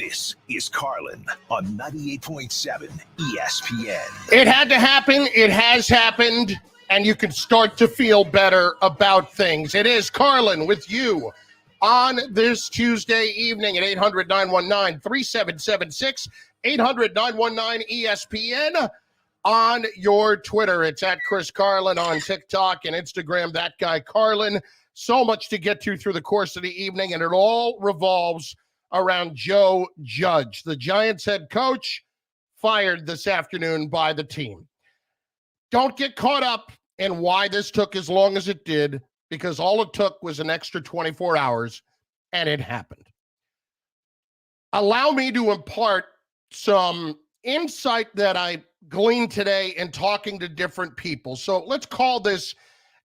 This is Carlin on 98.7 ESPN. It had to happen. It has happened. And you can start to feel better about things. It is Carlin with you on this Tuesday evening at 800-919-3776, 800-919-ESPN on your Twitter. It's at Chris Carlin on TikTok and Instagram, that guy Carlin. So much to get to through the course of the evening, and it all revolves around Joe Judge, the Giants head coach, fired this afternoon by the team. Don't get caught up in why this took as long as it did, because all it took was an extra 24 hours, and it happened. Allow me to impart some insight that I gleaned today in talking to different people. So let's call this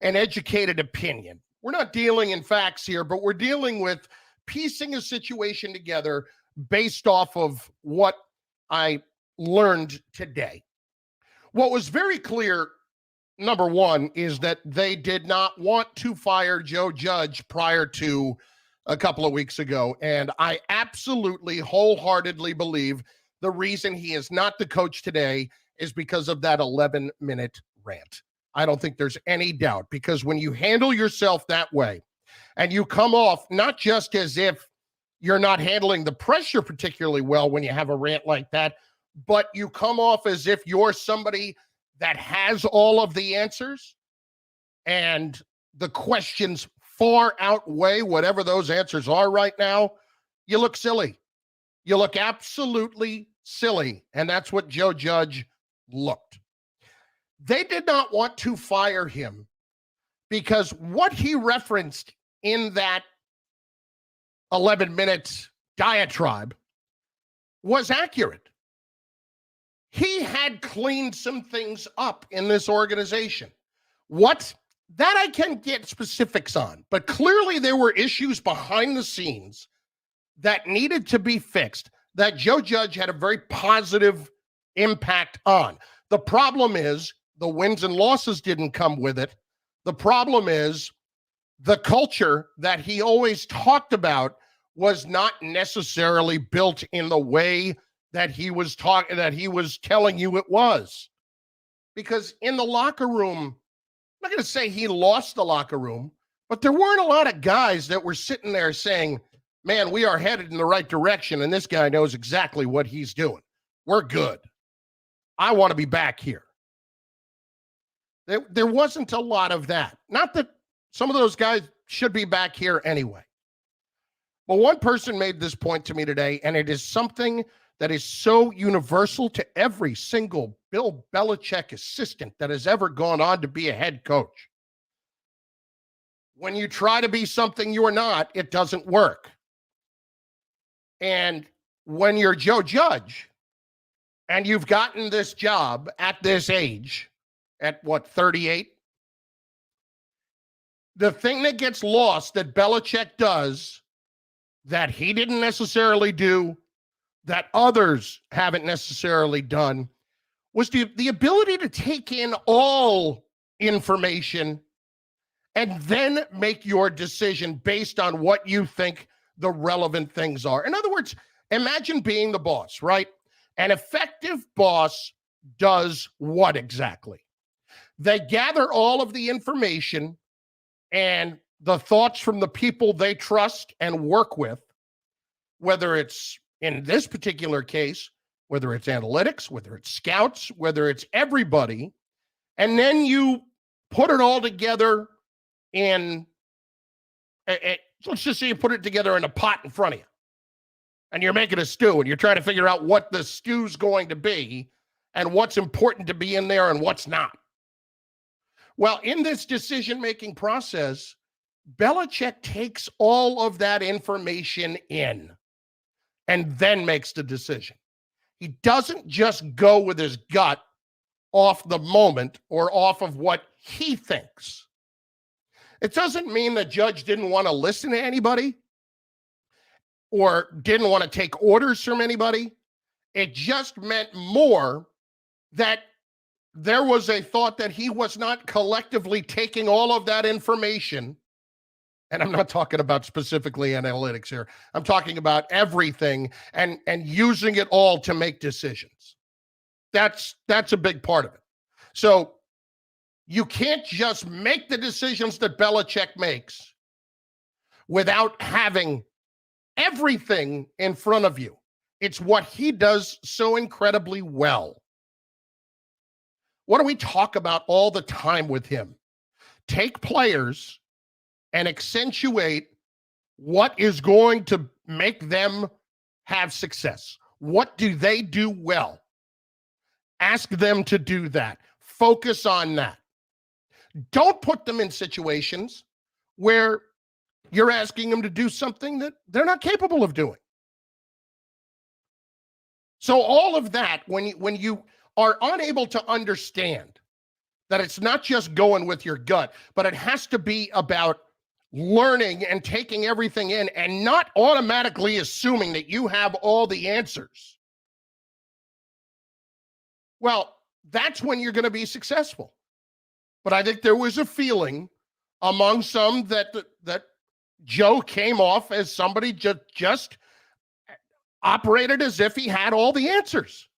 an educated opinion. We're not dealing in facts here, but we're dealing with piecing a situation together based off of what I learned today. What was very clear, number one, is that they did not want to fire Joe Judge prior to a couple of weeks ago. And I absolutely wholeheartedly believe the reason he is not the coach today is because of that 11-minute rant. I don't think there's any doubt, because when you handle yourself that way and you come off not just as if you're not handling the pressure particularly well when you have a rant like that, but you come off as if you're somebody that has all of the answers and the questions far outweigh whatever those answers are right now, you look silly. You look absolutely silly. And that's what Joe Judge looked. They did not want to fire him because what he referenced in that 11 minutes diatribe was accurate. He had cleaned some things up in this organization. What? That I can't get specifics on, but clearly there were issues behind the scenes that needed to be fixed that Joe Judge had a very positive impact on. The problem is the wins and losses didn't come with it. The problem is the culture that he always talked about was not necessarily built in the way that he was telling you it was. Because in the locker room, I'm not going to say he lost the locker room, but there weren't a lot of guys that were sitting there saying, man, we are headed in the right direction, and this guy knows exactly what he's doing. We're good. I want to be back here. There wasn't a lot of that. Not that some of those guys should be back here anyway. But one person made this point to me today, and it is something that is so universal to every single Bill Belichick assistant that has ever gone on to be a head coach. When you try to be something you are not, it doesn't work. And when you're Joe Judge and you've gotten this job at this age, at what, 38? The thing that gets lost that Belichick does that he didn't necessarily do, that others haven't necessarily done, was the ability to take in all information and then make your decision based on what you think the relevant things are. In other words, imagine being the boss, right? An effective boss does what exactly? They gather all of the information and the thoughts from the people they trust and work with, whether it's, in this particular case, whether it's analytics, whether it's scouts, whether it's everybody, and then you put it all together in, let's just say you put it together in a pot in front of you, and you're making a stew, and you're trying to figure out what the stew's going to be, and what's important to be in there and what's not. Well, in this decision-making process, Belichick takes all of that information in and then makes the decision. He doesn't just go with his gut off the moment or off of what he thinks. It doesn't mean the Judge didn't want to listen to anybody or didn't want to take orders from anybody. It just meant more that there was a thought that he was not collectively taking all of that information And I'm not talking about specifically analytics here. I'm talking about everything and using it all to make decisions. That's a big part of it. So you can't just make the decisions that Belichick makes without having everything in front of you. It's what he does so incredibly well. What do we talk about all the time with him? Take players and accentuate what is going to make them have success. What do they do well? Ask them to do that. Focus on that. Don't put them in situations where you're asking them to do something that they're not capable of doing. So all of that, when you are unable to understand that it's not just going with your gut, but it has to be about learning and taking everything in and not automatically assuming that you have all the answers. Well, that's when you're going to be successful. But I think there was a feeling among some that Joe came off as somebody just operated as if he had all the answers.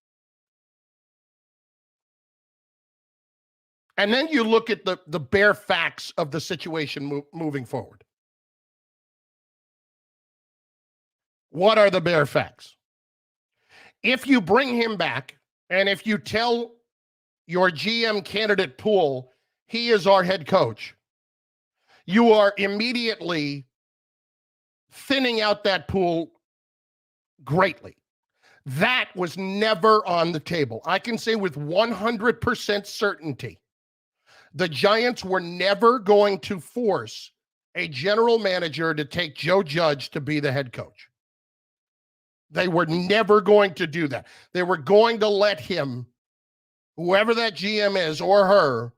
And then you look at the bare facts of the situation moving forward. What are the bare facts? If you bring him back, and if you tell your GM candidate pool, he is our head coach, you are immediately thinning out that pool greatly. That was never on the table. I can say with 100% certainty, the Giants were never going to force a general manager to take Joe Judge to be the head coach. They were never going to do that. They were going to let him, whoever that GM is or her,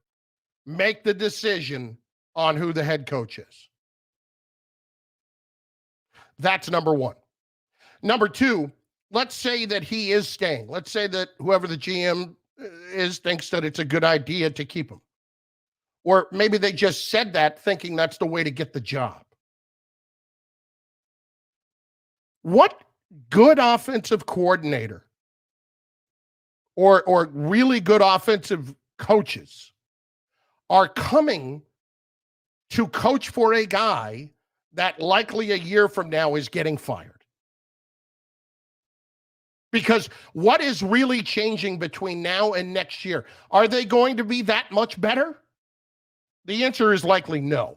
make the decision on who the head coach is. That's number one. Number two, let's say that he is staying. Let's say that whoever the GM is thinks that it's a good idea to keep him. Or maybe they just said that thinking that's the way to get the job. What good offensive coordinator or really good offensive coaches are coming to coach for a guy that likely a year from now is getting fired? Because what is really changing between now and next year? Are they going to be that much better? The answer is likely no.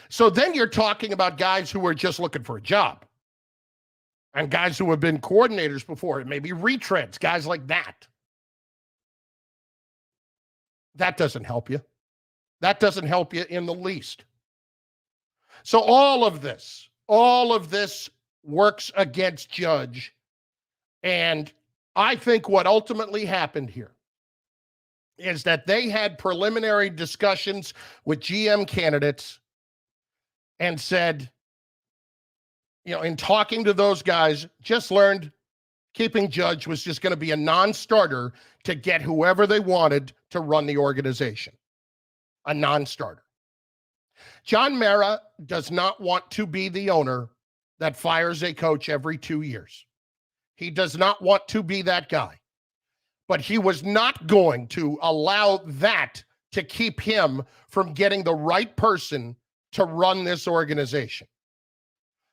So then you're talking about guys who are just looking for a job and guys who have been coordinators before, maybe retreads, guys like that. That doesn't help you. That doesn't help you in the least. So all of this works against Judge. And I think what ultimately happened here is that they had preliminary discussions with GM candidates and said, in talking to those guys, just learned keeping Judge was just going to be a non-starter to get whoever they wanted to run the organization. A non-starter. John Mara does not want to be the owner that fires a coach every 2 years. He does not want to be that guy. But he was not going to allow that to keep him from getting the right person to run this organization.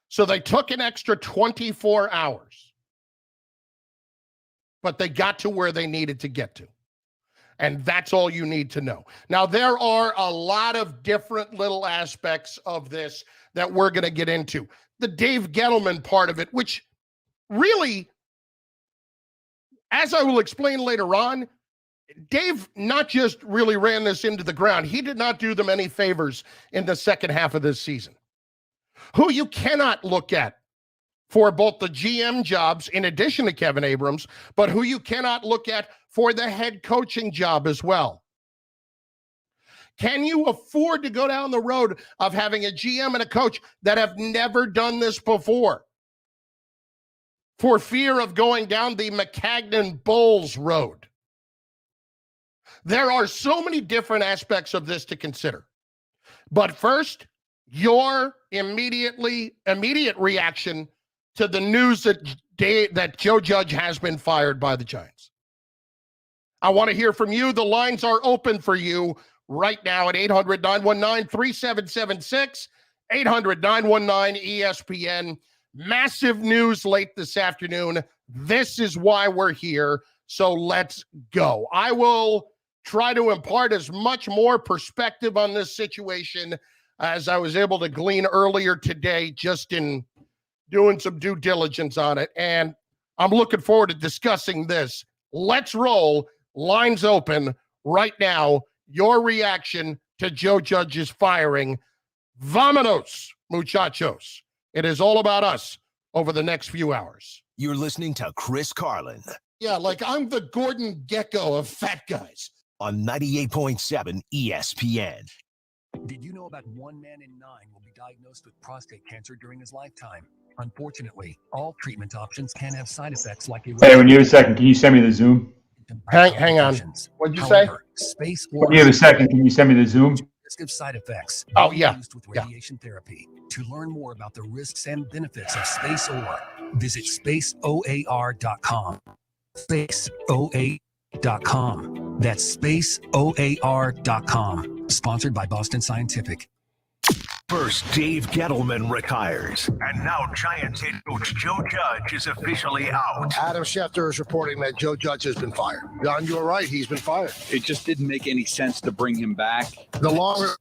So they took an extra 24 hours. But they got to where they needed to get to. And that's all you need to know. Now, there are a lot of different little aspects of this that we're going to get into. The Dave Gettleman part of it, which really, as I will explain later on, Dave not just really ran this into the ground. He did not do them any favors in the second half of this season. Who you cannot look at for both the GM jobs, in addition to Kevin Abrams, but who you cannot look at for the head coaching job as well. Can you afford to go down the road of having a GM and a coach that have never done this before for fear of going down the McCagnon Bowles road? There are so many different aspects of this to consider. But first, your immediate reaction to the news that Joe Judge has been fired by the Giants. I want to hear from you. The lines are open for you right now at 800-919-3776, 800-919-ESPN. Massive news late this afternoon. This is why we're here, so let's go. I will try to impart as much more perspective on this situation as I was able to glean earlier today, just in doing some due diligence on it. And I'm looking forward to discussing this. Let's roll. Lines open right now. Your reaction to Joe Judge's firing. Vámonos, muchachos. It is all about us over the next few hours. You're listening to Chris Carlin. Yeah, like I'm the Gordon Gekko of fat guys. On 98.7 ESPN. Did you know about 1 man in 9 will be diagnosed with prostate cancer during his lifetime? Unfortunately, all treatment options can have side effects like Hey, when you have a second, can you send me the Zoom? Hang on. What'd you say? Space When you have a second, can you send me the Zoom? Risk of side effects. Oh, yeah. Used with radiation therapy. To learn more about the risks and benefits of Space OR, visit spaceoar.com. Spaceoar.com. That's spaceoar.com. Sponsored by Boston Scientific. First, Dave Gettleman retires. And now Giants head coach Joe Judge is officially out. Adam Schefter is reporting that Joe Judge has been fired. John, you're right. He's been fired. It just didn't make any sense to bring him back. The longer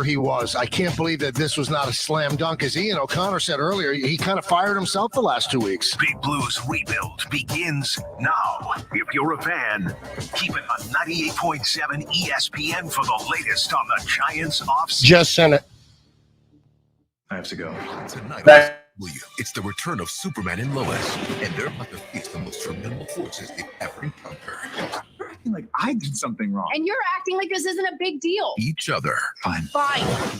he was, I can't believe that this was not a slam dunk. As Ian O'Connor said earlier, he kind of fired himself the last 2 weeks. Big Blues rebuild begins now. If you're a fan, keep it on 98.7 ESPN for the latest on the Giants offseason. Just send it. I have to go. Tonight, it's the return of Superman and Lois, and they're about to face the most formidable forces they've ever encountered. You're acting like I did something wrong. And you're acting like this isn't a big deal. Each other. Fine.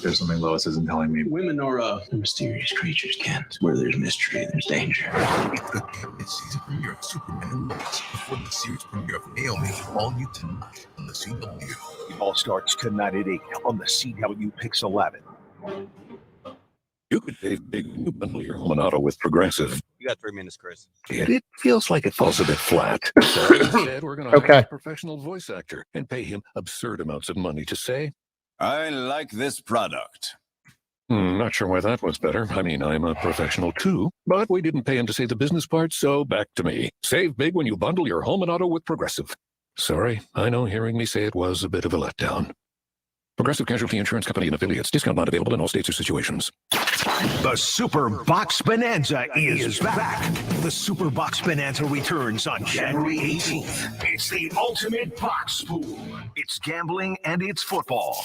There's something Lois isn't telling me. Women are mysterious creatures, Ken. Where there's mystery, there's danger. It's the campus season premiere of Superman and Lois before the series premiere of Naomi, all new tonight on the CW. It all starts tonight at 8 on the CW Pix 11. You could save big when you bundle your home and auto with Progressive. You got 3 minutes, Chris. It feels like it falls a bit flat. So instead, we're going to hire a professional voice actor and pay him absurd amounts of money to say, I like this product. Not sure why that was better. I mean, I'm a professional too, but we didn't pay him to say the business part, so back to me. Save big when you bundle your home and auto with Progressive. Sorry, I know hearing me say it was a bit of a letdown. Progressive Casualty Insurance Company and affiliates. Discount not available in all states or situations. The Super Box Bonanza is back. The Super Box Bonanza returns on January 18th. It's the ultimate box pool. It's gambling and it's football.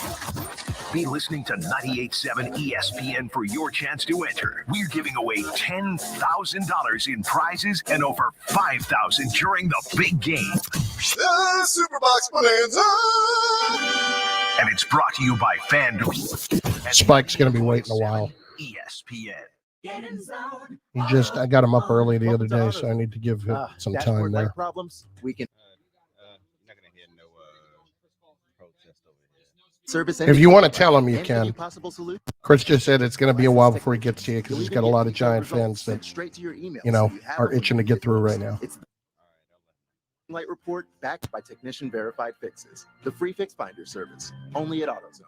Be listening to 98.7 ESPN for your chance to enter. We're giving away $10,000 in prizes and over $5,000 during the big game. The Super Box Bonanza! And it's brought to you by FanDuel. Spike's going to be waiting a while. ESPN. I got him up early the other day, so I need to give him some time there. Problems, we can You're not going to hear no protest over here. service. If you want to tell him, you can. Possible solution. Chris just said it's going to be a while before he gets to you because he's got a lot of Giant fans that, straight to your email, are itching to get through right now. It's Light report backed by technician verified fixes. The free fix finder service, only at AutoZone.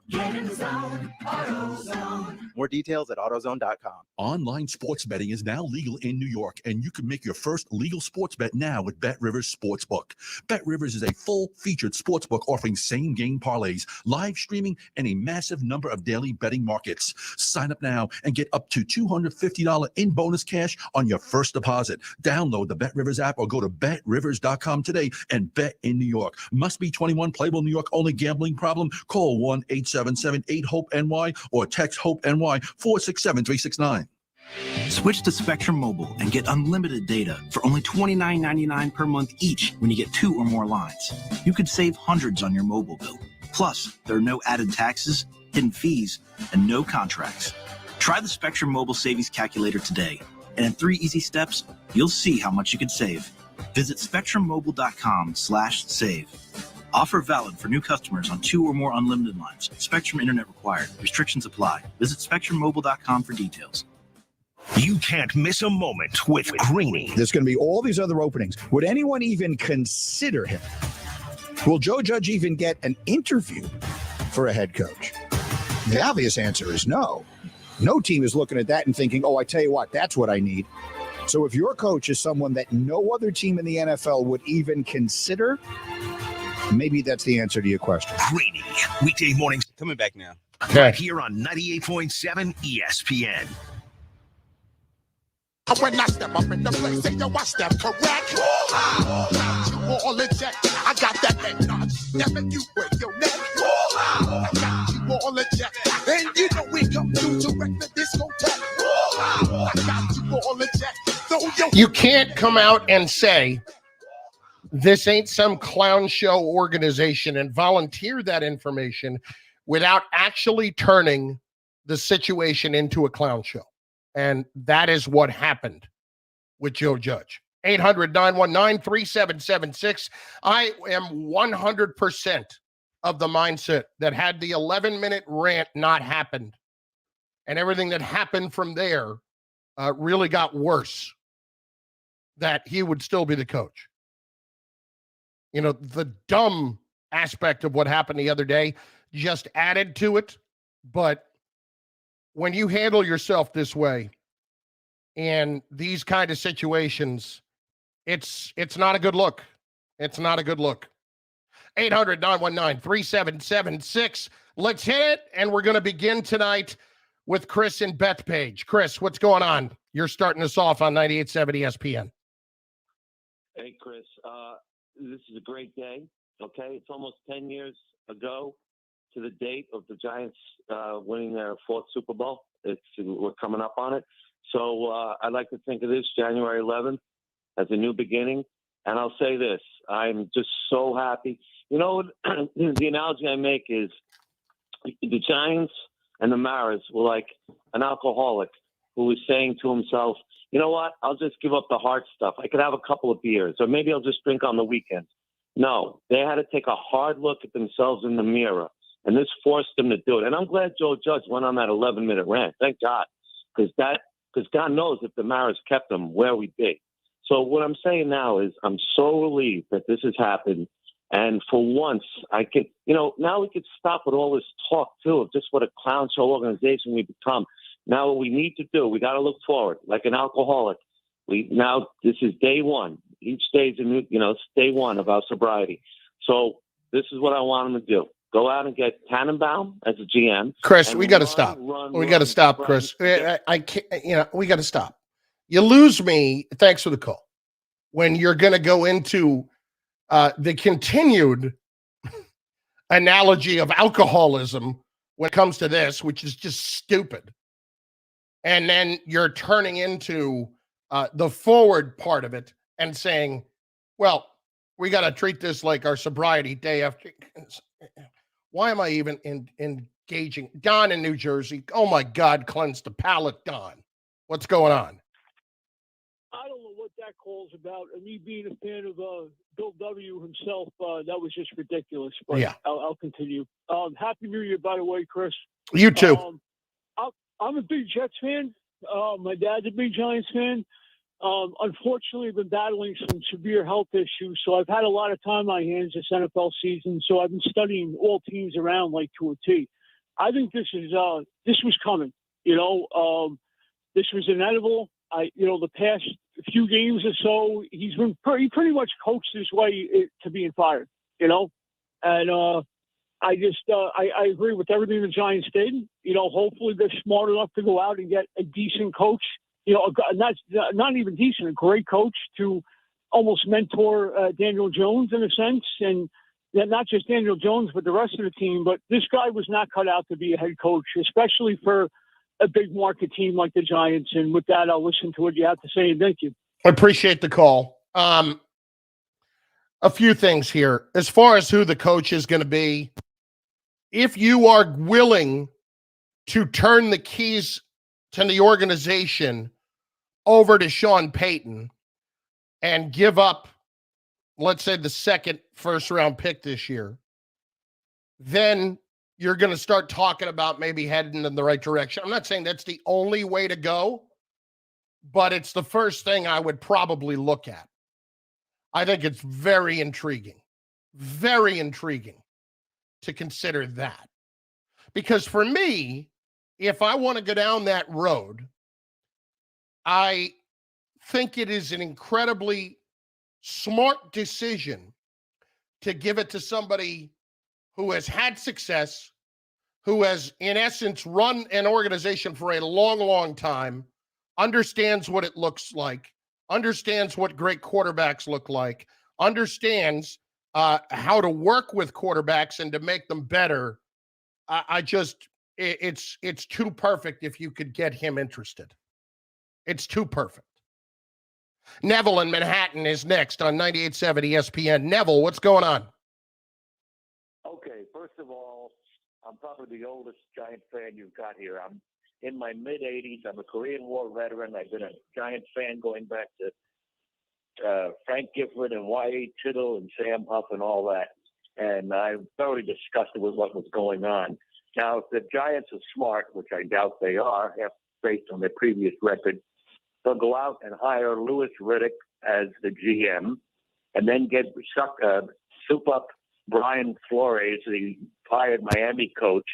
More details at AutoZone.com. Online sports betting is now legal in New York, and you can make your first legal sports bet now with BetRivers Sportsbook. BetRivers is a full-featured sportsbook offering same-game parlays, live streaming, and a massive number of daily betting markets. Sign up now and get up to $250 in bonus cash on your first deposit. Download the BetRivers app or go to BetRivers.com today and bet in New York. Must be 21, playable New York only. Gambling problem? Call 1-877-8-HOPE-NY or text HOPE-NY 467-369. Switch to Spectrum Mobile and get unlimited data for only $29.99 per month each when you get 2 or more lines. You could save hundreds on your mobile bill. Plus, there are no added taxes, hidden fees, and no contracts. Try the Spectrum Mobile Savings Calculator today, and in 3 easy steps, you'll see how much you could save. Visit SpectrumMobile.com/save. Offer valid for new customers on 2 or more unlimited lines. Spectrum Internet required. Restrictions apply. Visit SpectrumMobile.com for details. You can't miss a moment with Greeny. There's going to be all these other openings. Would anyone even consider him? Will Joe Judge even get an interview for a head coach? The obvious answer is no. No team is looking at that and thinking, oh, I tell you what, that's what I need. So if your coach is someone that no other team in the NFL would even consider, maybe that's the answer to your question. Greeny, weekday mornings. Coming back now. Right here on 98.7 ESPN. When I step up in the place, and yo, I step correct. You all eject. I got that head nod. Never you break your neck. I got you all eject. And you know we come through to wreck the discotheque. I got you all eject. So you can't come out and say this ain't some clown show organization and volunteer that information without actually turning the situation into a clown show. And that is what happened with Joe Judge. 800-919-3776. I am 100% of the mindset that had the 11-minute rant not happened and everything that happened from there really got worse, that he would still be the coach. You know, the dumb aspect of what happened the other day just added to it. But when you handle yourself this way in these kind of situations, it's not a good look. It's not a good look. 800-919-3776. Let's hit it, and we're going to begin tonight with Chris and Bethpage. Chris, what's going on? You're starting us off on 98.7 ESPN. Hey, Chris. This is a great day, okay? It's almost 10 years ago to the date of the Giants winning their 4th Super Bowl. We're coming up on it. So I'd like to think of this January 11th as a new beginning. And I'll say this, I'm just so happy. You know, the analogy I make is the Giants and the Maras were like an alcoholic who was saying to himself, you know what, I'll just give up the hard stuff. I could have a couple of beers, or maybe I'll just drink on the weekends. No, they had to take a hard look at themselves in the mirror, and this forced them to do it. And I'm glad Joe Judge went on that 11-minute rant. Thank God, because God knows if the Maras kept them, where we'd be. So what I'm saying now is I'm so relieved that this has happened. And for once, I can, now we could stop with all this talk, too, of just what a clown show organization we've become. Now what we need to do, we got to look forward, like an alcoholic. This is day one. Each day is it's day one of our sobriety. So this is what I want them to do. Go out and get Tannenbaum as a GM. Chris, we got to stop. We got to stop, Chris. I can't, we got to stop. You lose me. Thanks for the call. When you're going to go into the continued analogy of alcoholism when it comes to this, which is just stupid. And then you're turning into the forward part of it and saying, well, we got to treat this like our sobriety day after. Why am I even engaging? Don in New Jersey. Oh, my God, cleanse the palate, Don. What's going on? I don't know what that call's about. And me being a fan of Bill W. himself, that was just ridiculous. But yeah. I'll continue. Happy New Year, by the way, Chris. You too. I'm a big Jets fan. My dad's a big Giants fan. Unfortunately, I've been battling some severe health issues, so I've had a lot of time on my hands this NFL season. So I've been studying all teams around like to a T. I think this was coming. This was inevitable. The past few games or so, he pretty much coached his way to being fired. And I agree with everything the Giants did. Hopefully they're smart enough to go out and get a decent coach. Not even decent, a great coach to almost mentor Daniel Jones in a sense, and not just Daniel Jones, but the rest of the team. But this guy was not cut out to be a head coach, especially for a big market team like the Giants. And with that, I'll listen to what you have to say. And thank you. I appreciate the call. A few things here. As far as who the coach is going to be, if you are willing to turn the keys to the organization over to Sean Payton and give up let's say the second first-round pick this year, then you're going to start talking about maybe heading in the right direction. I'm not saying that's the only way to go, but it's the first thing I would probably look at. I think it's very intriguing to consider that. Because for me, if I want to go down that road, I think it is an incredibly smart decision to give it to somebody who has had success, who has, in essence, run an organization for a long, long time, understands what it looks like, understands what great quarterbacks look like, understands how to work with quarterbacks and to make them better. It's too perfect if you could get him interested. It's too perfect. Neville in Manhattan is next on 98.7 ESPN. Neville, what's going on? Okay, first of all, I'm probably the oldest Giant fan you've got here. I'm in my mid-80s. I'm a Korean War veteran. I've been a Giant fan going back to Frank Gifford and Y.A. Tittle and Sam Huff and all that. And I'm thoroughly disgusted with what was going on. Now, if the Giants are smart, which I doubt they are, based on their previous record, they'll go out and hire Louis Riddick as the GM and then soup up Brian Flores, the fired Miami coach,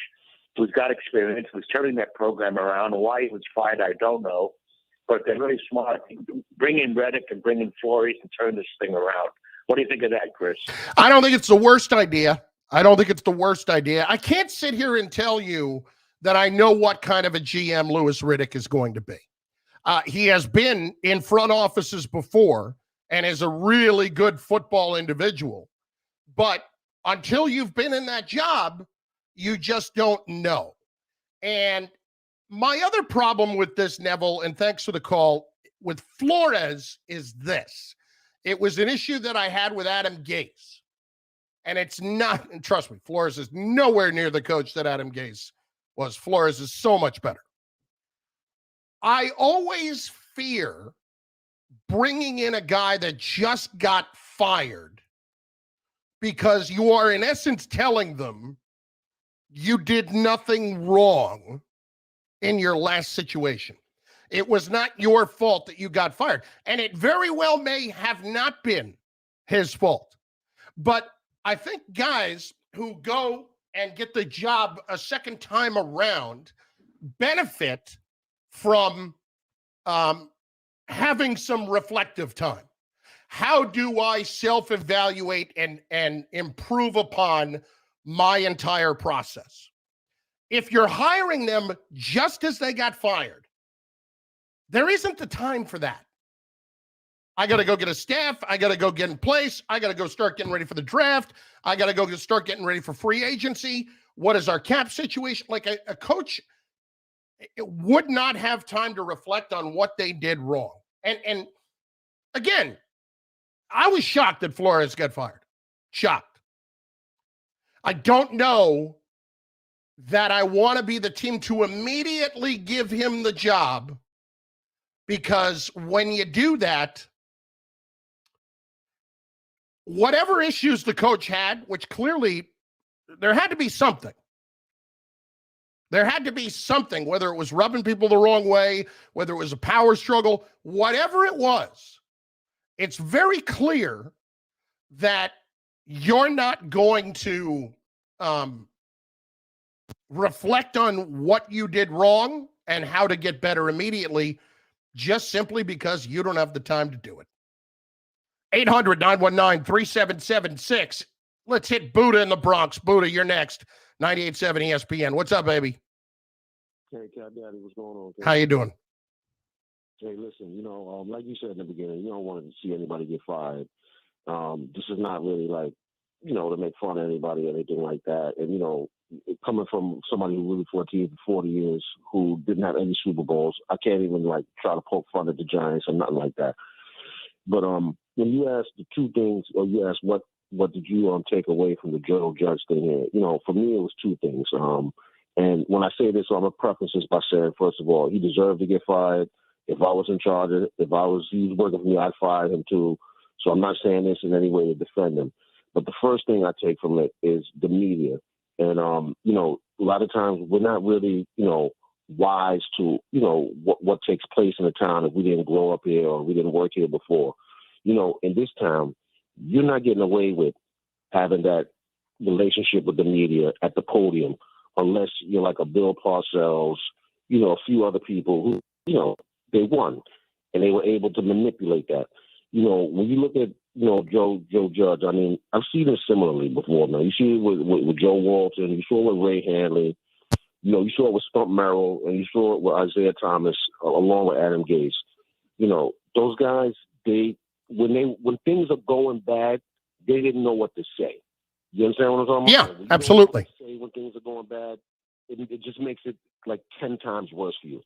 who's got experience, who's turning that program around. Why he was fired, I don't know. But they're really smart. Bring in Riddick and bring in Flores and turn this thing around. What do you think of that, Chris? I don't think it's the worst idea. I can't sit here and tell you that I know what kind of a GM Louis Riddick is going to be. He has been in front offices before and is a really good football individual. But until you've been in that job, you just don't know. And my other problem with this, Neville, and thanks for the call, with Flores is this. It was an issue that I had with Adam Gase. And it's not, and trust me, Flores is nowhere near the coach that Adam Gase was. Flores is so much better. I always fear bringing in a guy that just got fired because you are, in essence, telling them you did nothing wrong in your last situation. It was not your fault that you got fired. And it very well may have not been his fault. But I think guys who go and get the job a second time around benefit from having some reflective time. How do I self-evaluate and improve upon my entire process? If you're hiring them just as they got fired, there isn't the time for that. I got to go get a staff. I got to go get in place. I got to go start getting ready for the draft. I got to go start getting ready for free agency. What is our cap situation? Like a coach would not have time to reflect on what they did wrong. And again, I was shocked that Flores got fired. Shocked. I don't know that I want to be the team to immediately give him the job, because when you do that, whatever issues the coach had, which clearly there had to be something. There had to be something, whether it was rubbing people the wrong way, whether it was a power struggle, whatever it was, it's very clear that you're not going to reflect on what you did wrong and how to get better immediately, just simply because you don't have the time to do it. 800-919-3776. Let's hit Buddha in the Bronx. Buddha, you're next. 98.7 ESPN. What's up, baby? Hey, Cat Daddy, what's going on? How you doing? Hey, listen, like you said in the beginning, you don't want to see anybody get fired. This is not really like, to make fun of anybody or anything like that. And, coming from somebody who rooted for a team for 40 years who didn't have any Super Bowls, I can't even, try to poke fun at the Giants or nothing like that. But when you ask the two things, or you ask what did you take away from the Joe Judge thing here, for me it was two things. And when I say this, I'm going to preface this by saying, first of all, he deserved to get fired. If I was in charge, he was working for me, I'd fire him too. So I'm not saying this in any way to defend them. But the first thing I take from it is the media. And, a lot of times we're not really, wise to, what takes place in the town if we didn't grow up here or we didn't work here before. In this town, you're not getting away with having that relationship with the media at the podium unless you're like a Bill Parcells, a few other people who, they won and they were able to manipulate that. When you look at, Joe Judge, I mean, I've seen it similarly before. Now, you see it with Joe Walton, you saw it with Ray Hanley, you saw it with Stump Merrill, and you saw it with Isaiah Thomas, along with Adam Gase. Those guys, when things are going bad, they didn't know what to say. You understand what I'm talking about? Yeah, absolutely. When things are going bad, it just makes it like 10 times worse for you.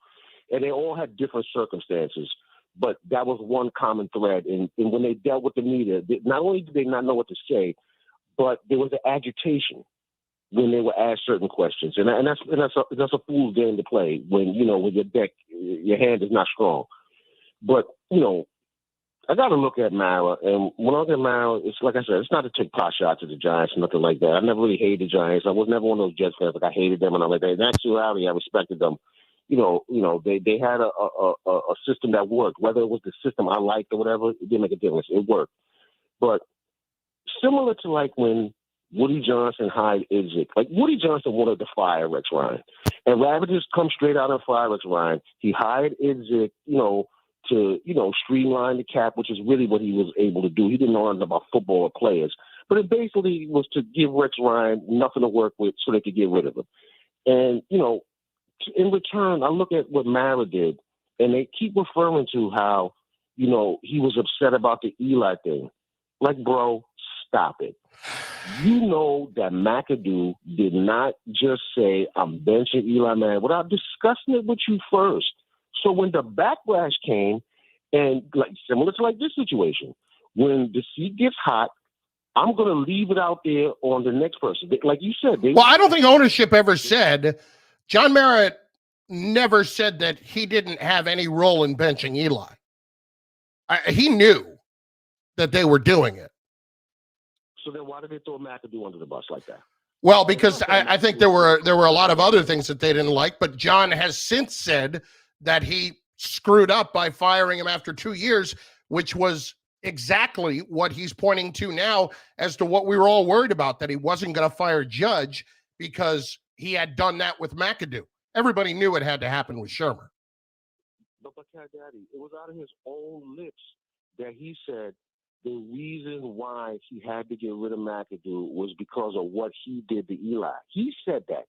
And they all had different circumstances, but that was one common thread. And when they dealt with the media, not only did they not know what to say, but there was an agitation when they were asked certain questions. And that's a fool's game to play when your hand is not strong. But, I got to look at Mara, and when I look at Mara, it's like I said, it's not to take pot shots at the Giants, nothing like that. I never really hated the Giants. I was never one of those Jets fans. Like, I hated them and all like that. In actuality, I respected them. They had a system that worked. Whether it was the system I liked or whatever, it didn't make a difference. It worked. But similar to like when Woody Johnson hired Idzik, like Woody Johnson wanted to fire Rex Ryan, and rather than just come straight out and fire Rex Ryan, he hired Idzik, to, streamline the cap, which is really what he was able to do. He didn't know anything about football or players, but it basically was to give Rex Ryan nothing to work with so they could get rid of him. And, in return, I look at what Mara did, and they keep referring to how, he was upset about the Eli thing. Like, bro, stop it. You know that McAdoo did not just say, I'm benching Eli Manning without discussing it with you first. So when the backlash came, and like similar to like this situation, when the seat gets hot, I'm going to leave it out there on the next person. Like you said. I don't think ownership ever said, John Mara never said that he didn't have any role in benching Eli. He knew that they were doing it. So then why did they throw McAdoo under the bus like that? Well, because I think there were a lot of other things that they didn't like, but John has since said that he screwed up by firing him after 2 years, which was exactly what he's pointing to now as to what we were all worried about, that he wasn't going to fire Judge because he had done that with McAdoo. Everybody knew it had to happen with Shermer. But Cat Daddy, it was out of his own lips that he said the reason why he had to get rid of McAdoo was because of what he did to Eli. He said that.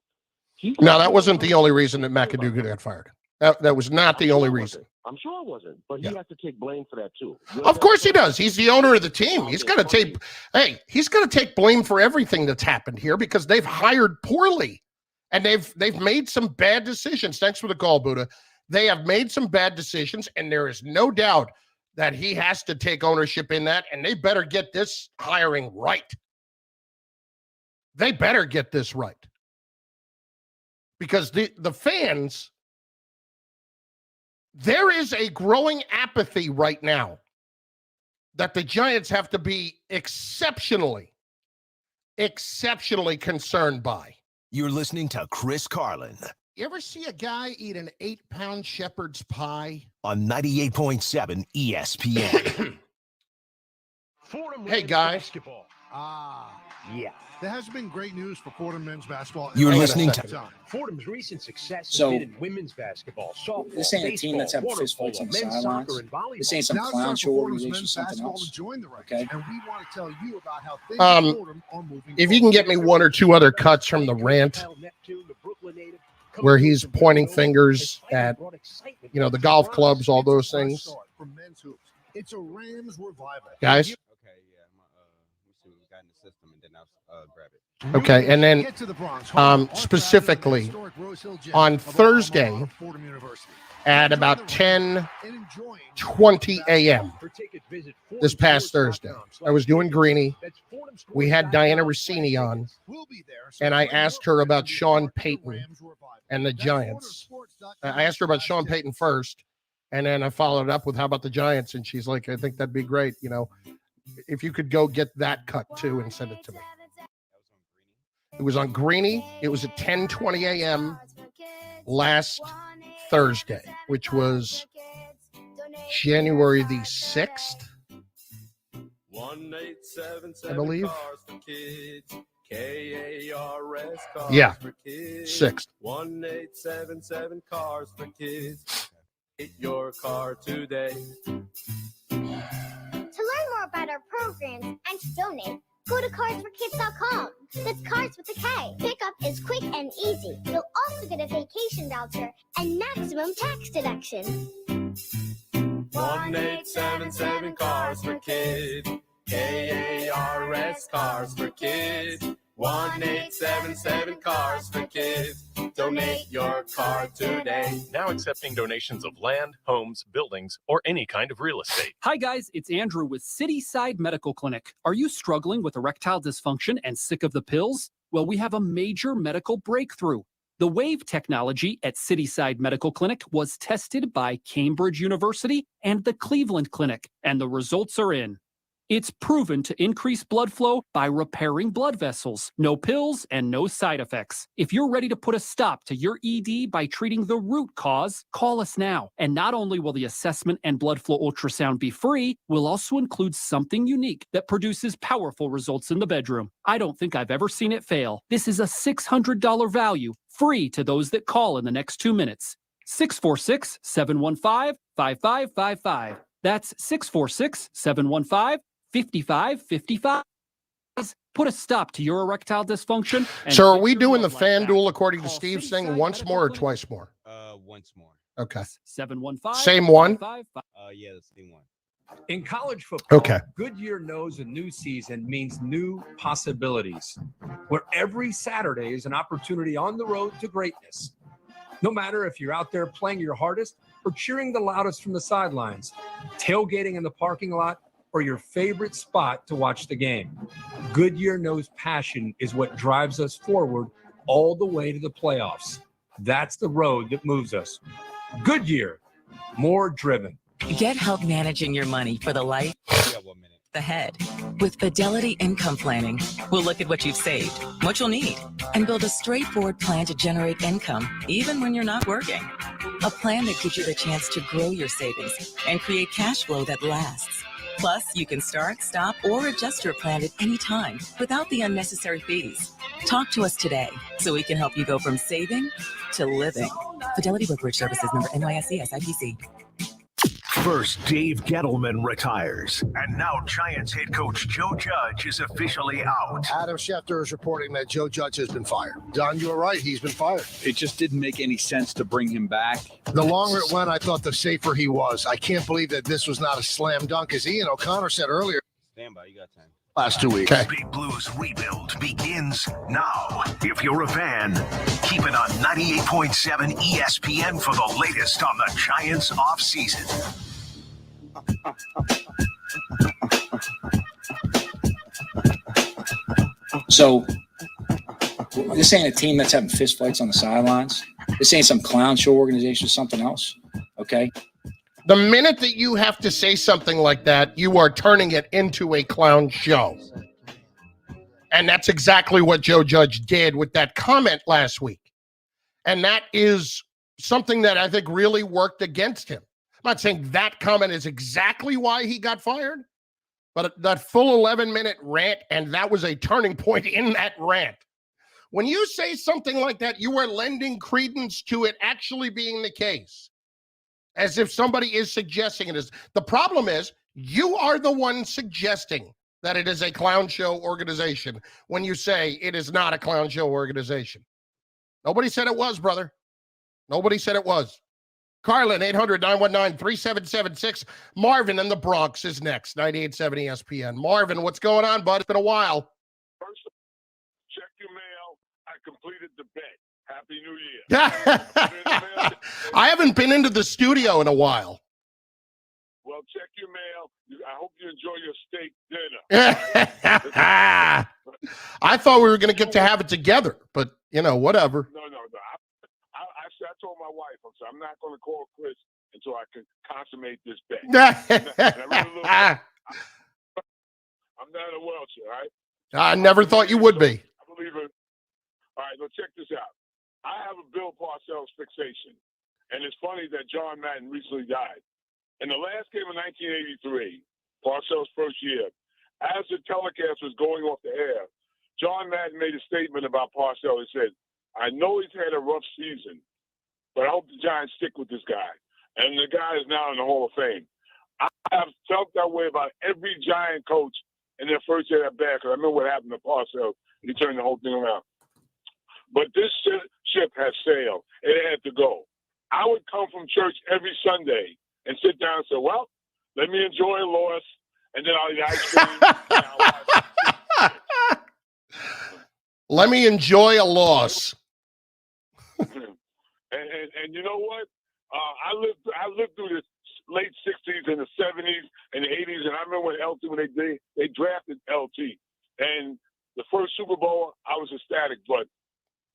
No, that wasn't the only reason that McAdoo got fired. That was not the only reason. I'm sure it wasn't, but he has to take blame for that too. Of course he does. He's the owner of the team. He's got to he's got to take blame for everything that's happened here because they've hired poorly and they've made some bad decisions. Thanks for the call, Buddha. They have made some bad decisions, and there is no doubt that he has to take ownership in that, and they better get this hiring right. They better get this right. Because the fans, there is a growing apathy right now that the Giants have to be exceptionally concerned by. You're listening to Chris Carlin You ever see a guy eat an 8-pound shepherd's pie? on 98.7 ESPN. Hey, guys. Yeah. There has been great news for Fordham men's basketball. You're listening to Fordham's recent success has So, been in women's basketball, softball, this ain't a team that's having baseball, fist fights on the men's sidelines. soccer, and volleyball. This ain't some Now it's clown time show for Fordham's organization or men's something basketball else. to join the ranks, Okay. and we want to tell you about how things at Fordham are moving If you can get me one or two other cuts from the rant where he's pointing fingers at, the golf clubs, all those things. from men's hoops. It's a Rams revival. Guys? Okay, yeah. Let me see what we got in the system, and then I'll grab it. Okay, and then specifically on Thursday at about 10:20 a.m. this past Thursday, I was doing Greeny. We had Diana Rossini on, and I asked her about Sean Payton and the Giants. I asked her about Sean Payton first, and then I followed up with how about the Giants, and she's like, I think that'd be great. If you could go get that cut too and send it to me. It was on Greeny. It was at 10:20 a.m. last Thursday, which was January the 6th, I believe. Yeah, 6th. 1877 cars for kids. Hit your car today. To learn more about our programs and to donate, go to carsforkids.com. That's Cars with a K. Pickup is quick and easy. You'll also get a vacation voucher and maximum tax deduction. 1877 cars for kids. KARS cars for kids. 1877 cars for kids. Donate your car today. Now accepting donations of land, homes, buildings, or any kind of real estate. Hi guys, it's Andrew with Cityside Medical Clinic. Are you struggling with erectile dysfunction and sick of the pills? Well, we have a major medical breakthrough. The WAVE technology at Cityside Medical Clinic was tested by Cambridge University and the Cleveland Clinic, and the results are in. It's proven to increase blood flow by repairing blood vessels. No pills and no side effects. If you're ready to put a stop to your ED by treating the root cause, call us now. And not only will the assessment and blood flow ultrasound be free, we'll also include something unique that produces powerful results in the bedroom. I don't think I've ever seen it fail. This is a $600 value, free to those that call in the next 2 minutes. 646-715-5555. That's 646-715-5555. Put a stop to your erectile dysfunction. So are we doing the FanDuel according to Steve's thing once more or twice more? Once more. Okay. 715. Same one? Yeah, the same one. In college football, Okay. Goodyear knows a new season means new possibilities, where every Saturday is an opportunity on the road to greatness. No matter if you're out there playing your hardest or cheering the loudest from the sidelines, tailgating in the parking lot, or your favorite spot to watch the game, Goodyear knows passion is what drives us forward all the way to the playoffs. That's the road that moves us. Goodyear, more driven. Get help managing your money for the life ahead. With Fidelity Income Planning, we'll look at what you've saved, what you'll need, and build a straightforward plan to generate income, even when you're not working. A plan that gives you the chance to grow your savings and create cash flow that lasts. Plus, you can start, stop, or adjust your plan at any time without the unnecessary fees. Talk to us today so we can help you go from saving to living. Fidelity Brokerage Services, member NYSE SIPC. First, Dave Gettleman retires. And now Giants head coach Joe Judge is officially out. Adam Schefter is reporting that Joe Judge has been fired. Don, you were right. He's been fired. It just didn't make any sense to bring him back. The longer it went, I thought the safer he was. I can't believe that this was not a slam dunk. As Ian O'Connor said earlier. Stand by, you got time. Last 2 weeks. The Big Blues rebuild begins now. If you're a fan, keep it on 98.7 ESPN for the latest on the Giants offseason. So this ain't a team that's having fist fights on the sidelines. This ain't some clown show organization or something else. Okay. The minute that you have to say something like that, you are turning it into a clown show. And that's exactly what Joe Judge did with that comment last week. And that is something that I think really worked against him. I'm not saying that comment is exactly why he got fired, but that full 11-minute rant, and that was a turning point in that rant. When you say something like that, you are lending credence to it actually being the case, as if somebody is suggesting it is. The problem is you are the one suggesting that it is a clown show organization when you say it is not a clown show organization. Nobody said it was, brother. Nobody said it was. Carlin, 800-919-3776. Marvin in the Bronx is next, 98.7 ESPN. Marvin, what's going on, bud? It's been a while. First, check your mail. I completed the bet. Happy New Year. I haven't been into the studio in a while. Well, check your mail. I hope you enjoy your steak dinner. I thought we were going to get to have it together, but, whatever. No. I told my wife, I'm not going to call Chris until I can consummate this bet. I'm not a Welcher, all right? I never thought you would be. I believe it. All right, let's check this out. I have a Bill Parcells fixation, and it's funny that John Madden recently died. In the last game of 1983, Parcells' first year, as the telecast was going off the air, John Madden made a statement about Parcells. He said, I know he's had a rough season, but I hope the Giants stick with this guy. And the guy is now in the Hall of Fame. I have felt that way about every Giant coach in their first year at bat, because I remember what happened to Parcells. He turned the whole thing around. But this ship has sailed. It had to go. I would come from church every Sunday and sit down and say, well, let me enjoy a loss, and then I'll eat ice cream. Let me enjoy a loss. And you know what? I lived through the late 60s and the 70s and the 80s, and I remember when they drafted LT. And the first Super Bowl, I was ecstatic, but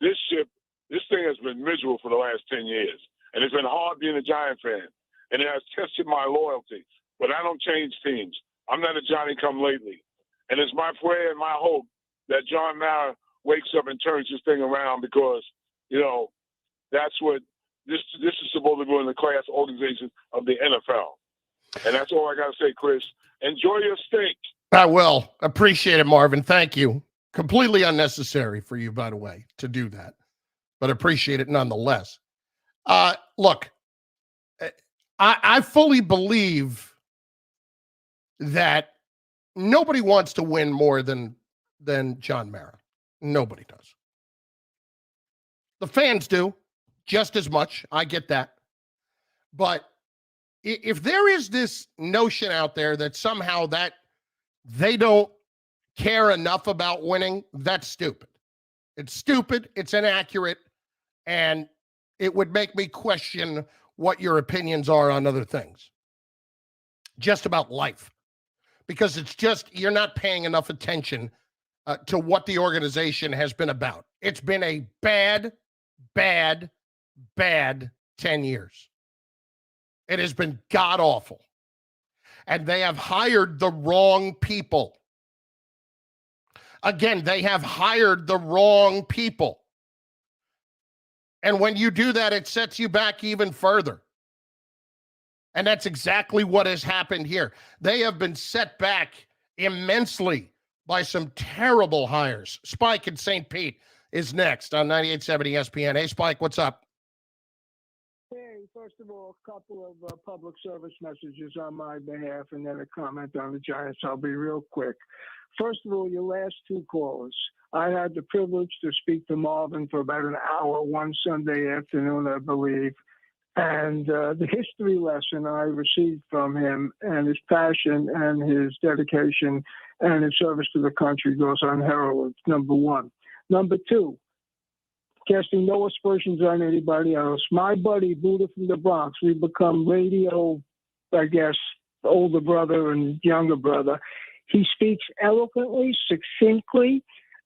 this thing has been miserable for the last 10 years. And it's been hard being a Giant fan. And it has tested my loyalty. But I don't change teams. I'm not a Johnny-come-lately. And it's my prayer and my hope that John Mara wakes up and turns this thing around because, that's what this is supposed to be in the class organization of the NFL. And that's all I got to say, Chris. Enjoy your steak. I will. Appreciate it, Marvin. Thank you. Completely unnecessary for you, by the way, to do that. But appreciate it nonetheless. Look, I fully believe that nobody wants to win more than John Mara. Nobody does. The fans do just as much. I get that. But if there is this notion out there that somehow that they don't care enough about winning, that's stupid. It's stupid. It's inaccurate. And it would make me question what your opinions are on other things. Just about life. Because it's just, you're not paying enough attention to what the organization has been about. It's been a bad 10 years. It has been god-awful. And they have hired the wrong people. Again, they have hired the wrong people. And when you do that, it sets you back even further. And that's exactly what has happened here. They have been set back immensely by some terrible hires. Spike in St. Pete is next on 98.7 ESPN. Hey, Spike, what's up? Hey, first of all, a couple of public service messages on my behalf and then a comment on the Giants. I'll be real quick. First of all, your last two callers. I had the privilege to speak to Marvin for about an hour one Sunday afternoon, I believe. And the history lesson I received from him and his passion and his dedication and his service to the country goes unheralded, number one. Number two, casting no aspersions on anybody else. My buddy, Buddha from the Bronx, we've become radio, I guess, older brother and younger brother. He speaks eloquently, succinctly,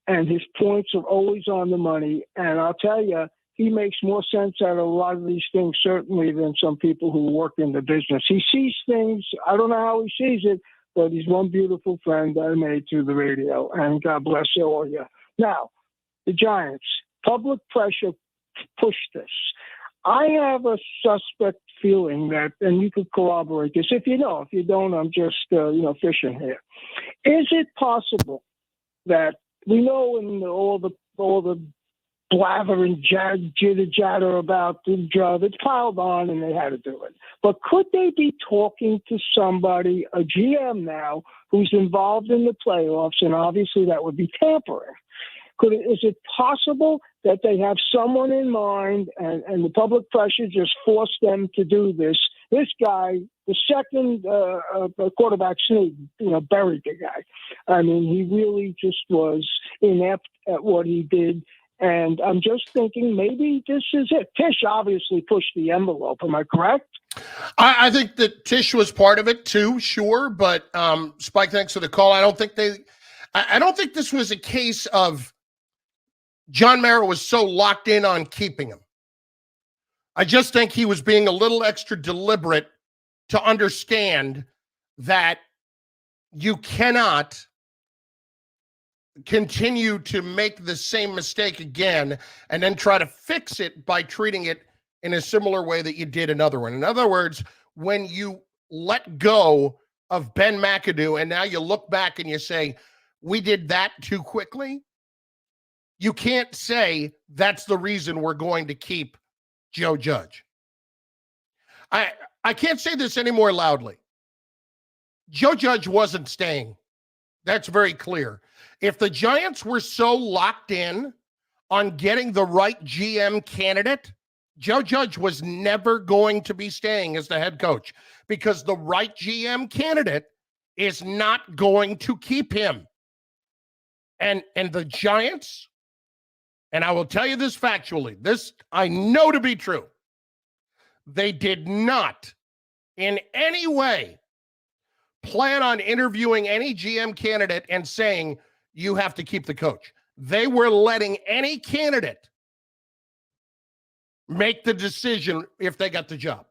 and his points are always on the money. And I'll tell you, he makes more sense out of a lot of these things, certainly, than some people who work in the business. He sees things, I don't know how he sees it, but he's one beautiful friend I made through the radio. And God bless all of you. Now, the Giants, public pressure pushed this. I have a suspect feeling that, and you could corroborate this if you know. If you don't, I'm just, fishing here. Is it possible that we know in all the blather and jitter jatter about the job, it's piled on and they had to do it. But could they be talking to somebody, a GM now, who's involved in the playoffs, and obviously that would be tampering? Is it possible that they have someone in mind and the public pressure just forced them to do this? This guy, the second quarterback sneak, buried the guy. I mean, he really just was inept at what he did. And I'm just thinking maybe this is it. Tisch obviously pushed the envelope. Am I correct? I think that Tisch was part of it too, sure. But Spike, thanks for the call. I don't think this was a case of John Mara was so locked in on keeping him. I just think he was being a little extra deliberate to understand that you cannot continue to make the same mistake again and then try to fix it by treating it in a similar way that you did another one. In other words, when you let go of Ben McAdoo and now you look back and you say, we did that too quickly, you can't say that's the reason we're going to keep Joe Judge. I can't say this any more loudly. Joe Judge wasn't staying. That's very clear. If the Giants were so locked in on getting the right GM candidate, Joe Judge was never going to be staying as the head coach because the right GM candidate is not going to keep him. And the Giants, and I will tell you this factually, this I know to be true, they did not in any way plan on interviewing any GM candidate and saying, you have to keep the coach. They were letting any candidate make the decision if they got the job.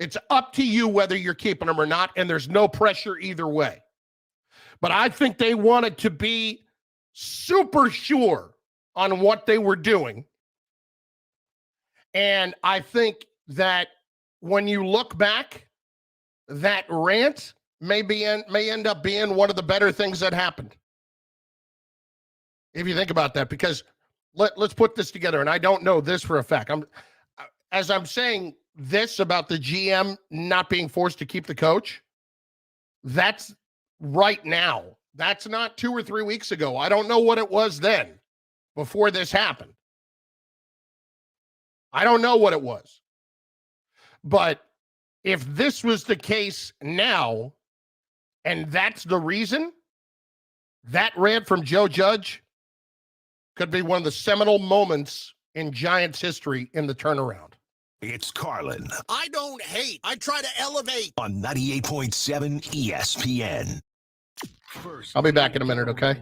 It's up to you whether you're keeping them or not, and there's no pressure either way. But I think they wanted to be super sure on what they were doing. And I think that when you look back, that rant may end up being one of the better things that happened. If you think about that, because let's put this together, and I don't know this for a fact. As I'm saying this about the GM not being forced to keep the coach, that's right now. That's not 2 or 3 weeks ago. I don't know what it was then before this happened. I don't know what it was. But if this was the case now, and that's the reason, that rant from Joe Judge could be one of the seminal moments in Giants history in the turnaround. It's Carlin I don't hate. I try to elevate. on 98.7 ESPN. I'll be back in a minute, okay?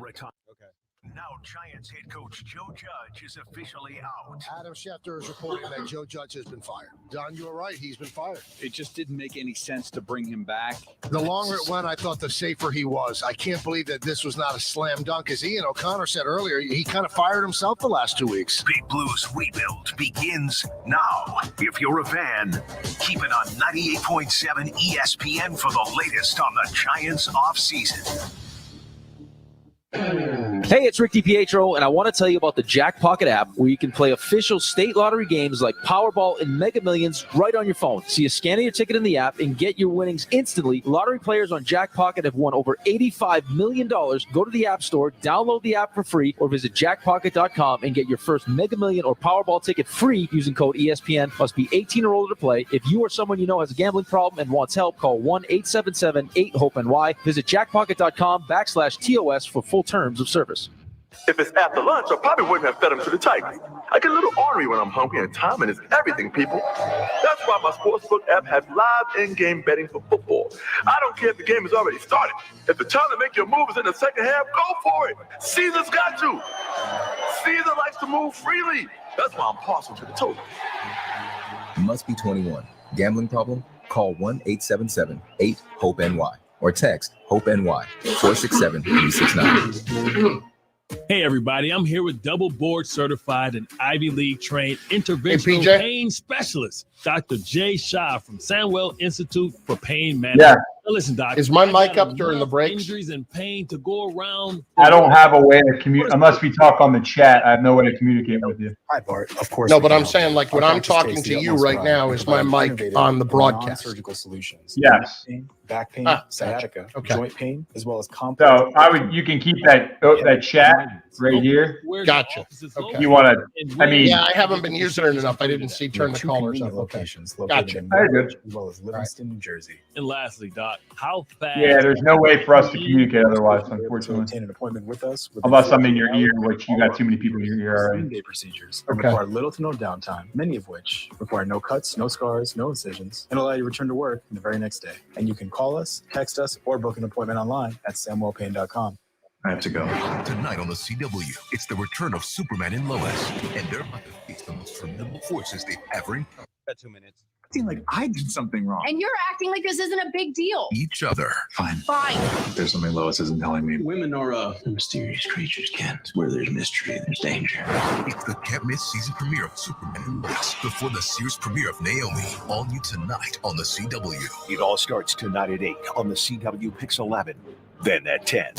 Now Giants head coach Joe Judge is officially out. Adam Schefter is reporting that Joe Judge has been fired. Don, you were right. He's been fired. It just didn't make any sense to bring him back. The longer it went, I thought the safer he was. I can't believe that this was not a slam dunk. As Ian O'Connor said earlier, he kind of fired himself the last 2 weeks. Big Blues rebuild begins now. If you're a fan, keep it on 98.7 ESPN for the latest on the Giants offseason. Hey, it's Rick DiPietro, and I want to tell you about the Jack Pocket app where you can play official state lottery games like Powerball and Mega Millions right on your phone. So you scan your ticket in the app and get your winnings instantly. Lottery players on Jack Pocket have won over $85 million. Go to the App Store, download the app for free, or visit jackpocket.com and get your first Mega Million or Powerball ticket free using code ESPN. Must be 18 or older to play. If you or someone you know has a gambling problem and wants help, call 1-877-8-HOPE-NY. Visit jackpocket.com/TOS for full terms of service. If it's after lunch, I probably wouldn't have fed him to the Tigers. I get a little ornery when I'm hungry, and timing is everything, people. That's why my Sportsbook app has live in-game betting for football. I don't care if the game has already started. If the time to make your move is in the second half, go for it. Caesar's got to. Caesar likes to move freely. That's why I'm partial to the total. Must be 21. Gambling problem? Call 1-877-8-HOPE-NY or text HOPE-NY 467-369. Hey, everybody. I'm here with double board certified and Ivy League trained interventional pain specialist, Dr. Jay Shah from Sandwell Institute for Pain Management. Yeah. Now listen, Doc. Is my mic up during the breaks? Injuries and pain to go around. I don't have a way to communicate unless we talk on the chat. I have no way to communicate with you. Hi, Bart. Of course. No, but I'm saying, like, when I'm talking to you right now, is my mic on the broadcast? Surgical solutions. Yes. Back pain, sciatica, joint pain, as well as complex. So you can keep that chat right here. Gotcha. Okay. You want to? I mean, yeah, I haven't been using it enough. I didn't see turn the callers up. Locations Gotcha. Very good. As well as Livingston, New Jersey. And lastly, Doc, how fast? Yeah, there's no way for us to communicate otherwise, unfortunately. Obtain an appointment with us. Unless I'm in your ear, which you got too many people in your ear already. Same-day procedures require little to no downtime, many of which require no cuts, no scars, no incisions, and allow you to return to work the very next day. And you can call us, text us, or book an appointment online at samwellpain.com. I have to go. Tonight on the CW, it's the return of Superman and Lois, and they're about to face the most formidable forces they've ever encountered. Got 2 minutes. Acting like I did something wrong. And you're acting like this isn't a big deal. Each other. Fine. Fine. There's something Lois isn't telling me. Women are mysterious creatures, Ken. Where there's mystery, there's danger. It's the can't miss season premiere of Superman and Lois before the series premiere of Naomi. All new tonight on the CW. It all starts tonight at 8 on the CW Pix 11. Then at 10,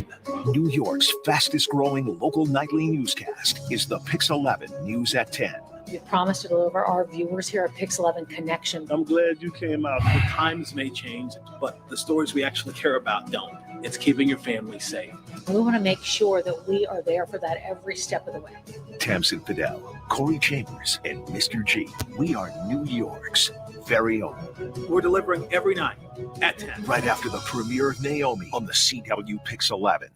New York's fastest growing local nightly newscast is the Pix 11 News at 10. We promised to deliver our viewers here at Pix 11 Connection. I'm glad you came out. The times may change, but the stories we actually care about don't. It's keeping your family safe. We want to make sure that we are there for that every step of the way. Tamsin Fidel, Corey Chambers, and Mr. G. We are New York's very own. We're delivering every night at 10. Right after the premiere of Naomi on the CW Pix 11.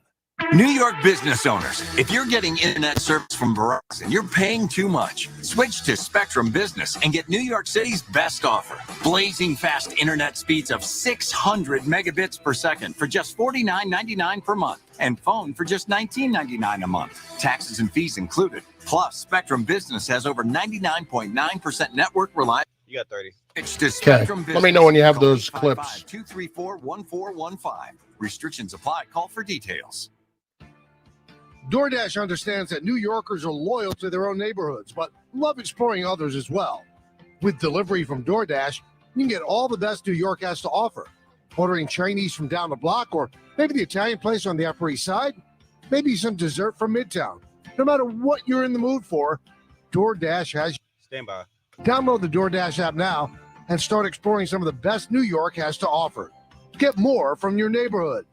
New York business owners, if you're getting internet service from Verizon, you're paying too much. Switch to Spectrum Business and get New York City's best offer. Blazing fast internet speeds of 600 megabits per second for just $49.99 per month. And phone for just $19.99 a month. Taxes and fees included. Plus, Spectrum Business has over 99.9% network reliability. You got 30. Okay. Let me know when you have those clips. 234-1415. Restrictions apply. Call for details. DoorDash understands that New Yorkers are loyal to their own neighborhoods, but love exploring others as well. With delivery from DoorDash, you can get all the best New York has to offer. Ordering Chinese from down the block, or maybe the Italian place on the Upper East Side, maybe some dessert from Midtown. No matter what you're in the mood for, DoorDash has. Stand by. Download the DoorDash app now and start exploring some of the best New York has to offer. Get more from your neighborhood.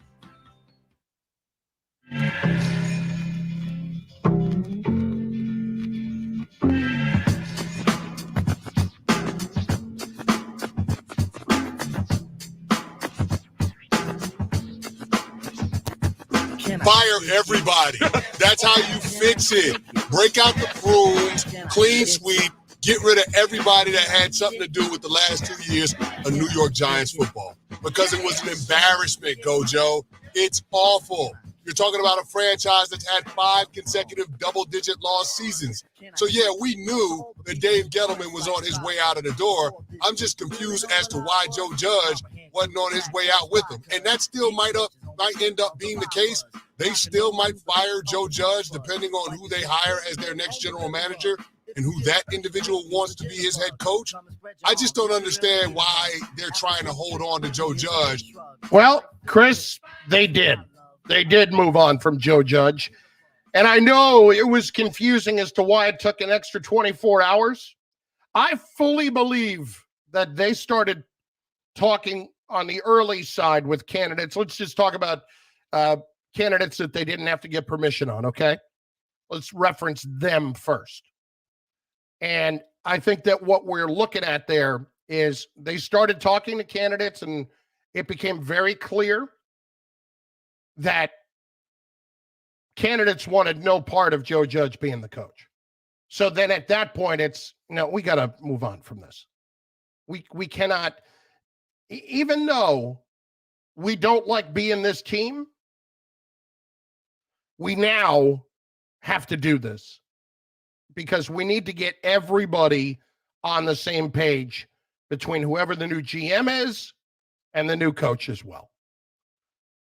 Fire everybody. That's how you fix it. Break out the brooms, clean sweep, get rid of everybody that had something to do with the last 2 years of New York Giants football. Because it was an embarrassment, Gojo. It's awful. You're talking about a franchise that's had 5 consecutive double-digit loss seasons. So, yeah, we knew that Dave Gettleman was on his way out of the door. I'm just confused as to why Joe Judge wasn't on his way out with him. And that still might end up being the case. They still might fire Joe Judge depending on who they hire as their next general manager and who that individual wants to be his head coach. I just don't understand why they're trying to hold on to Joe Judge. Well, Chris, they did. They did move on from Joe Judge. And I know it was confusing as to why it took an extra 24 hours. I fully believe that they started talking on the early side with candidates. Let's just talk about candidates that they didn't have to get permission on, okay? Let's reference them first. And I think that what we're looking at there is they started talking to candidates, and it became very clear that candidates wanted no part of Joe Judge being the coach. So then at that point, it's, no, we got to move on from this. We cannot, even though we don't like being this team, we now have to do this because we need to get everybody on the same page between whoever the new GM is and the new coach as well.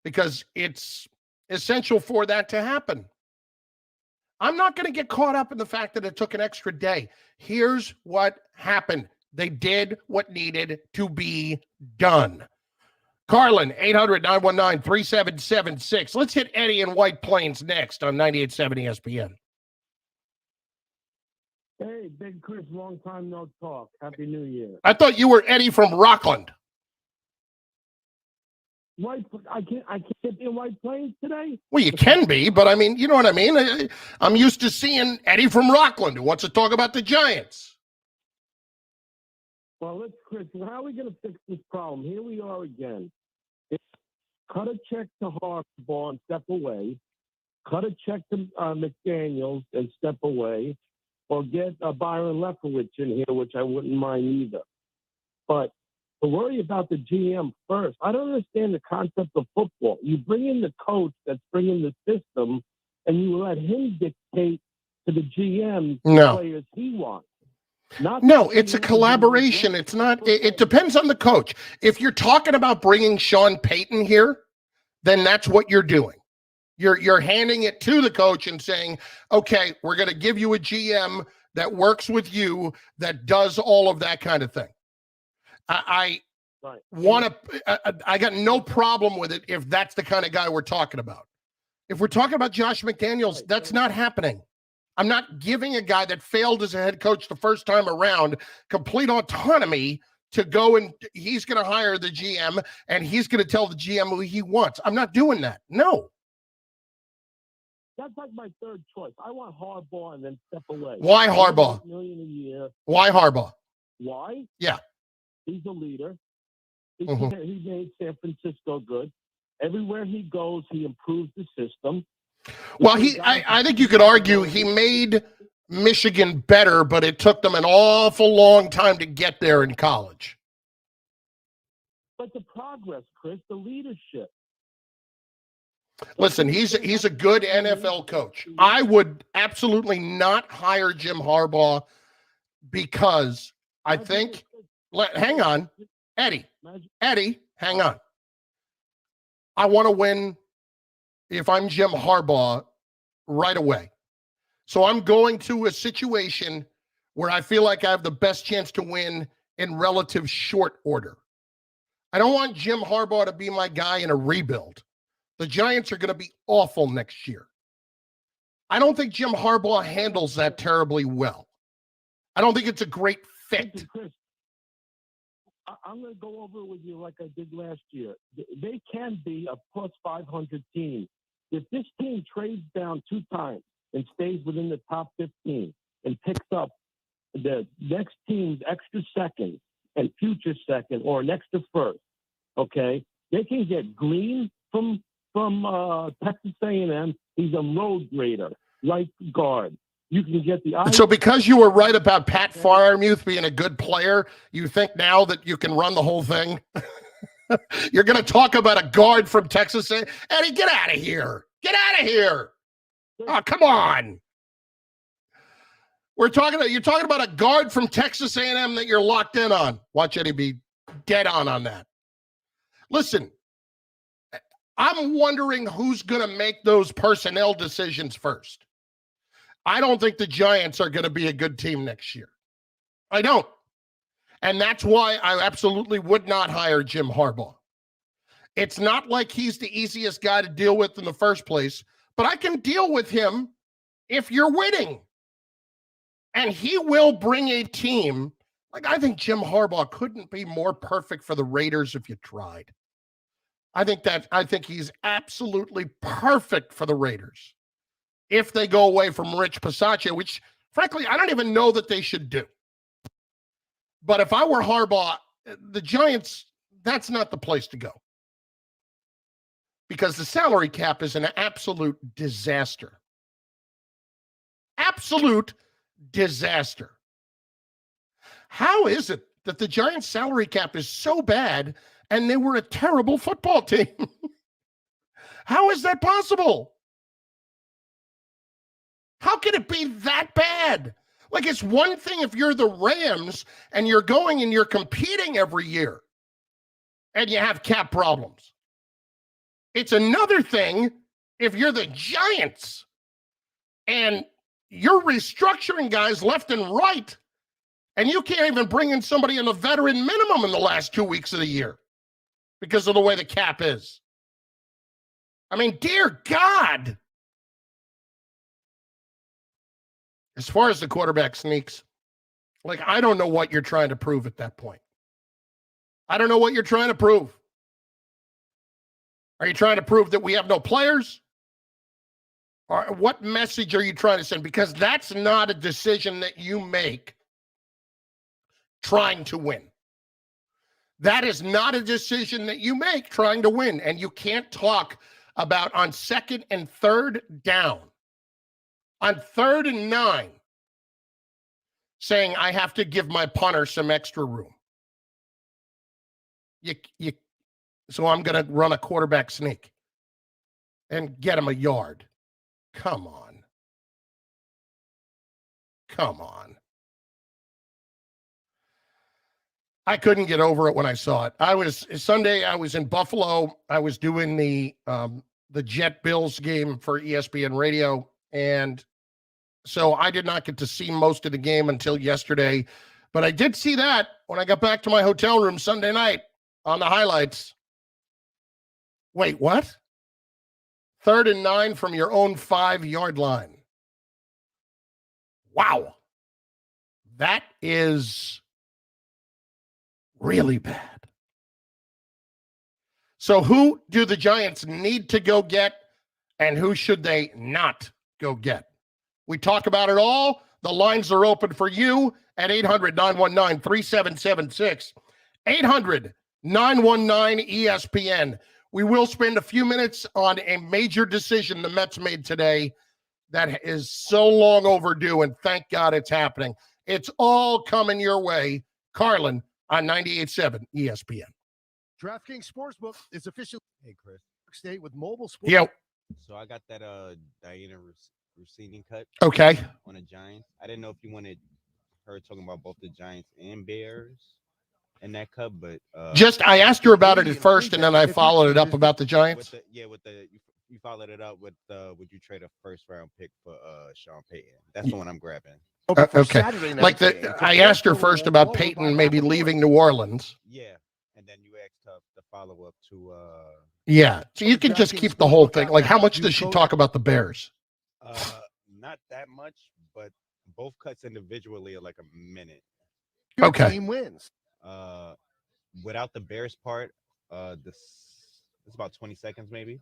Because it's essential for that to happen. I'm not going to get caught up in the fact that it took an extra day. Here's what happened. They did what needed to be done. Carlin, 800-919-3776. Let's hit Eddie in White Plains next on 98.7 ESPN. Hey, Big Chris, long time no talk. Happy New Year. I thought you were Eddie from Rockland. I can't be in White Plains today? Well, you can be, but I mean, you know what I mean? I'm used to seeing Eddie from Rockland who wants to talk about the Giants. Well, Chris, how are we going to fix this problem? Here we are again. Cut a check to Harbaugh and step away. Cut a check to McDaniels and step away. Or get Byron Leftwich in here, which I wouldn't mind either. But to worry about the GM first, I don't understand the concept of football. You bring in the coach that's bringing the system, and you let him dictate to the GM the players he wants. No, it's a collaboration. It's not. It depends on the coach. If you're talking about bringing Sean Payton here, then that's what you're doing. You're handing it to the coach and saying, okay, we're going to give you a GM that works with you, that does all of that kind of thing. I got no problem with it if that's the kind of guy we're talking about. If we're talking about Josh McDaniels, that's not happening. I'm not giving a guy that failed as a head coach the first time around complete autonomy to go, and he's going to hire the GM and he's going to tell the GM who he wants. I'm not doing that. No. That's like my third choice. I want Harbaugh and then step away. Why Harbaugh? $1 million a year. Why Harbaugh? Why? Yeah. He's a leader. He made San Francisco good. Everywhere he goes, he improves the system. Well, I think you could argue he made Michigan better, but it took them an awful long time to get there in college. But the progress, Chris, the leadership. Listen, he's a good NFL coach. I would absolutely not hire Jim Harbaugh because I think hang on, Eddie, hang on. I want to win if I'm Jim Harbaugh right away. So I'm going to a situation where I feel like I have the best chance to win in relative short order. I don't want Jim Harbaugh to be my guy in a rebuild. The Giants are going to be awful next year. I don't think Jim Harbaugh handles that terribly well. I don't think it's a great fit. Chris, I'm going to go over it with you like I did last year. They can be a plus 500 team. If this team trades down 2 times and stays within the top 15 and picks up the next team's extra second and future second or an extra first, okay, they can get Green from Texas A&M. He's a road grader, right guard. You can get the So because you were right about Pat Freiermuth being a good player, you think now that you can run the whole thing? You're going to talk about a guard from Texas A&M? Eddie, get out of here. Get out of here. Oh, come on. You're talking about a guard from Texas A&M that you're locked in on. Watch Eddie be dead on that. Listen, I'm wondering who's going to make those personnel decisions first. I don't think the Giants are going to be a good team next year. I don't. And that's why I absolutely would not hire Jim Harbaugh. It's not like he's the easiest guy to deal with in the first place, but I can deal with him if you're winning. And he will bring a team. Like, I think Jim Harbaugh couldn't be more perfect for the Raiders if you tried. I think he's absolutely perfect for the Raiders if they go away from Rich Bisaccia, which, frankly, I don't even know that they should do. But if I were Harbaugh, the Giants, that's not the place to go. Because the salary cap is an absolute disaster. Absolute disaster. How is it that the Giants' salary cap is so bad and they were a terrible football team? How is that possible? How can it be that bad? Like, it's one thing if you're the Rams and you're going and you're competing every year and you have cap problems. It's another thing if you're the Giants and you're restructuring guys left and right and you can't even bring in somebody in the veteran minimum in the last 2 weeks of the year because of the way the cap is. I mean, dear God. As far as the quarterback sneaks, like, I don't know what you're trying to prove at that point. I don't know what you're trying to prove. Are you trying to prove that we have no players? Or what message are you trying to send? Because that's not a decision that you make trying to win. That is not a decision that you make trying to win. And you can't talk about on 2nd and 3rd down. On 3rd and 9, saying I have to give my punter some extra room. So I'm going to run a quarterback sneak and get him a yard. Come on. Come on. I couldn't get over it when I saw it. Sunday, I was in Buffalo. I was doing the Jet Bills game for ESPN Radio. And so I did not get to see most of the game until yesterday. But I did see that when I got back to my hotel room Sunday night on the highlights. Wait, what? 3rd and 9 from your own 5-yard line. Wow. That is really bad. So who do the Giants need to go get, and who should they not go get? We talk about it all. The lines are open for you at 800-919-3776. 800-919-ESPN. We will spend a few minutes on a major decision the Mets made today that is so long overdue, and thank God it's happening. It's all coming your way. Carlin on 98.7 ESPN. DraftKings Sportsbook is officially Chris. State with mobile sports. Yo. So I got that Diana receiving cut. Okay. On the Giants. I didn't know if you wanted her talking about both the Giants and Bears in that cut, but I asked her about it at first, and then I followed it up about the Giants. You followed it up with would you trade a first-round pick for Sean Payton? That's the one I'm grabbing. Okay. I asked her first about Peyton maybe leaving New Orleans. Yeah, and then you asked the follow-up to. Yeah, so you can just keep the whole thing. Like, how much does she talk about the Bears? Not that much, but both cuts individually are like a minute. Okay. Team wins. Without the Bears part, it's about 20 seconds maybe.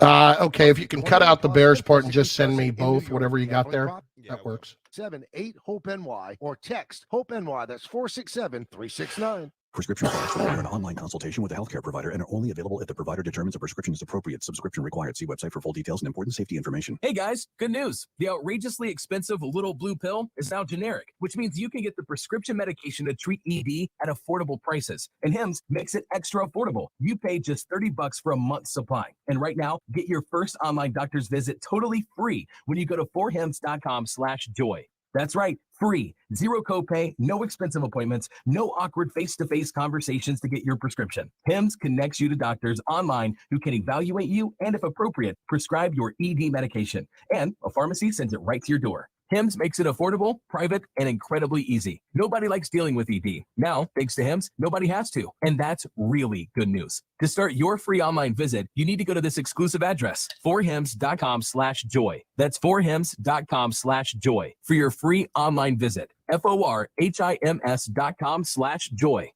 Okay, if you can cut out the Bears part and just send me both, whatever you got there, that works. 78 Hope NY or text Hope NY. That's 467-369. Prescription products require an online consultation with a healthcare provider and are only available if the provider determines a prescription is appropriate. Subscription required. See website for full details and important safety information. Hey guys, good news. The outrageously expensive little blue pill is now generic, which means you can get the prescription medication to treat ED at affordable prices. And Hims makes it extra affordable. You pay just $30 for a month's supply. And right now, get your first online doctor's visit totally free when you go to forhims.com/joy. That's right, free. Zero copay, no expensive appointments, no awkward face-to-face conversations to get your prescription. Hims connects you to doctors online who can evaluate you and, if appropriate, prescribe your ED medication. And a pharmacy sends it right to your door. Hims makes it affordable, private, and incredibly easy. Nobody likes dealing with ED. Now, thanks to Hims, nobody has to. And that's really good news. To start your free online visit, you need to go to this exclusive address, forhims.com/joy. That's forhims.com/joy for your free online visit. forhims.com/joy.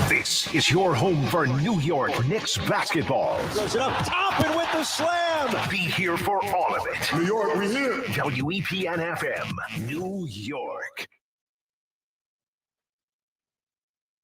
This is your home for New York Knicks basketball. Goes it up top and with the slam. Be here for all of it. New York, we here. WEPN FM, New York.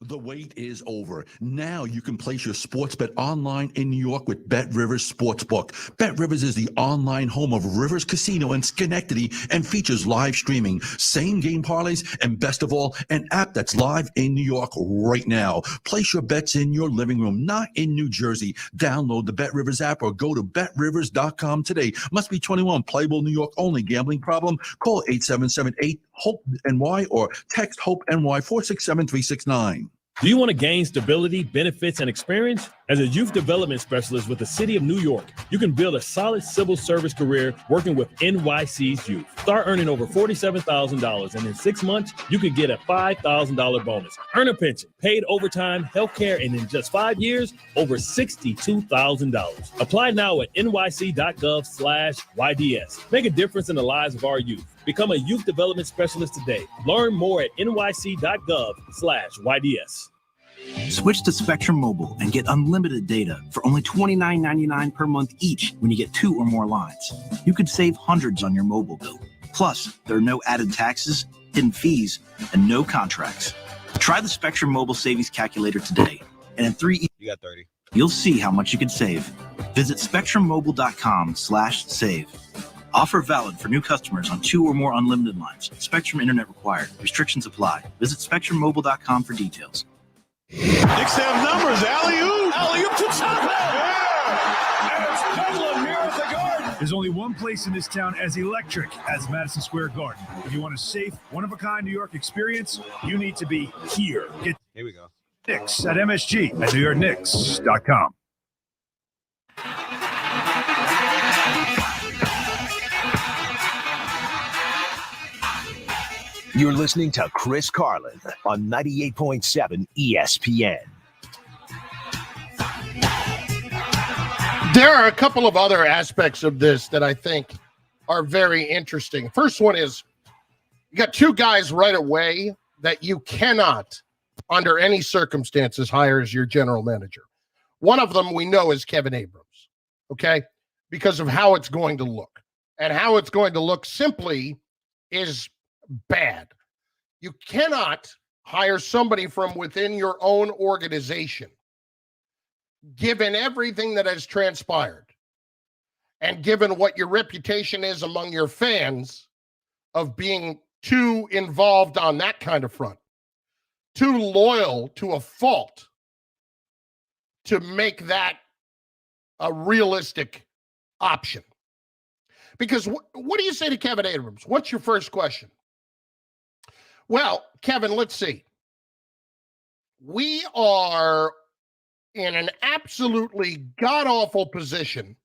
The wait is over. Now you can place your sports bet online in New York with Bet Rivers Sportsbook. Bet Rivers is the online home of Rivers Casino in Schenectady and features live streaming, same game parlays, and best of all, an app that's live in New York right now. Place your bets in your living room, not in New Jersey. Download the Bet Rivers app or go to betrivers.com today. Must be 21, playable New York only. Gambling problem? Call 877-8-HOPE-NY or text HOPE-NY 467-369. Do you want to gain stability, benefits, and experience? As a youth development specialist with the City of New York, you can build a solid civil service career working with NYC's youth. Start earning over $47,000, and in 6 months, you could get a $5,000 bonus. Earn a pension, paid overtime, healthcare, and in just 5 years, over $62,000. Apply now at nyc.gov/YDS. Make a difference in the lives of our youth. Become a youth development specialist today. Learn more at nyc.gov/YDS. Switch to Spectrum Mobile and get unlimited data for only $29.99 per month each when you get 2 or more lines. You could save hundreds on your mobile bill. Plus, there are no added taxes, hidden fees, and no contracts. Try the Spectrum Mobile Savings Calculator today, and in 3 You got 30. You'll see how much you could save. Visit spectrummobile.com/save. Offer valid for new customers on 2 or more unlimited lines. Spectrum Internet required. Restrictions apply. Visit spectrummobile.com for details. Knicks have numbers. Alley-oop. Alley-oop to Chapman. Yeah. And it's Bedlam here at the Garden. There's only one place in this town as electric as Madison Square Garden. If you want a safe, one-of-a-kind New York experience, you need to be here. Get Here we go. Knicks at MSG at NewYorkKnicks.com. You're listening to Chris Carlin on 98.7 ESPN. There are a couple of other aspects of this that I think are very interesting. First one is you got two guys right away that you cannot, under any circumstances, hire as your general manager. One of them we know is Kevin Abrams, okay, because of how it's going to look. And how it's going to look simply is bad. You cannot hire somebody from within your own organization, given everything that has transpired and given what your reputation is among your fans of being too involved on that kind of front, too loyal to a fault to make that a realistic option. Because what do you say to Kevin Abrams? What's your first question? Well, Kevin, let's see. We are in an absolutely god-awful position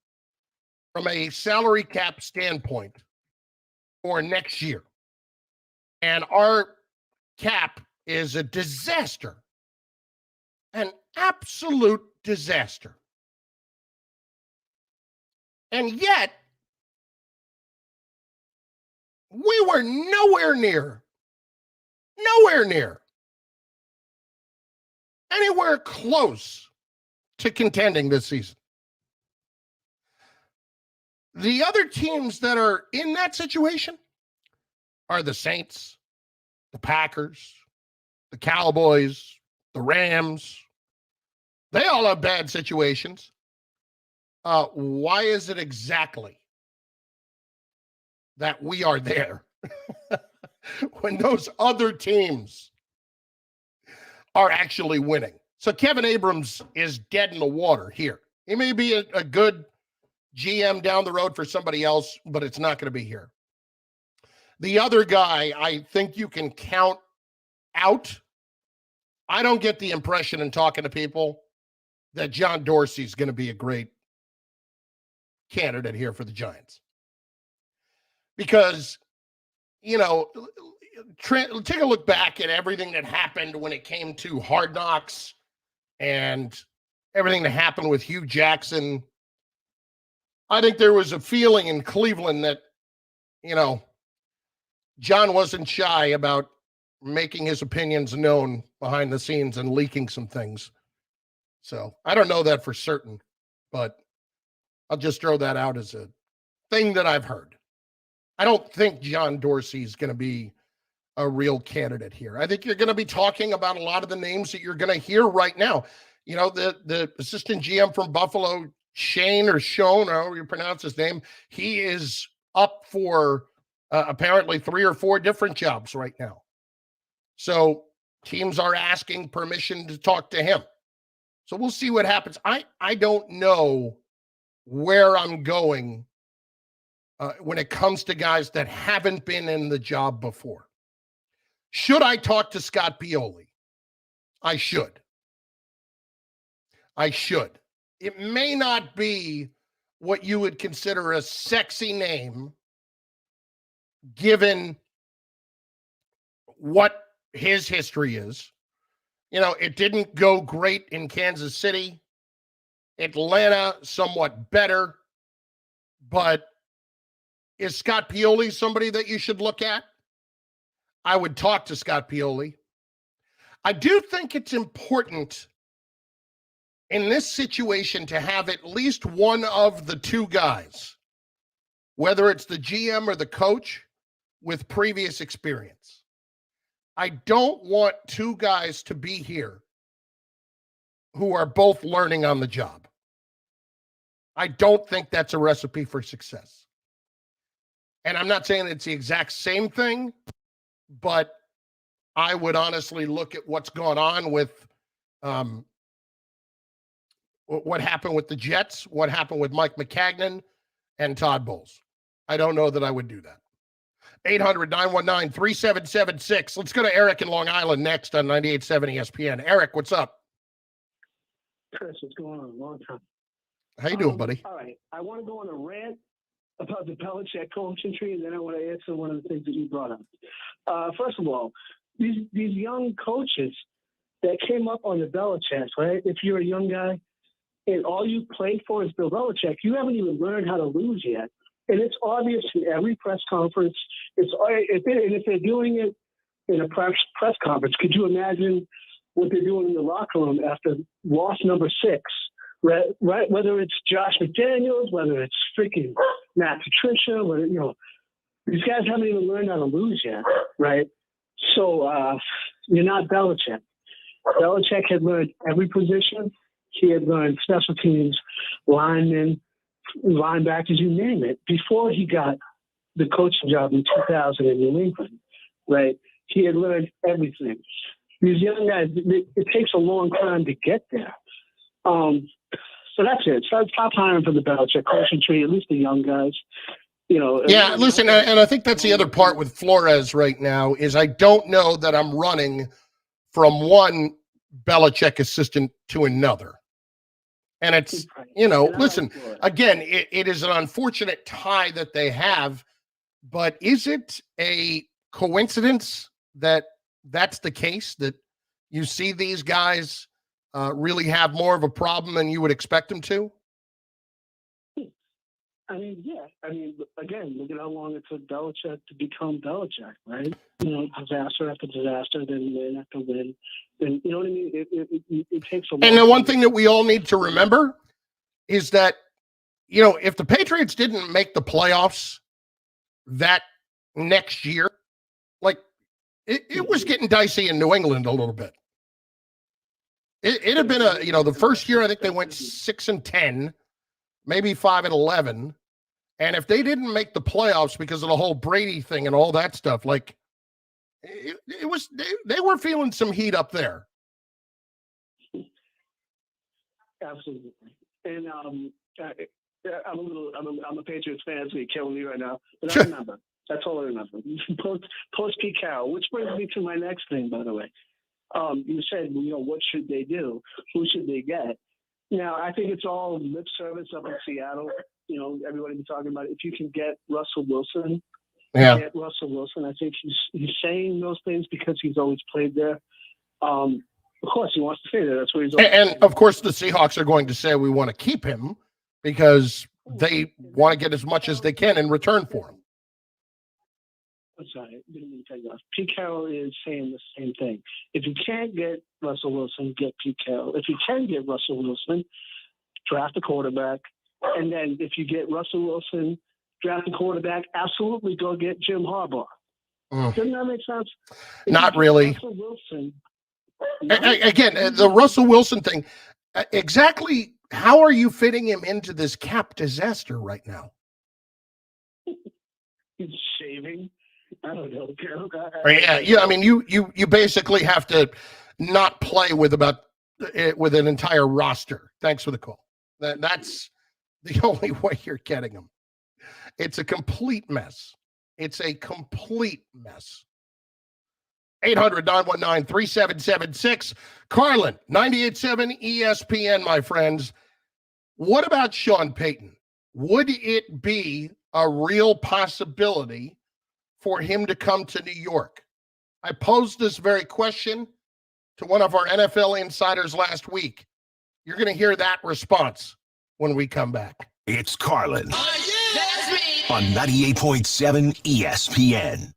from a salary cap standpoint for next year. And our cap is a disaster, an absolute disaster. And yet, we were nowhere near anywhere close to contending this season. The other teams that are in that situation are the Saints, the Packers, the Cowboys, the Rams. They all have bad situations. Why is it exactly that we are there when those other teams are actually winning? So Kevin Abrams is dead in the water here. He may be a good GM down the road for somebody else, but it's not going to be here. The other guy I think you can count out. I don't get the impression in talking to people that John Dorsey is going to be a great candidate here for the Giants. Because, you know, take a look back at everything that happened when it came to Hard Knocks and everything that happened with Hugh Jackson. I think there was a feeling in Cleveland that, you know, John wasn't shy about making his opinions known behind the scenes and leaking some things. So I don't know that for certain, but I'll just throw that out as a thing that I've heard. I don't think John Dorsey is going to be a real candidate here. I think you're going to be talking about a lot of the names that you're going to hear right now. You know, the assistant GM from Buffalo, Shane or Schoen, however you pronounce his name, he is up for apparently 3 or 4 different jobs right now. So teams are asking permission to talk to him. So we'll see what happens. I don't know where I'm going when it comes to guys that haven't been in the job before. Should I talk to Scott Pioli? I should. It may not be what you would consider a sexy name, given what his history is. You know, it didn't go great in Kansas City. Atlanta, somewhat better. But is Scott Pioli somebody that you should look at? I would talk to Scott Pioli. I do think it's important in this situation to have at least one of the two guys, whether it's the GM or the coach, with previous experience. I don't want two guys to be here who are both learning on the job. I don't think that's a recipe for success. And I'm not saying it's the exact same thing, but I would honestly look at what's gone on with what happened with the Jets, what happened with Mike McCagnon, and Todd Bowles. I don't know that I would do that. 800-919-3776. Let's go to Eric in Long Island next on 98.7 ESPN. Eric, what's up? Chris, what's going on? Long time. How you doing, buddy? All right. I want to go on a rant about the Belichick coaching tree, and then I want to answer one of the things that you brought up. First of all, these young coaches that came up on the Belichick, right? If you're a young guy and all you played for is Bill Belichick, you haven't even learned how to lose yet. And it's obvious in every press conference. If they're doing it in a press conference, could you imagine what they're doing in the locker room after loss number 6? Right? Whether it's Josh McDaniels, whether it's freaking Matt Patricia, these guys haven't even learned how to lose yet, right? So you're not Belichick. Belichick had learned every position. He had learned special teams, linemen, linebackers, you name it, before he got the coaching job in 2000 in New England, right? He had learned everything. These young guys, it takes a long time to get there. So that's it. Stop hiring for the Belichick coaching tree, at least the young guys. Yeah, listen, and I think that's the other part with Flores right now is I don't know that I'm running from one Belichick assistant to another. And it's, listen, again, it is an unfortunate tie that they have, but is it a coincidence that that's the case, that you see these guys really have more of a problem than you would expect them to? I mean, yeah. I mean, again, look at how long it took Belichick to become Belichick, right? Disaster after disaster, then win after win. Then, you know what I mean? It takes a long time. And the one thing that we all need to remember is that, if the Patriots didn't make the playoffs that next year, like, it was getting dicey in New England a little bit. It had been the first year, I think they went 6-10, maybe 5-11. And if they didn't make the playoffs because of the whole Brady thing and all that stuff, like it was, they were feeling some heat up there. Absolutely. And I'm a Patriots fan, so you're killing me right now. But I remember. That's all I remember. Post Pete Carroll, which brings me to my next thing, by the way. You said, what should they do? Who should they get? Now, I think it's all lip service up in Seattle. Everybody be talking about it. If you can get Russell Wilson, get Russell Wilson. I think he's saying those things because he's always played there. Of course, he wants to stay there. That's where he's. And of course, the Seahawks are going to say we want to keep him because they want to get as much as they can in return for him. I'm sorry, didn't mean to cut you off. Pete Carroll is saying the same thing. If you can't get Russell Wilson, get Pete Carroll. If you can get Russell Wilson, draft a quarterback. And then if you get Russell Wilson, draft a quarterback, absolutely go get Jim Harbaugh. Doesn't that make sense? Not really. Russell Wilson. Again, the Russell Wilson thing, exactly how are you fitting him into this cap disaster right now? He's shaving. I don't know. Yeah. I mean, you basically have to not play with an entire roster. Thanks for the call. That's the only way you're getting them. It's a complete mess. It's a complete mess. 800-919-3776. Carlin, 98.7 ESPN, my friends. What about Sean Payton? Would it be a real possibility for him to come to New York? I posed this very question to one of our NFL insiders last week. You're going to hear that response when we come back. It's Carlin on 98.7 ESPN.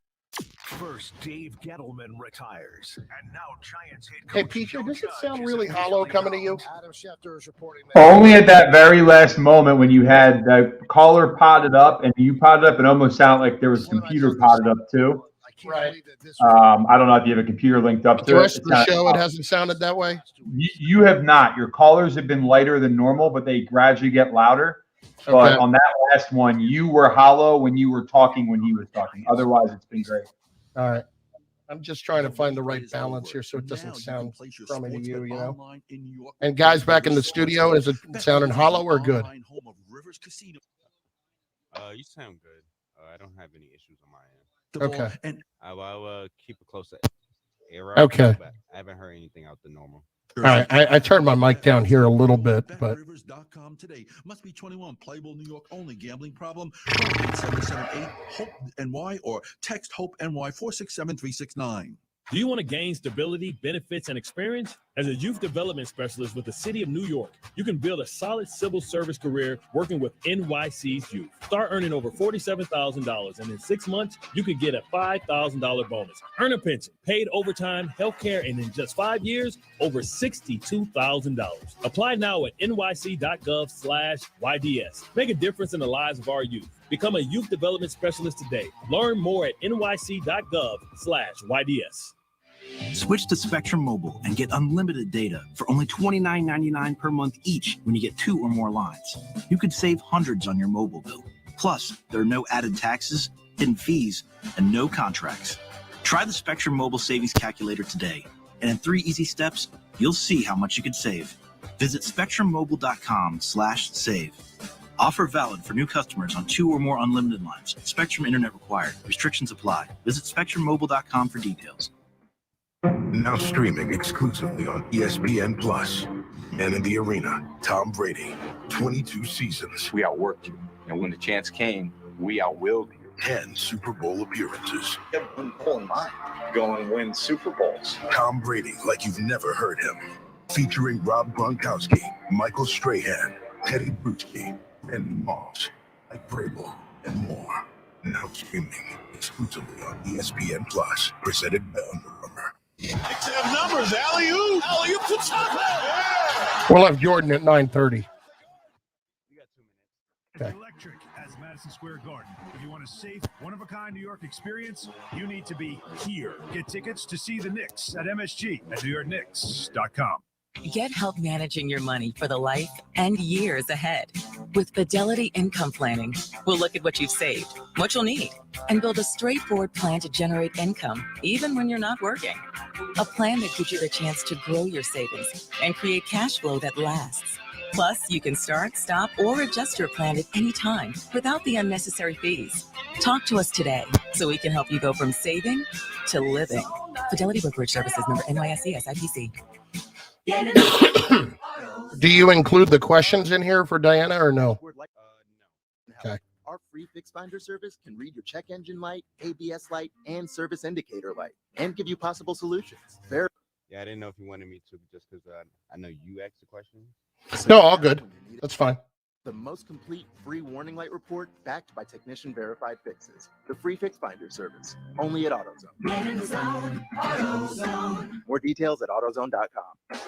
First, Dave Gettleman retires, and now Giants head coach. Hey, Peter, does it sound really hollow coming to you? Adam Schefter is reporting Only at that very last moment when you had the caller potted up and you potted up, it almost sounded like there was a computer potted up too. Right. I don't know if you have a computer linked up to The it. rest of the show, it hasn't sounded that way? You have not. Your callers have been lighter than normal, but they gradually get louder. Okay. But on that last one, you were hollow when you were talking when he was talking. Otherwise, it's been great. All right. I'm just trying to find the right balance here so it doesn't sound crummy to you, And guys back in the studio, is it sounding hollow or good? You sound good. I don't have any issues on my end. Okay. And I'll keep it close to air Okay. but I haven't heard anything out the normal. All right. I turned my mic down here a little bit, but BetRivers.com today. Must be 21. Playable New York only. Gambling problem? Call 877-8-HOPE-NY or text HOPE-NY 467-369. Do you want to gain stability, benefits, and experience? As a youth development specialist with the City of New York, you can build a solid civil service career working with NYC's youth. Start earning over $47,000, and in 6 months, you could get a $5,000 bonus. Earn a pension, paid overtime, health care, and in just 5 years, over $62,000. Apply now at nyc.gov/YDS. Make a difference in the lives of our youth. Become a youth development specialist today. Learn more at nyc.gov/YDS. Switch to Spectrum Mobile and get unlimited data for only $29.99 per month each when you get 2 or more lines. You could save hundreds on your mobile bill. Plus, there are no added taxes, hidden fees, and no contracts. Try the Spectrum Mobile Savings Calculator today, and in 3 easy steps, you'll see how much you could save. Visit spectrummobile.com/save. Offer valid for new customers on 2 or more unlimited lines. Spectrum Internet required. Restrictions apply. Visit spectrummobile.com for details. Now streaming exclusively on ESPN Plus. Man in the Arena, Tom Brady, 22 seasons. We outworked you, and when the chance came, we outwilled you. 10 Super Bowl appearances. Go and win Super Bowls. Tom Brady like you've never heard him. Featuring Rob Gronkowski, Michael Strahan, Teddy Bruschi, and Moss, like Vrabel, and more. Now streaming exclusively on ESPN Plus. Presented by Under Armour. Numbers, alley-oop. Alley-oop to Tucker. we'll have Jordan at 9:30. Okay. Electric as Madison Square Garden. If you want a safe, one-of-a-kind New York experience, you need to be here. Get tickets to see the Knicks at MSG at NewYorkKnicks.com. Get help managing your money for the life and years ahead. With Fidelity Income Planning, we'll look at what you've saved, what you'll need, and build a straightforward plan to generate income, even when you're not working. A plan that gives you the chance to grow your savings and create cash flow that lasts. Plus, you can start, stop, or adjust your plan at any time without the unnecessary fees. Talk to us today so we can help you go from saving to living. Fidelity Brokerage Services, member NYSE SIPC. Do you include the questions in here for Diana or no? Okay. Our free Fix Finder service can read your check engine light, ABS light, and service indicator light, and give you possible solutions. Yeah, I didn't know if you wanted me to just because I know you asked the question. No, all good. That's fine. The most complete free warning light report backed by technician verified fixes. The free Fix Finder service, only at AutoZone. More details at AutoZone.com.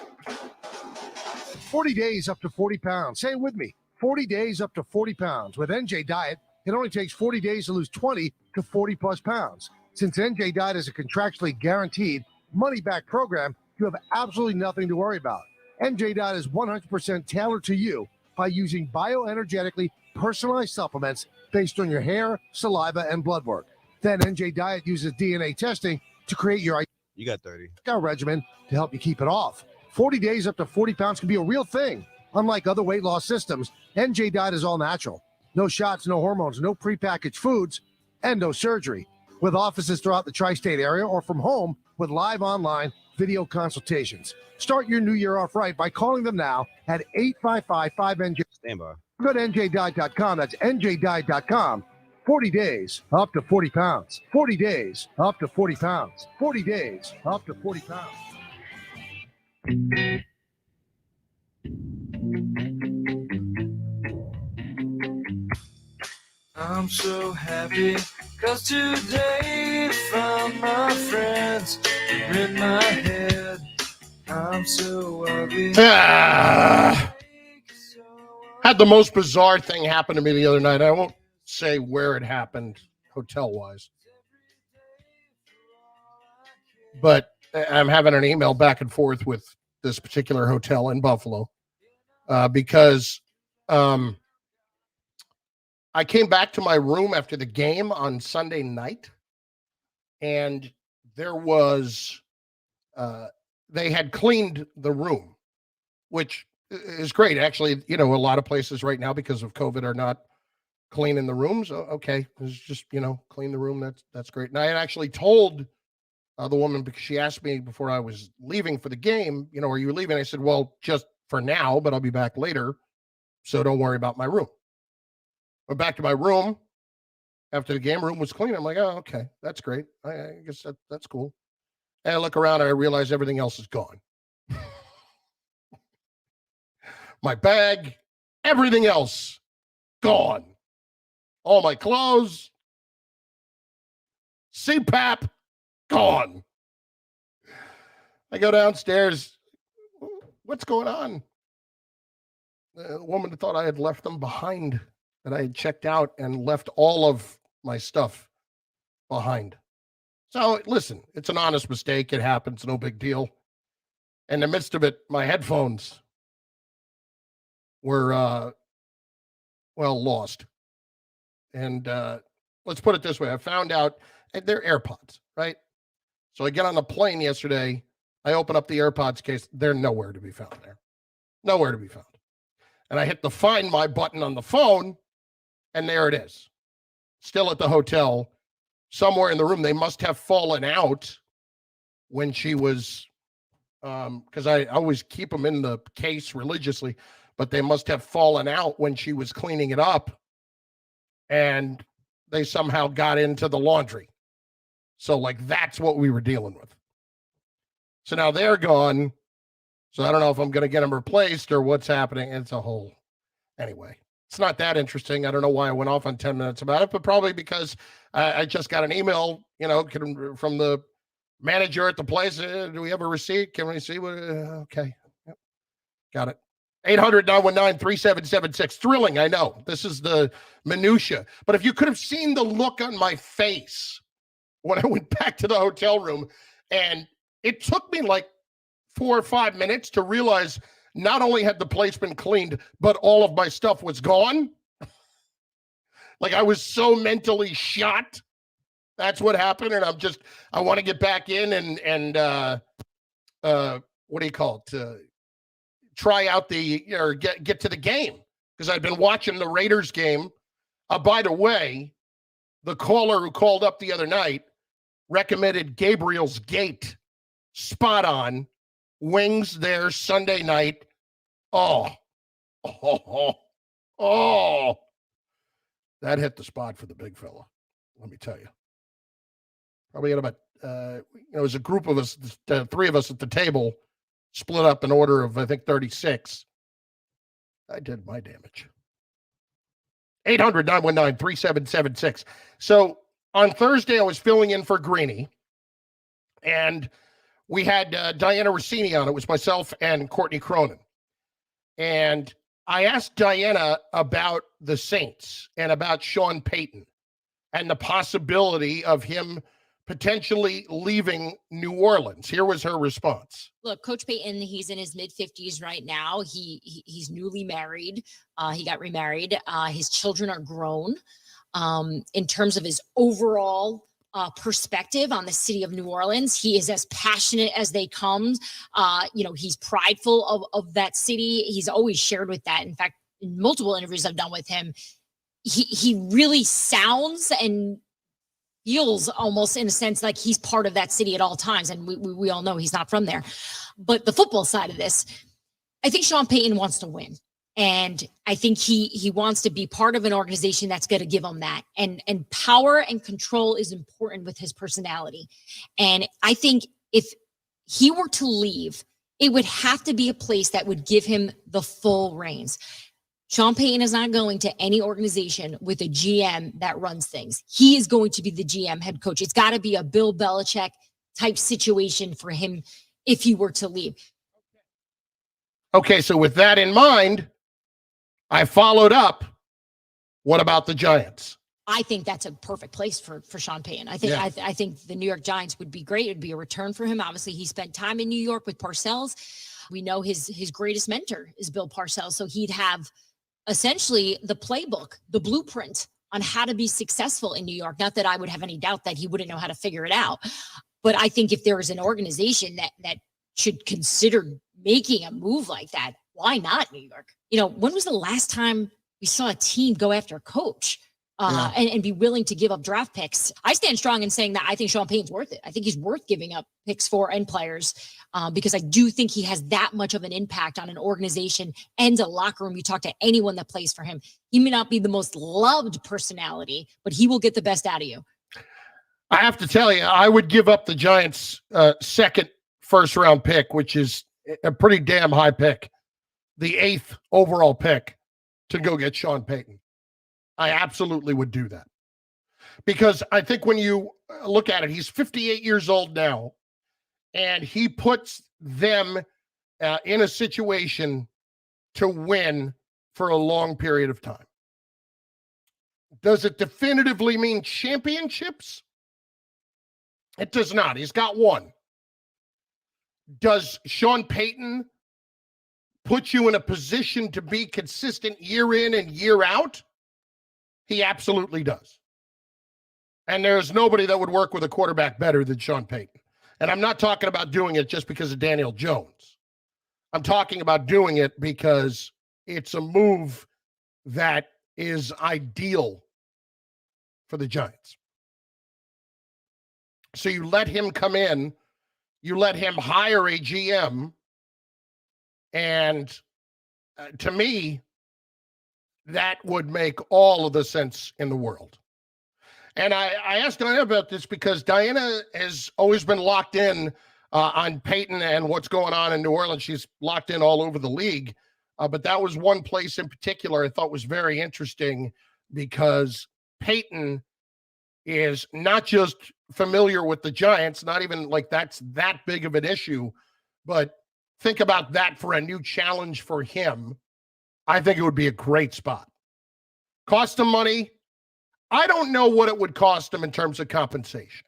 40 days up to 40 pounds. Say it with me. 40 days up to 40 pounds. With NJ Diet, it only takes 40 days to lose 20 to 40 plus pounds. Since NJ Diet is a contractually guaranteed money-back program, you have absolutely nothing to worry about. NJ Diet is 100% tailored to you by using bioenergetically personalized supplements based on your hair, saliva, and blood work. Then NJ Diet uses DNA testing to create your You got 30. workout regimen to help you keep it off. 40 days up to 40 pounds can be a real thing. Unlike other weight loss systems, NJ Diet is all natural. No shots, no hormones, no prepackaged foods, and no surgery. With offices throughout the tri-state area or from home with live online video consultations. Start your new year off right by calling them now at 855-5NJ. Stand by. Go to njdiet.com. That's njdiet.com. 40 days up to 40 pounds. 40 days up to 40 pounds. 40 days up to 40 pounds. I'm so happy cause today found my friends in my head. I'm so ugly. Had the most bizarre thing happen to me the other night. I won't say where it happened hotel-wise. But I'm having an email back and forth with this particular hotel in Buffalo because I came back to my room after the game on Sunday night, and there was they had cleaned the room, which is great. Actually, you know, a lot of places right now because of COVID are not cleaning the rooms. Okay, it's just, clean the room. That's great. And I had actually told the woman, because she asked me before I was leaving for the game, are you leaving? I said, well, just for now, but I'll be back later. So don't worry about my room. Went back to my room after the game. Room was clean. I'm like, oh, okay, that's great. I guess that's cool. And I look around and I realize everything else is gone. My bag, everything else gone. All my clothes, CPAP, gone. I go downstairs. What's going on? The woman thought I had left them behind, that I had checked out and left all of my stuff behind. So listen, it's an honest mistake. It happens. No big deal. In the midst of it, my headphones were, lost. And let's put it this way. I found out they're AirPods, right? So I get on the plane yesterday. I open up the AirPods case. They're nowhere to be found there. Nowhere to be found. And I hit the Find My button on the phone, and there it is. Still at the hotel, somewhere in the room. They must have fallen out when she was, because I always keep them in the case religiously, but they must have fallen out when she was cleaning it up, and they somehow got into the laundry. So, that's what we were dealing with. So now they're gone. So I don't know if I'm going to get them replaced or what's happening. It's a whole, anyway, it's not that interesting. I don't know why I went off on 10 minutes about it, but probably because I just got an email, from the manager at the place. Do we have a receipt? Can we see what? Okay. Yep. Got it. 800-919-3776. Thrilling, I know. This is the minutia. But if you could have seen the look on my face when I went back to the hotel room, and it took me 4 or 5 minutes to realize not only had the place been cleaned, but all of my stuff was gone. I was so mentally shot. That's what happened. And I want to get back in and what do you call it? Try out get to the game, because I'd been watching the Raiders game. By the way, the caller who called up the other night recommended Gabriel's Gate. Spot on. Wings there Sunday night. Oh. That hit the spot for the big fella. Let me tell you. Probably had about, it was a group of us, 3 of us at the table, split up in order of, I think, 36. I did my damage. 800-919-3776. So on Thursday, I was filling in for Greeny, and we had Diana Rossini on. It was myself and Courtney Cronin. And I asked Diana about the Saints and about Sean Payton and the possibility of him potentially leaving New Orleans. Here was her response. Look, Coach Payton, he's in his mid-50s right now. He's newly married. He got remarried. His children are grown. In terms of his overall perspective on the city of New Orleans, he is as passionate as they come. He's prideful of that city. He's always shared with that. In fact, in multiple interviews I've done with him, he really sounds and feels almost, in a sense, like he's part of that city at all times. And we all know he's not from there. But the football side of this, I think Sean Payton wants to win. And I think he wants to be part of an organization that's going to give him that. And power and control is important with his personality. And I think if he were to leave, it would have to be a place that would give him the full reins. Sean Payton is not going to any organization with a GM that runs things. He is going to be the GM head coach. It's got to be a Bill Belichick type situation for him if he were to leave. Okay, so with that in mind, I followed up. What about the Giants? I think that's a perfect place for Sean Payton. I think the New York Giants would be great. It'd be a return for him. Obviously, he spent time in New York with Parcells. We know his greatest mentor is Bill Parcells, so he'd have essentially the playbook, the blueprint on how to be successful in New York. Not that I would have any doubt that he wouldn't know how to figure it out, but I think if there is an organization that should consider making a move like that, why not New York? When was the last time We saw a team go after a coach and be willing to give up draft picks. I stand strong in saying that I think Sean Payton's worth it. I think he's worth giving up picks for and players because I do think he has that much of an impact on an organization and a locker room. You talk to anyone that plays for him. He may not be the most loved personality, but he will get the best out of you. I have to tell you, I would give up the Giants' second first-round pick, which is a pretty damn high pick, the 8th overall pick, to go get Sean Payton. I absolutely would do that. Because I think when you look at it, he's 58 years old now, and he puts them in a situation to win for a long period of time. Does it definitively mean championships? It does not. He's got one. Does Sean Payton put you in a position to be consistent year in and year out? He absolutely does. And there's nobody that would work with a quarterback better than Sean Payton. And I'm not talking about doing it just because of Daniel Jones. I'm talking about doing it because it's a move that is ideal for the Giants. So you let him come in, you let him hire a GM, and to me, that would make all of the sense in the world. And I asked Diana about this because Diana has always been locked in on Peyton and what's going on in New Orleans. She's locked in all over the league. But that was one place in particular I thought was very interesting because Peyton is not just familiar with the Giants, not even like that's that big of an issue, but think about that for a new challenge for him. I think it would be a great spot. Cost him money. I don't know what it would cost him in terms of compensation.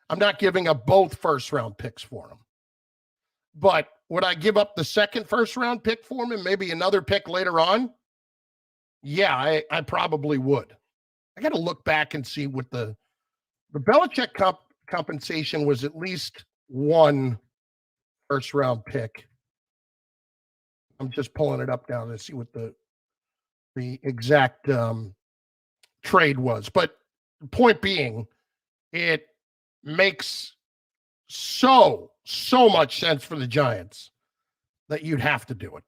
I'm not giving up both first-round picks for him. But would I give up the second first-round pick for him and maybe another pick later on? Yeah, I probably would. I got to look back and see what the Belichick compensation was. At least one first-round pick. I'm just pulling it up now to see what the exact trade was. But the point being, it makes so much sense for the Giants that you'd have to do it.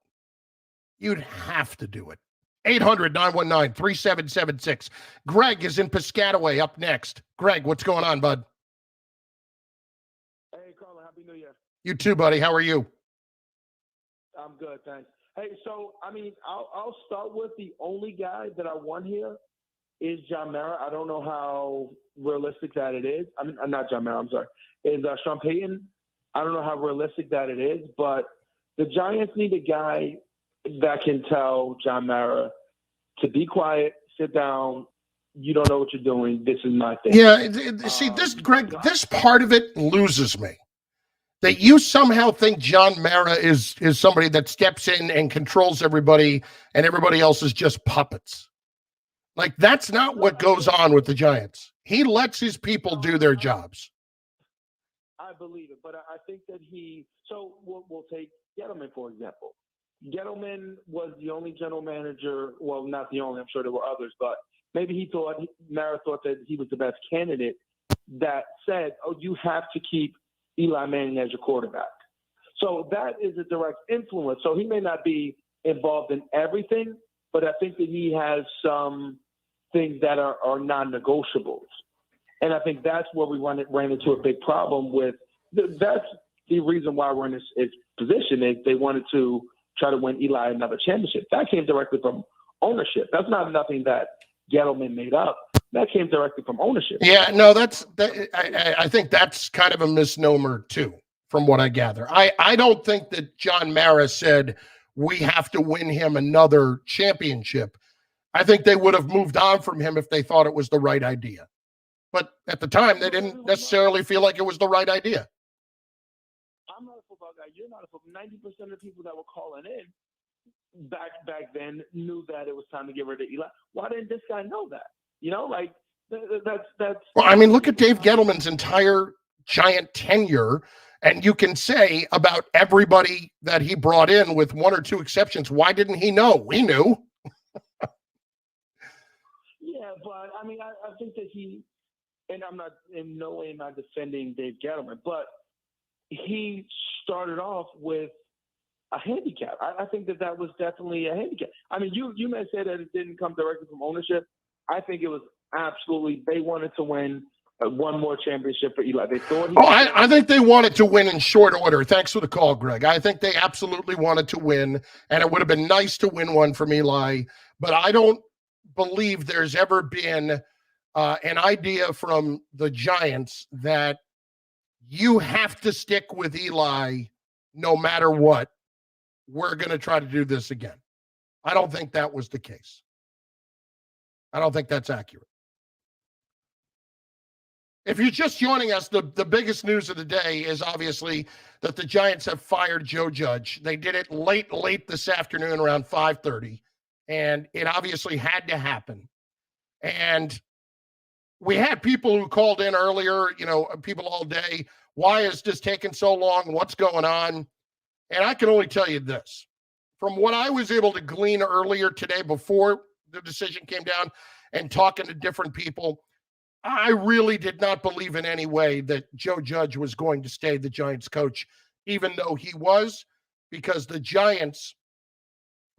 You'd have to do it. 800-919-3776. Greg is in Piscataway up next. Greg, what's going on, bud? Hey, Carlin, Happy New Year. You too, buddy. How are you? I'm good, thanks. Hey, so, I mean, I'll start with the only guy that I want here is John Mara. I don't know how realistic that it is. I mean, not John Mara, I'm sorry. Is Sean Payton. I don't know how realistic that it is, but the Giants need a guy that can tell John Mara to be quiet, sit down. You don't know what you're doing. This is my thing. Yeah, see, this, Greg, this part of it loses me. That you somehow think John Mara is somebody that steps in and controls everybody and everybody else is just puppets. Like, that's not what goes on with the Giants. He lets his people do their jobs. I believe it, but I think that so we'll take Gettleman, for example. Gettleman was the only general manager, well, not the only, I'm sure there were others, but maybe Mara thought that he was the best candidate that said, oh, you have to keep Eli Manning as your quarterback. So that is a direct influence. So he may not be involved in everything, but I think that he has some things that are non-negotiables. And I think that's where we ran into a big problem with. That's the reason why we're in this position is they wanted to try to win Eli another championship. That came directly from ownership. That's not nothing that Gettleman made up. That came directly from ownership. Yeah, no, I think that's kind of a misnomer too, from what I gather. I don't think that John Mara said we have to win him another championship. I think they would have moved on from him if they thought it was the right idea. But at the time, they didn't necessarily feel like it was the right idea. I'm not a football guy. You're not a football. 90% of the people that were calling in back then knew that it was time to get rid of Eli. Why didn't this guy know that? You know, like that's. Well, I mean, look at Dave Gettleman's entire Giant tenure, and you can say about everybody that he brought in, with one or two exceptions, why didn't he know? We knew. but I mean, I think that and I'm not in no way am I defending Dave Gettleman, but he started off with a handicap. I think that was definitely a handicap. I mean, you may say that it didn't come directly from ownership. I think it was absolutely, they wanted to win one more championship for Eli. They thought I think they wanted to win in short order. Thanks for the call, Greg. I think they absolutely wanted to win, and it would have been nice to win one from Eli, but I don't believe there's ever been an idea from the Giants that you have to stick with Eli no matter what. We're going to try to do this again. I don't think that was the case. I don't think that's accurate. If you're just joining us, the biggest news of the day is obviously that the Giants have fired Joe Judge. They did it late this afternoon around 5:30, and it obviously had to happen. And we had people who called in earlier, people all day. Why is this taking so long? What's going on? And I can only tell you this. From what I was able to glean earlier today before the decision came down and talking to different people, I really did not believe in any way that Joe Judge was going to stay the Giants coach, even though he was, because the Giants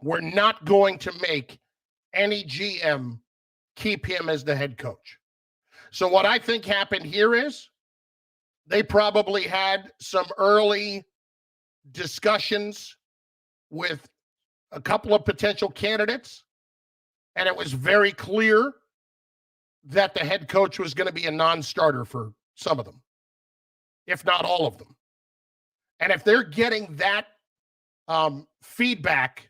were not going to make any GM keep him as the head coach. So what I think happened here is they probably had some early discussions with a couple of potential candidates, and it was very clear that the head coach was going to be a non-starter for some of them, if not all of them. And if they're getting that feedback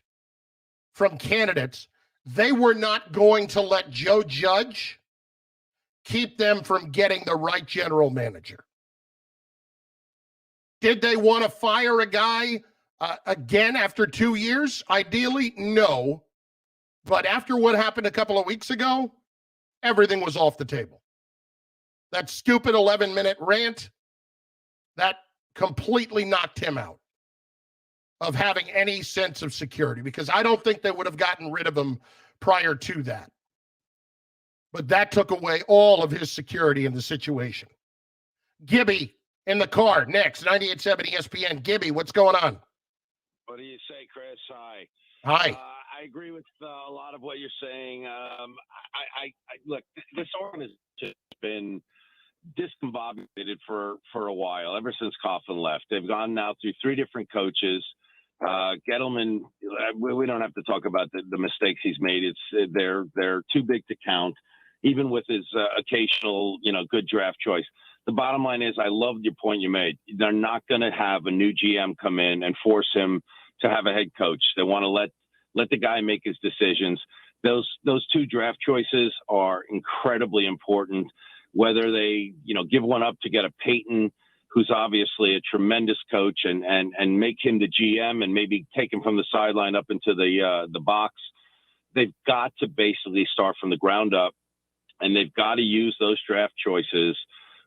from candidates, they were not going to let Joe Judge keep them from getting the right general manager. Did they want to fire a guy again after 2 years? Ideally, no. But after what happened a couple of weeks ago, everything was off the table. That stupid 11-minute rant, that completely knocked him out of having any sense of security, because I don't think they would have gotten rid of him prior to that. But that took away all of his security in the situation. Gibby in the car next, 98.7 ESPN. Gibby, what's going on? What do you say, Chris? Hi. Hi. I agree with a lot of what you're saying. I look, this organization has been discombobulated for a while, ever since Coughlin left. They've gone now through 3 different coaches. Gettleman, we don't have to talk about the mistakes he's made. They're too big to count, even with his occasional, good draft choice. The bottom line is, I love your point you made. They're not going to have a new GM come in and force him to have a head coach. They want to let the guy make his decisions. Those 2 draft choices are incredibly important. Whether they, give one up to get a Peyton, who's obviously a tremendous coach, and make him the GM and maybe take him from the sideline up into the box. They've got to basically start from the ground up, and they've got to use those draft choices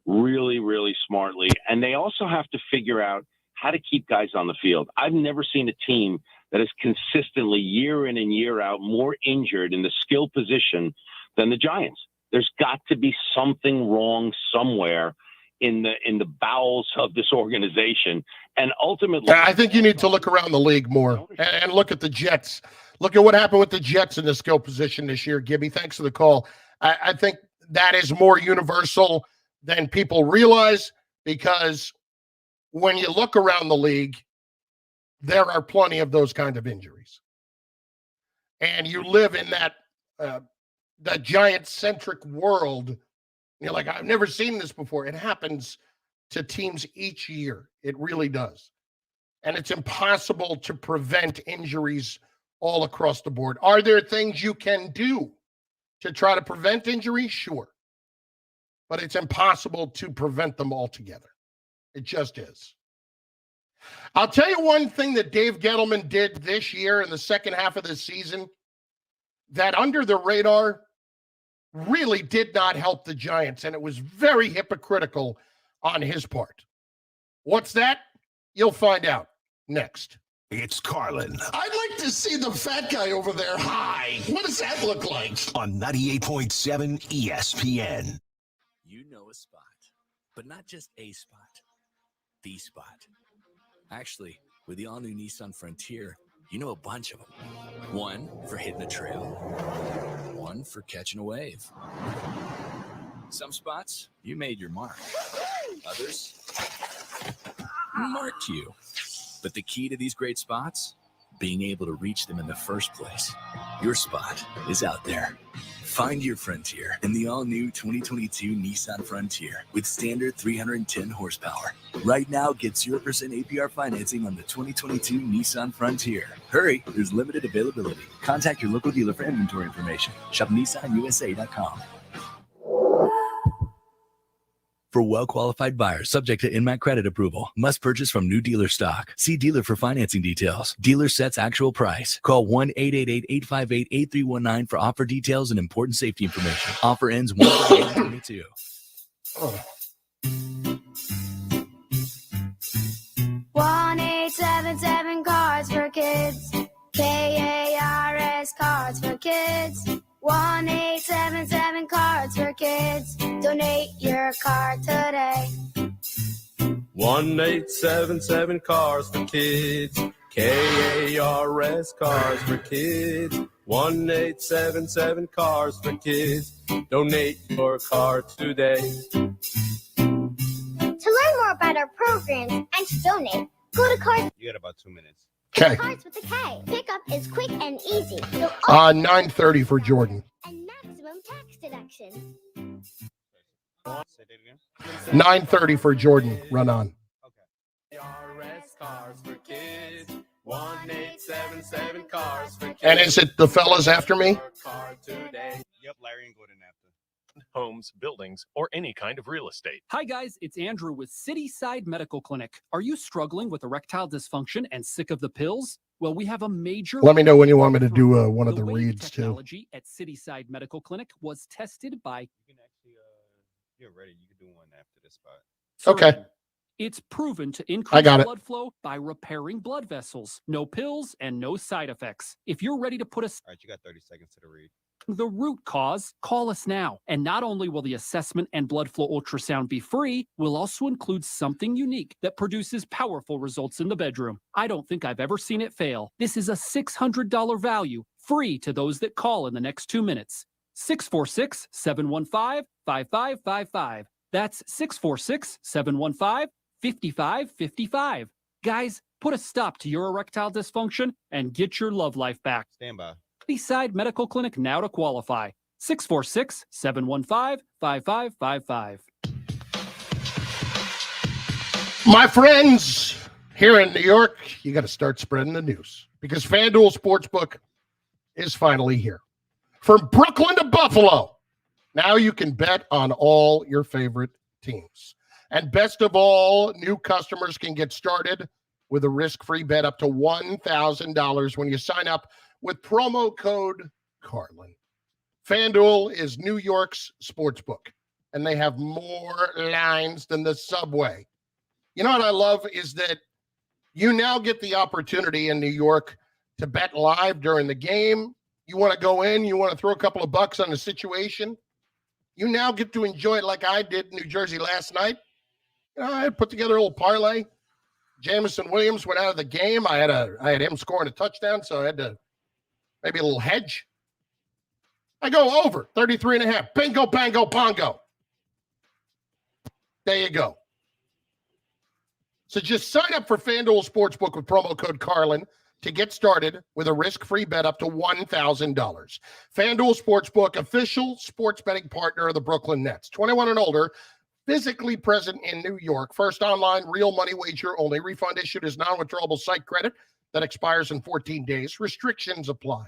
really, really smartly. And they also have to figure out how to keep guys on the field. I've never seen a team that is consistently, year in and year out, more injured in the skill position than the Giants. There's got to be something wrong somewhere in the bowels of this organization. And ultimately, I think you need to look around the league more and look at the Jets. Look at what happened with the Jets in the skill position this year, Gibby. Thanks for the call. I think that is more universal than people realize, because when you look around the league, there are plenty of those kind of injuries. And you live in that Giant-centric world. And you're like, I've never seen this before. It happens to teams each year. It really does. And it's impossible to prevent injuries all across the board. Are there things you can do to try to prevent injuries? Sure. But it's impossible to prevent them altogether. It just is. I'll tell you one thing that Dave Gettleman did this year in the second half of the season that under the radar really did not help the Giants, and it was very hypocritical on his part. What's that? You'll find out next. It's Carlin I'd like to see the fat guy over there high. What does that look like? on 98.7 ESPN. You know a spot, but not just a spot, the spot. Actually, with the all-new Nissan Frontier, you know a bunch of them. One for hitting a trail, one for catching a wave. Some spots, you made your mark. Others marked you. But the key to these great spots, being able to reach them in the first place. Your spot is out there. Find your Frontier in the all-new 2022 Nissan Frontier with standard 310 horsepower. Right now, get 0% APR financing on the 2022 Nissan Frontier. Hurry, there's limited availability. Contact your local dealer for inventory information. Shop NissanUSA.com. For well-qualified buyers subject to INMAC credit approval, must purchase from new dealer stock. See dealer for financing details. Dealer sets actual price. Call 1-888-858-8319 for offer details and important safety information. Offer ends 1/8/22. 1-877 Cards for Kids. KARS Cards for Kids. 1-877 Cards for Kids. Donate your card today. 1-877 Cars for Kids. KARS Cars for Kids. 1-877 Cars for Kids. Donate your card today. To learn more about our programs and to donate, go to Cards. You got about 2 minutes. Okay. Cards with a K. Pickup is quick and easy. 9:30 for Jordan. And maximum tax deduction. 9:30 for Jordan. Run on. Cars for Kids. 1-877 Cars for Kids. And is it the fellas after me? Yep, Larry and Gordon after. Homes, buildings, or any kind of real estate. Hi guys, it's Andrew with Cityside Medical Clinic. Are you struggling with erectile dysfunction and sick of the pills? Well, we have a major... Let me know when you want me to do one of the reads too. Technology at Cityside Medical Clinic was tested by... You can actually, you're ready. You can do one after this spot. Okay. It's proven to I increase got it. blood flow by repairing blood vessels. No pills and no side effects. If you're ready to put All right, you got 30 seconds to the read. the root cause, call us now. And not only will the assessment and blood flow ultrasound be free, we'll also include something unique that produces powerful results in the bedroom. I don't think I've ever seen it fail. This is a $600 value, free to those that call in the next 2 minutes. 646-715-5555. That's 646-715-5555. Guys, put a stop to your erectile dysfunction and get your love life back. Stand by. Cityside Medical Clinic now to qualify. 646-715-5555. My friends, here in New York, you got to start spreading the news because FanDuel Sportsbook is finally here. From Brooklyn to Buffalo, now you can bet on all your favorite teams. And best of all, new customers can get started with a risk-free bet up to $1,000 when you sign up with promo code Carlin. FanDuel is New York's sportsbook, and they have more lines than the subway. You know what I love is that you now get the opportunity in New York to bet live during the game. You want to go in, you want to throw a couple of bucks on the situation. You now get to enjoy it like I did in New Jersey last night. You know, I had put together a little parlay. Jamison Williams went out of the game. I had him scoring a touchdown, so I had to maybe a little hedge. I go over 33.5. Bingo, bango, pongo. There you go. So just sign up for FanDuel Sportsbook with promo code Carlin to get started with a risk-free bet up to $1,000. FanDuel Sportsbook, official sports betting partner of the Brooklyn Nets. 21 and older, physically present in New York. First online, real money wager only. Refund issued as non-withdrawable site credit that expires in 14 days. Restrictions apply.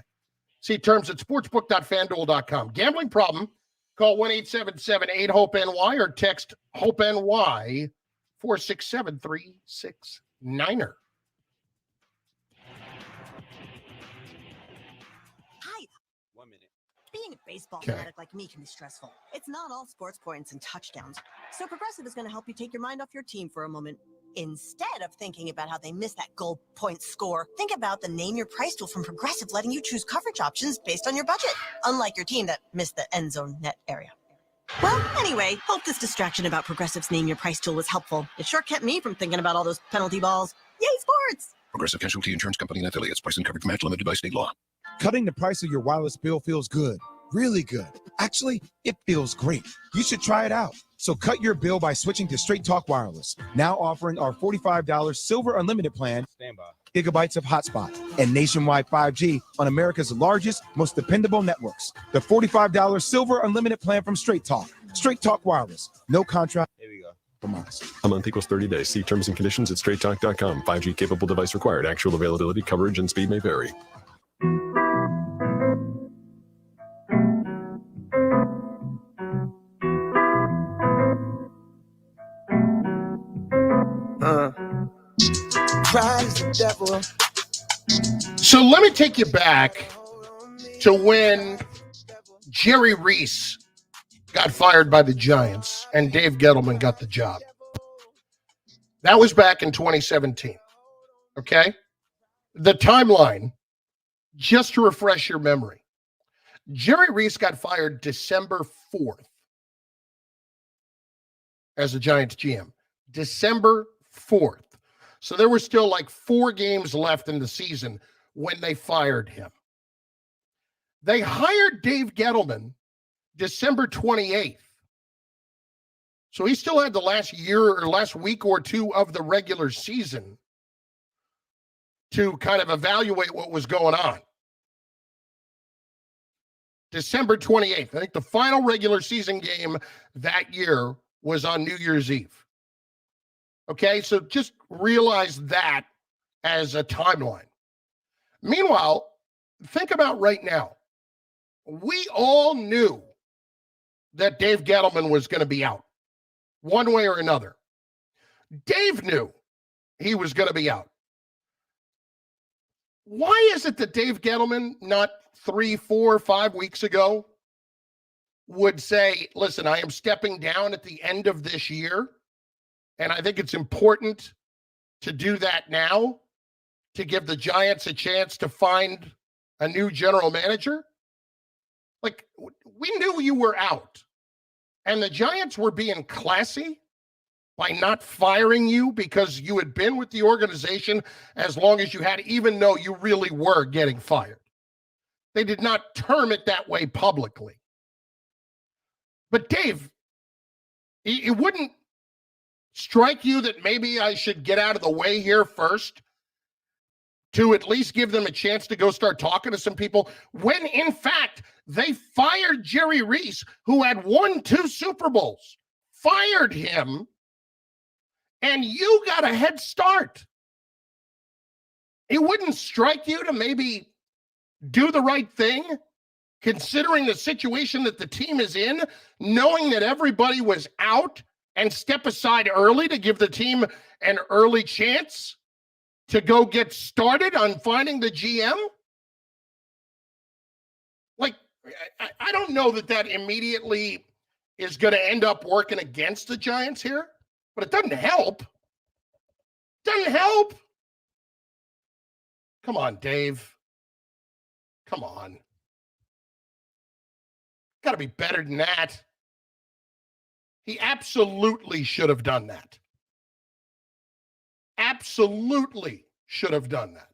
See terms at sportsbook.fanduel.com. Gambling problem? Call 1-877-8-HOPE-NY or text HOPE-NY 467-369er. Hi. 1 minute. Be Being a baseball Okay. fanatic like me can be stressful. It's not all sports points and touchdowns. So Progressive is going to help you take your mind off your team for a moment. Instead of thinking about how they missed that goal point score, think about the Name Your Price tool from Progressive, letting you choose coverage options based on your budget, unlike your team that missed the end zone net area. Well, anyway, hope this distraction about Progressive's Name Your Price tool was helpful. It sure kept me from thinking about all those penalty balls. Yay, sports! Progressive Casualty Insurance Company and affiliates. Price and coverage match limited by state law. Cutting the price of your wireless bill feels good. Really good. Actually, it feels great. You should try it out. So cut your bill by switching to Straight Talk Wireless. Now offering our $45 Silver Unlimited plan, gigabytes of hotspot, and nationwide 5G on America's largest, most dependable networks. The $45 Silver Unlimited plan from Straight Talk. Straight Talk Wireless. No contract. Here we go. A month equals 30 days. See terms and conditions at straighttalk.com. 5G capable device required. Actual availability, coverage, and speed may vary. So let me take you back to when Jerry Reese got fired by the Giants and Dave Gettleman got the job. That was back in 2017. Okay? The timeline, just to refresh your memory. Jerry Reese got fired December 4th as the Giants GM. December 4th. So there were still like 4 games left in the season when they fired him. They hired Dave Gettleman December 28th. So he still had the last year or last week or two of the regular season to kind of evaluate what was going on. December 28th. I think the final regular season game that year was on New Year's Eve. Okay, so just realize that as a timeline. Meanwhile, think about right now. We all knew that Dave Gettleman was going to be out one way or another. Dave knew he was going to be out. Why is it that Dave Gettleman, not 3, 4, 5 weeks ago, would say, listen, I am stepping down at the end of this year, and I think it's important to do that now to give the Giants a chance to find a new general manager? Like, we knew you were out, and the Giants were being classy by not firing you because you had been with the organization as long as you had, even though you really were getting fired. They did not term it that way publicly. But Dave, it wouldn't strike you that maybe I should get out of the way here first to at least give them a chance to go start talking to some people, when in fact they fired Jerry Reese, who had won 2 Super Bowls, fired him, and you got a head start. It wouldn't strike you to maybe do the right thing, considering the situation that the team is in, knowing that everybody was out, and step aside early to give the team an early chance to go get started on finding the GM? Like, I don't know that immediately is going to end up working against the Giants here, but it doesn't help. Doesn't help. Come on, Dave. Come on. Got to be better than that. He absolutely should have done that. Absolutely should have done that.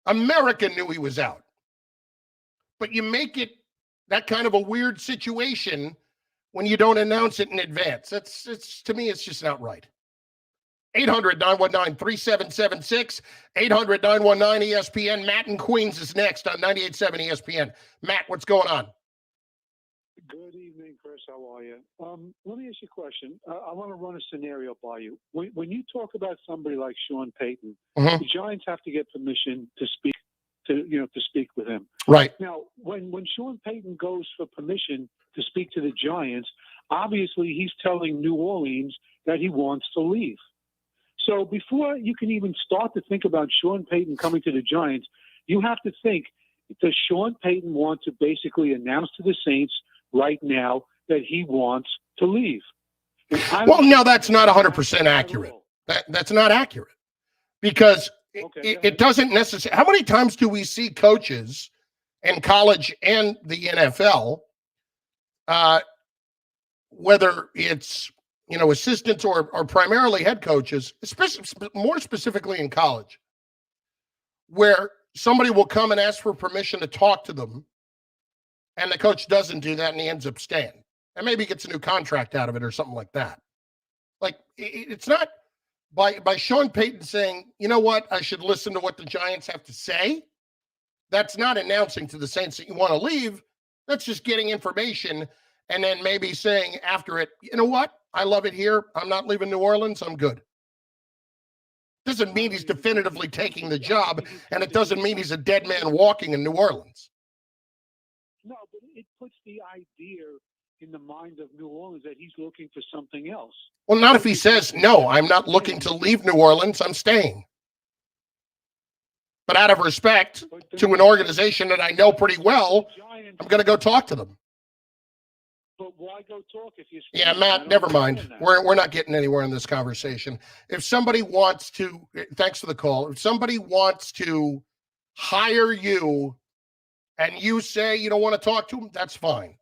America knew he was out. But you make it that kind of a weird situation when you don't announce it in advance. It's to me, it's just not right. 800-919-3776, 800-919-ESPN. Matt in Queens is next on 98.7 ESPN. Matt, what's going on? Good evening, Chris. How are you? Let me ask you a question. I want to run a scenario by you. When you talk about somebody like Sean Payton, the Giants have to get permission to speak with him. Right. Now, when Sean Payton goes for permission to speak to the Giants, obviously he's telling New Orleans that he wants to leave. So before you can even start to think about Sean Payton coming to the Giants, you have to think, Does Sean Payton want to basically announce to the Saints right now that he wants to leave? Well, no, that's not 100% accurate. That's not accurate because it doesn't necessarily. How many times do we see coaches in college and the NFL, whether it's assistants or primarily head coaches, especially more specifically in college, where somebody will come and ask for permission to talk to them, and the coach doesn't do that, and he ends up staying, and maybe gets a new contract out of it or something like that. Like, it's not by Sean Payton saying, you know what, I should listen to what the Giants have to say. That's not announcing to the Saints that you want to leave. That's just getting information and then maybe saying after it, you know what, I love it here. I'm not leaving New Orleans. I'm good. Doesn't mean he's definitively taking the job, and it doesn't mean he's a dead man walking in New Orleans. No, but it puts the idea in the mind of New Orleans that he's looking for something else. Well, not if he says, no, I'm not looking to leave New Orleans. I'm staying. But out of respect to an organization that I know pretty well, I'm going to go talk to them. But why go talk if you're... Yeah, Matt, never mind. We're not getting anywhere in this conversation. If somebody wants to, thanks for the call, if somebody wants to hire you and you say you don't want to talk to them, that's fine.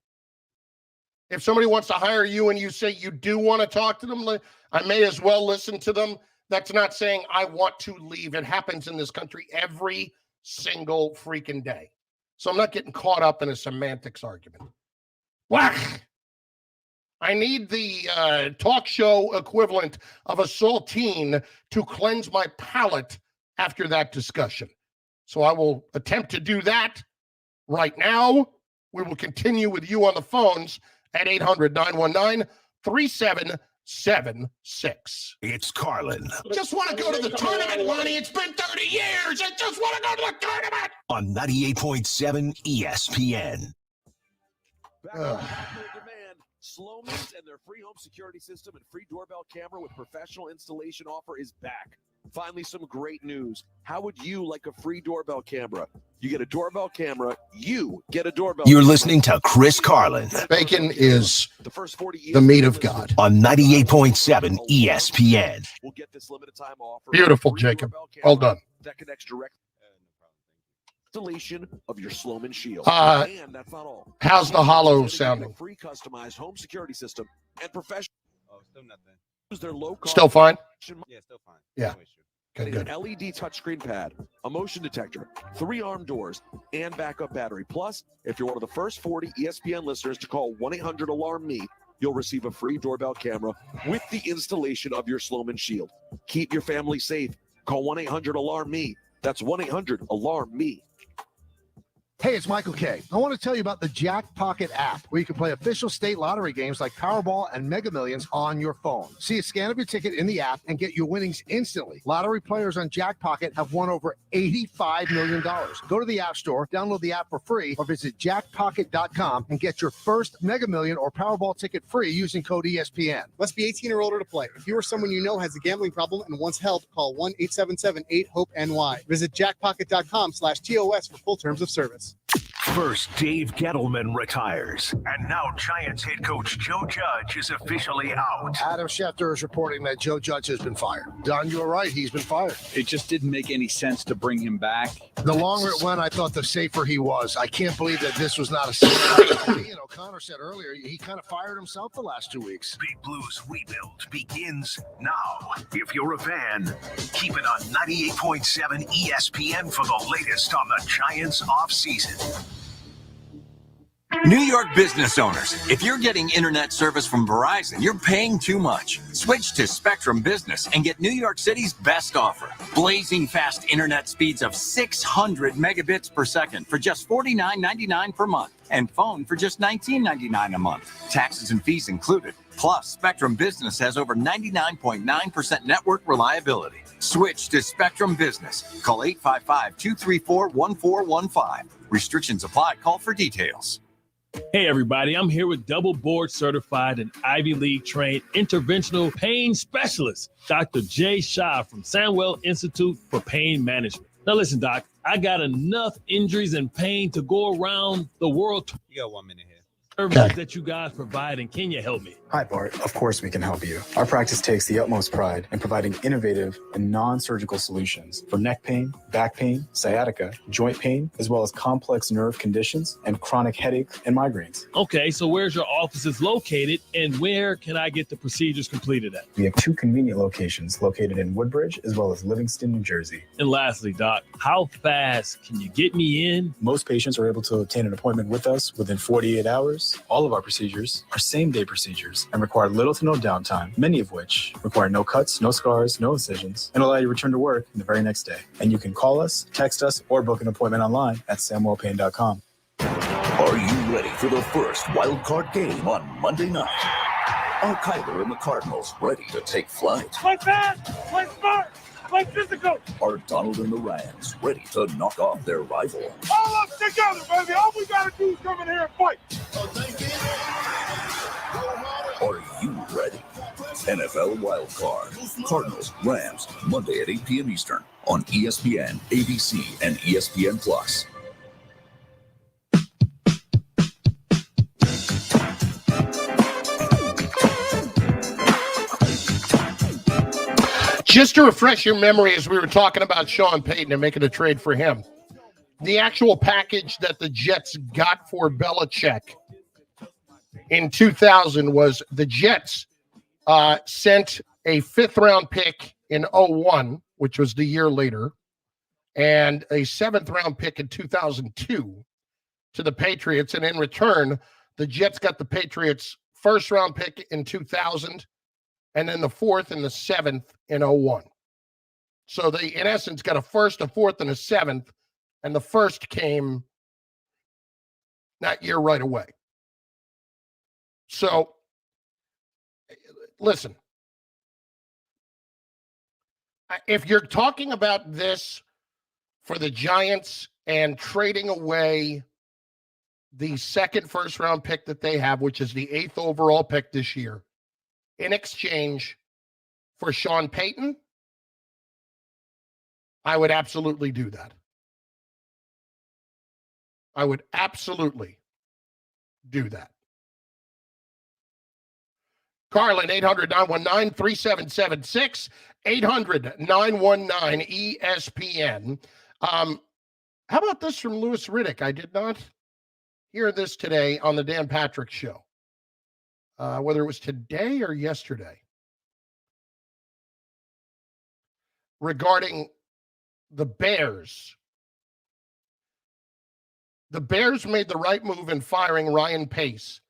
If somebody wants to hire you and you say you do want to talk to them, I may as well listen to them. That's not saying I want to leave. It happens in this country every single freaking day. So I'm not getting caught up in a semantics argument. Whack! I need the talk show equivalent of a saltine to cleanse my palate after that discussion. So I will attempt to do that right now. We will continue with you on the phones at 800-919-3776. It's Carlin Just want to go to the tournament, Lonnie. It's been 30 years. I just want to go to the tournament. on 98.7 ESPN. Sloman's and their free home security system and free doorbell camera with professional installation offer is back. Finally, some great news. How would you like a free doorbell camera? You get a doorbell camera, you get a doorbell You're camera. listening to Chris Carlin. Bacon is the meat of God. On 98.7 ESPN. We'll get this limited time offer. Beautiful, Jacob. Well done. That connects direct installation of your Sloman Shield. And that's not all. How's the hollow sounding? Free customized home security system and professional. Oh, still nothing. Use their low cost. Still fine? Yeah, still fine. Yeah. Okay, good. An LED touchscreen pad, a motion detector, 3 arm doors, and backup battery. Plus, if you're one of the first 40 ESPN listeners to call 1-800-ALARM-ME, you'll receive a free doorbell camera with the installation of your Sloman Shield. Keep your family safe. Call 1-800-ALARM-ME. That's 1-800-ALARM-ME. Hey, it's Michael K. I want to tell you about the Jack Pocket app, where you can play official state lottery games like Powerball and Mega Millions on your phone. See a scan of your ticket in the app and get your winnings instantly. Lottery players on Jack Pocket have won over $85 million. Go to the App Store, download the app for free, or visit jackpocket.com and get your first Mega Million or Powerball ticket free using code ESPN. Must be 18 or older to play. If you or someone you know has a gambling problem and wants help, call 1-877-8-HOPE-NY. Visit jackpocket.com/TOS for full terms of service. First, Dave Gettleman retires. And now Giants head coach Joe Judge is officially out. Adam Schefter is reporting that Joe Judge has been fired. Don, you were right. He's been fired. It just didn't make any sense to bring him back. The longer it went, I thought the safer he was. I can't believe that this was not a safe. Connor said earlier, he kind of fired himself the last 2 weeks. Big Blues rebuild begins now. If you're a fan, keep it on 98.7 ESPN for the latest on the Giants offseason. New York business owners, if you're getting internet service from Verizon, you're paying too much. Switch to Spectrum Business and get New York City's best offer. Blazing fast internet speeds of 600 megabits per second for just $49.99 per month. And phone for just $19.99 a month. Taxes and fees included. Plus, Spectrum Business has over 99.9% network reliability. Switch to Spectrum Business. Call 855-234-1415. Restrictions apply. Call for details. Hey, everybody, I'm here with double board certified and Ivy League trained interventional pain specialist, Dr. Jay Shah from Sandwell Institute for Pain Management. Now listen, Doc, I got enough injuries and pain to go around the world. You got 1 minute here. Services that you guys provide, and can you help me? Hi, Bart. Of course we can help you. Our practice takes the utmost pride in providing innovative and non-surgical solutions for neck pain, back pain, sciatica, joint pain, as well as complex nerve conditions and chronic headaches and migraines. Okay, so where's your offices located, and where can I get the procedures completed at? We have 2 convenient locations located in Woodbridge as well as Livingston, New Jersey. And lastly, Doc, how fast can you get me in? Most patients are able to obtain an appointment with us within 48 hours. All of our procedures are same-day procedures and require little to no downtime, many of which require no cuts, no scars, no incisions, and allow you to return to work the very next day. And you can call us, text us, or book an appointment online at samuelpayne.com. Are you ready for the first wild card game on Monday night? Are Kyler and the Cardinals ready to take flight? Play fast, play smart, play physical. Are Donald and the Rams ready to knock off their rival? All up together, baby. All we got to do is come in here and fight. Are you ready? NFL Wild Card. Cardinals, Rams, Monday at 8 p.m. Eastern on ESPN, ABC, and ESPN Plus. Just to refresh your memory, as we were talking about Sean Payton and making a trade for him, the actual package that the Jets got for Belichick in 2000 was the Jets sent a 5th-round pick in 2001, which was the year later, and a 7th-round pick in 2002 to the Patriots. And in return, the Jets got the Patriots' 1st-round pick in 2000, and then the 4th and the 7th in 2001. So they, in essence, got a 1st, a 4th, and a 7th, and the 1st came that year right away. So, listen, if you're talking about this for the Giants and trading away the 2nd first-round pick that they have, which is the 8th overall pick this year, in exchange for Sean Payton, I would absolutely do that. I would absolutely do that. Carlin, 800-919-3776, 800-919-ESPN. How about this from Louis Riddick? I did not hear this today on the Dan Patrick Show. Whether it was today or yesterday, regarding the Bears. The Bears made the right move in firing Ryan Pace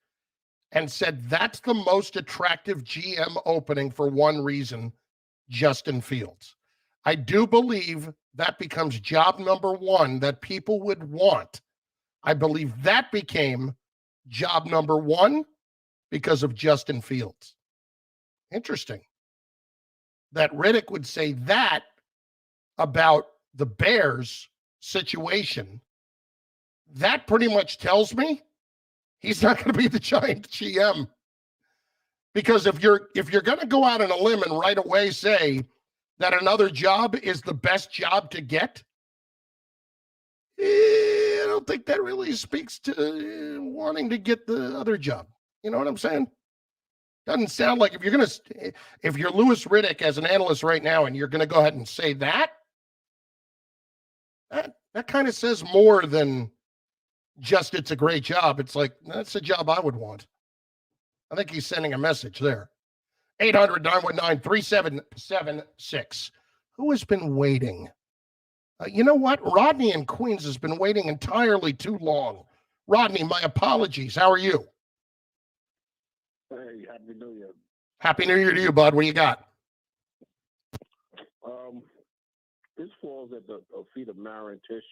and said that's the most attractive GM opening for one reason, Justin Fields. I do believe that becomes job number 1 that people would want. I believe that became job number 1 because of Justin Fields. Interesting that Riddick would say that about the Bears situation. That pretty much tells me he's not going to be the Giants GM. Because if you're going to go out on a limb and right away say that another job is the best job to get, I don't think that really speaks to wanting to get the other job. You know what I'm saying? Doesn't sound like if you're Louis Riddick as an analyst right now and you're going to go ahead and say that kind of says more than just it's a great job. It's like, that's a job I would want. I think he's sending a message there. 800-919-3776. Who has been waiting? You know what? Rodney in Queens has been waiting entirely too long. Rodney, my apologies. How are you? Hey, Happy New Year. Happy New Year to you, bud. What do you got? This falls at the feet of Mara and Tish.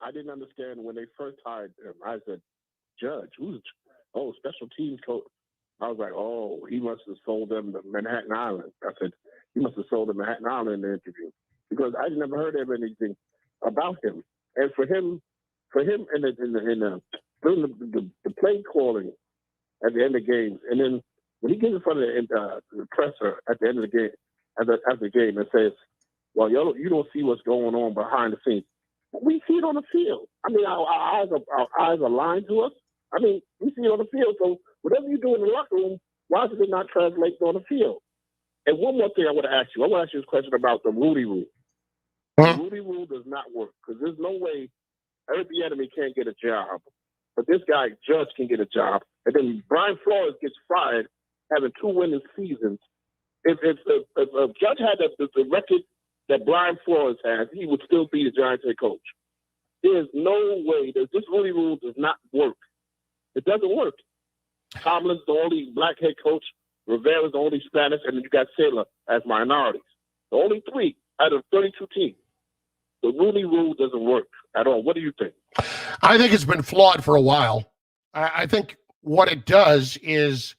I didn't understand when they first hired him. I said, Judge, special teams coach. I was like, he must have sold them the Manhattan Island. I said, he must have sold the Manhattan Island in the interview because I never heard of anything about him. And for him, in the play calling at the end of games, and then when he gets in front of the presser at the end of the game, after the game, and says, well, you don't see what's going on behind the scenes. But we see it on the field. I mean, our eyes are lying to us. I mean, we see it on the field. So whatever you do in the locker room, why does it not translate on the field? And one more thing I want to ask you. I want to ask you this question about the Rooney Rule. The Rooney Rule does not work because there's no way Eric Bieniemy can't get a job, but this guy, Judge, can get a job. And then Brian Flores gets fired having 2 winning seasons. If Judge had the record that Brian Flores has, he would still be the Giants head coach. There's no way that this Rooney Rule does not work. It doesn't work. Tomlin's the only black head coach. Rivera's the only Spanish, and then you got Saylor as minorities. The only 3 out of 32 teams. The Rooney Rule doesn't work at all. What do you think? I think it's been flawed for a while. I think what it does is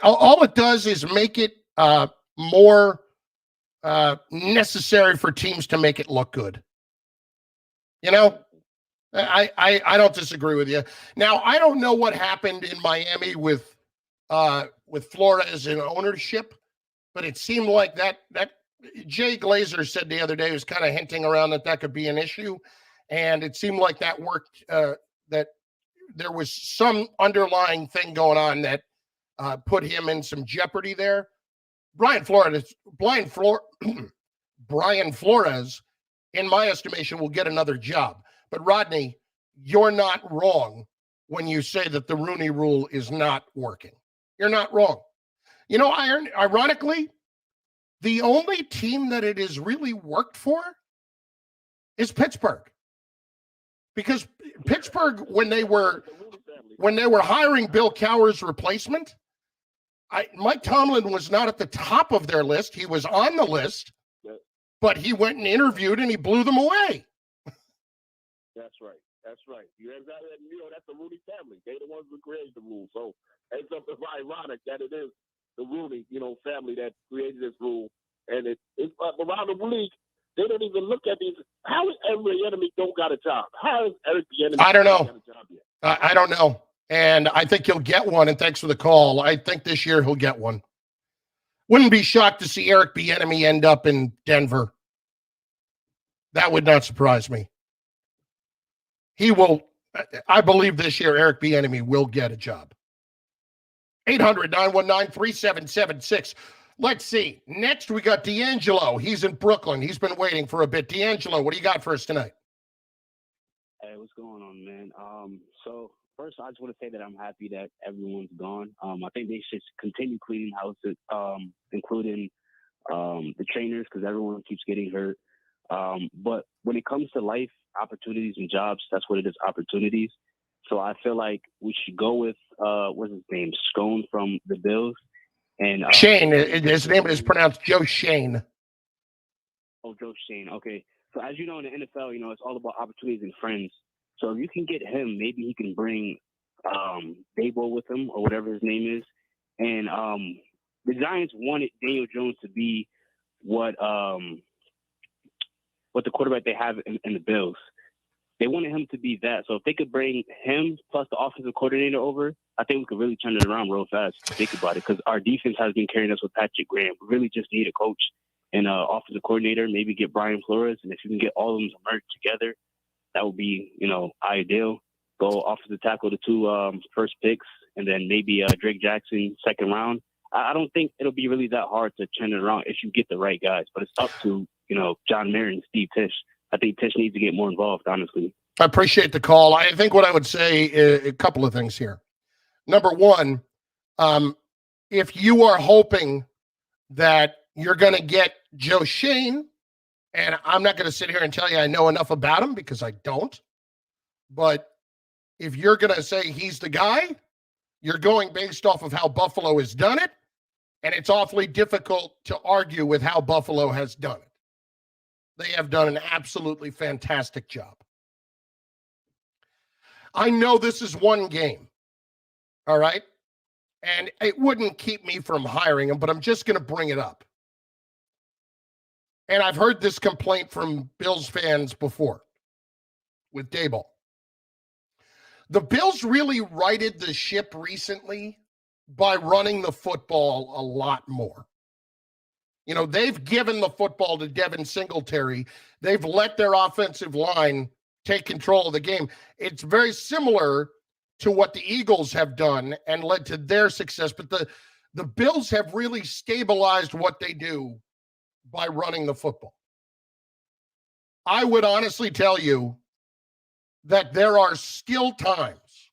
all it does is make it more necessary for teams to make it look good. You know, I don't disagree with you. Now, I don't know what happened in Miami with Flores in ownership, but it seemed like that Jay Glazer said the other day, was kind of hinting around that could be an issue. And it seemed like that worked, that there was some underlying thing going on that put him in some jeopardy there. Brian Flores, in my estimation, will get another job. But Rodney, you're not wrong when you say that the Rooney Rule is not working. You're not wrong. You know, ironically, the only team that it has really worked for is Pittsburgh. Because Pittsburgh, when they were hiring Bill Cowher's replacement, Mike Tomlin was not at the top of their list. He was on the list, but he went and interviewed and he blew them away. That's right. That's right. You know, that's the Rooney family. They're the ones who created the rule. So it's something ironic that it is the Rooney, family that created this rule. And it's around the league, they don't even look at these. How is Eric Bieniemy don't got a job? How is Eric Bieniemy I don't know. got a job yet? I don't know. And I think he'll get one. And thanks for the call. I think this year he'll get one. Wouldn't be shocked to see Eric Bieniemy end up in Denver. That would not surprise me. He will. I believe this year Eric Bieniemy will get a job. 800-919-3776. Let's see. Next, we got D'Angelo. He's in Brooklyn. He's been waiting for a bit. D'Angelo, what do you got for us tonight? Hey, what's going on, man? So first, I just want to say that I'm happy that everyone's gone. I think they should continue cleaning houses, including the trainers, because everyone keeps getting hurt. But when it comes to life, opportunities, and jobs, that's what it is, opportunities. So I feel like we should go with, what's his name, Scone from the Bills. And Shane, his name is pronounced Joe Shane. Oh, Joe Shane. Okay. So as you know, in the NFL, it's all about opportunities and friends. So if you can get him, maybe he can bring Dabo with him or whatever his name is. And the Giants wanted Daniel Jones to be what the quarterback they have in the Bills. They wanted him to be that. So if they could bring him plus the offensive coordinator over, I think we could really turn it around real fast. Think about it, because our defense has been carrying us with Patrick Graham. We really just need a coach and an offensive coordinator. Maybe get Brian Flores, and if you can get all of them to merge together, that would be ideal. Go offensive tackle the 2 first picks, and then maybe Drake Jackson second round. I don't think it'll be really that hard to turn it around if you get the right guys. But it's up to John Mayer and Steve Tisch. I think Tisch needs to get more involved, honestly. I appreciate the call. I think what I would say is a couple of things here. Number one, if you are hoping that you're going to get Joe Shane, and I'm not going to sit here and tell you I know enough about him because I don't, but if you're going to say he's the guy, you're going based off of how Buffalo has done it, and it's awfully difficult to argue with how Buffalo has done it. They have done an absolutely fantastic job. I know this is one game, all right? And it wouldn't keep me from hiring him, but I'm just going to bring it up. And I've heard this complaint from Bills fans before with Daboll. The Bills really righted the ship recently by running the football a lot more. You know, they've given the football to Devin Singletary. They've let their offensive line take control of the game. It's very similar to what the Eagles have done and led to their success. But the Bills have really stabilized what they do by running the football. I would honestly tell you that there are still times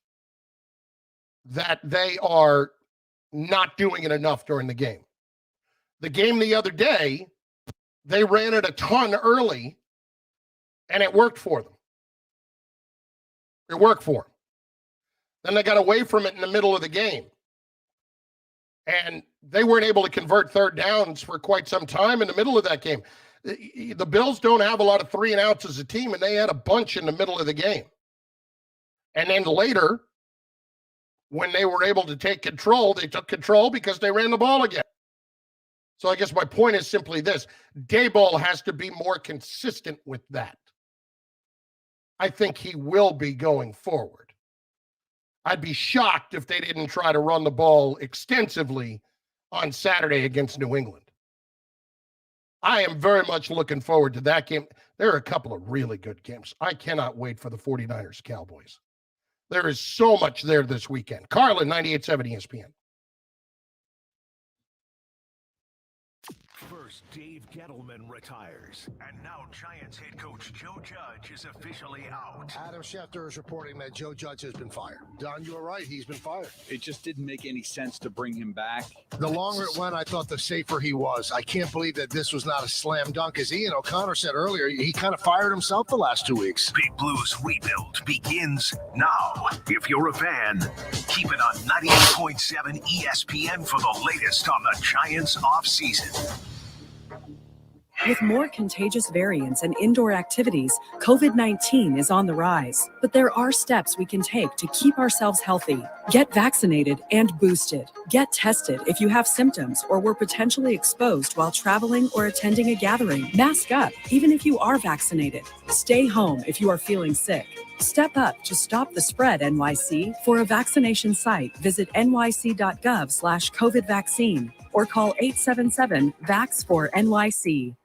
that they are not doing it enough during the game. The game the other day, they ran it a ton early, and it worked for them. It worked for them. Then they got away from it in the middle of the game. And they weren't able to convert third downs for quite some time in the middle of that game. The Bills don't have a lot of 3 and outs as a team, and they had a bunch in the middle of the game. And then later, when they were able to take control, they took control because they ran the ball again. So I guess my point is simply this. Daboll has to be more consistent with that. I think he will be going forward. I'd be shocked if they didn't try to run the ball extensively on Saturday against New England. I am very much looking forward to that game. There are a couple of really good games. I cannot wait for the 49ers Cowboys. There is so much there this weekend. Carlin, 98.7 ESPN. First, Dave Gettleman retires. And now Giants head coach Joe Judge is officially out. Adam Schefter is reporting that Joe Judge has been fired. Don, you were right. He's been fired. It just didn't make any sense to bring him back. The longer it went, I thought the safer he was. I can't believe that this was not a slam dunk. As Ian O'Connor said earlier, he kind of fired himself the last 2 weeks. Big Blues rebuild begins now. If you're a fan, keep it on 98.7 ESPN for the latest on the Giants offseason. With more contagious variants and indoor activities, COVID-19 is on the rise. But there are steps we can take to keep ourselves healthy. Get vaccinated and boosted. Get tested if you have symptoms or were potentially exposed while traveling or attending a gathering. Mask up, even if you are vaccinated. Stay home if you are feeling sick. Step up to stop the spread, NYC. For a vaccination site, visit nyc.gov/COVID vaccine or call 877-VAX4NYC.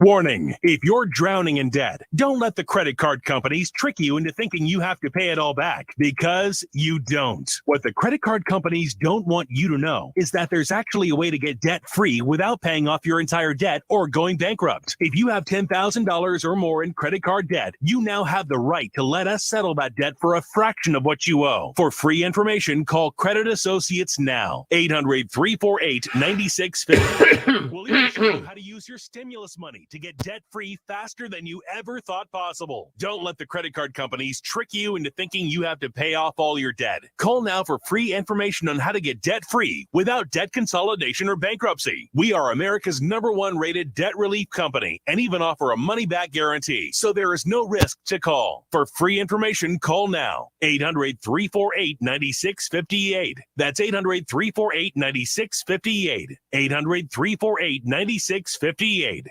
Warning, if you're drowning in debt, don't let the credit card companies trick you into thinking you have to pay it all back, because you don't. What the credit card companies don't want you to know is that there's actually a way to get debt-free without paying off your entire debt or going bankrupt. If you have $10,000 or more in credit card debt, you now have the right to let us settle that debt for a fraction of what you owe. For free information, call Credit Associates now. 800-348-9650. We'll even show you how to use your stimulus money to get debt-free faster than you ever thought possible. Don't let the credit card companies trick you into thinking you have to pay off all your debt. Call now for free information on how to get debt-free without debt consolidation or bankruptcy. We are America's #1 rated debt relief company and even offer a money-back guarantee, so there is no risk to call. For free information, call now. 800-348-9658. That's 800-348-9658. 800-348-9658.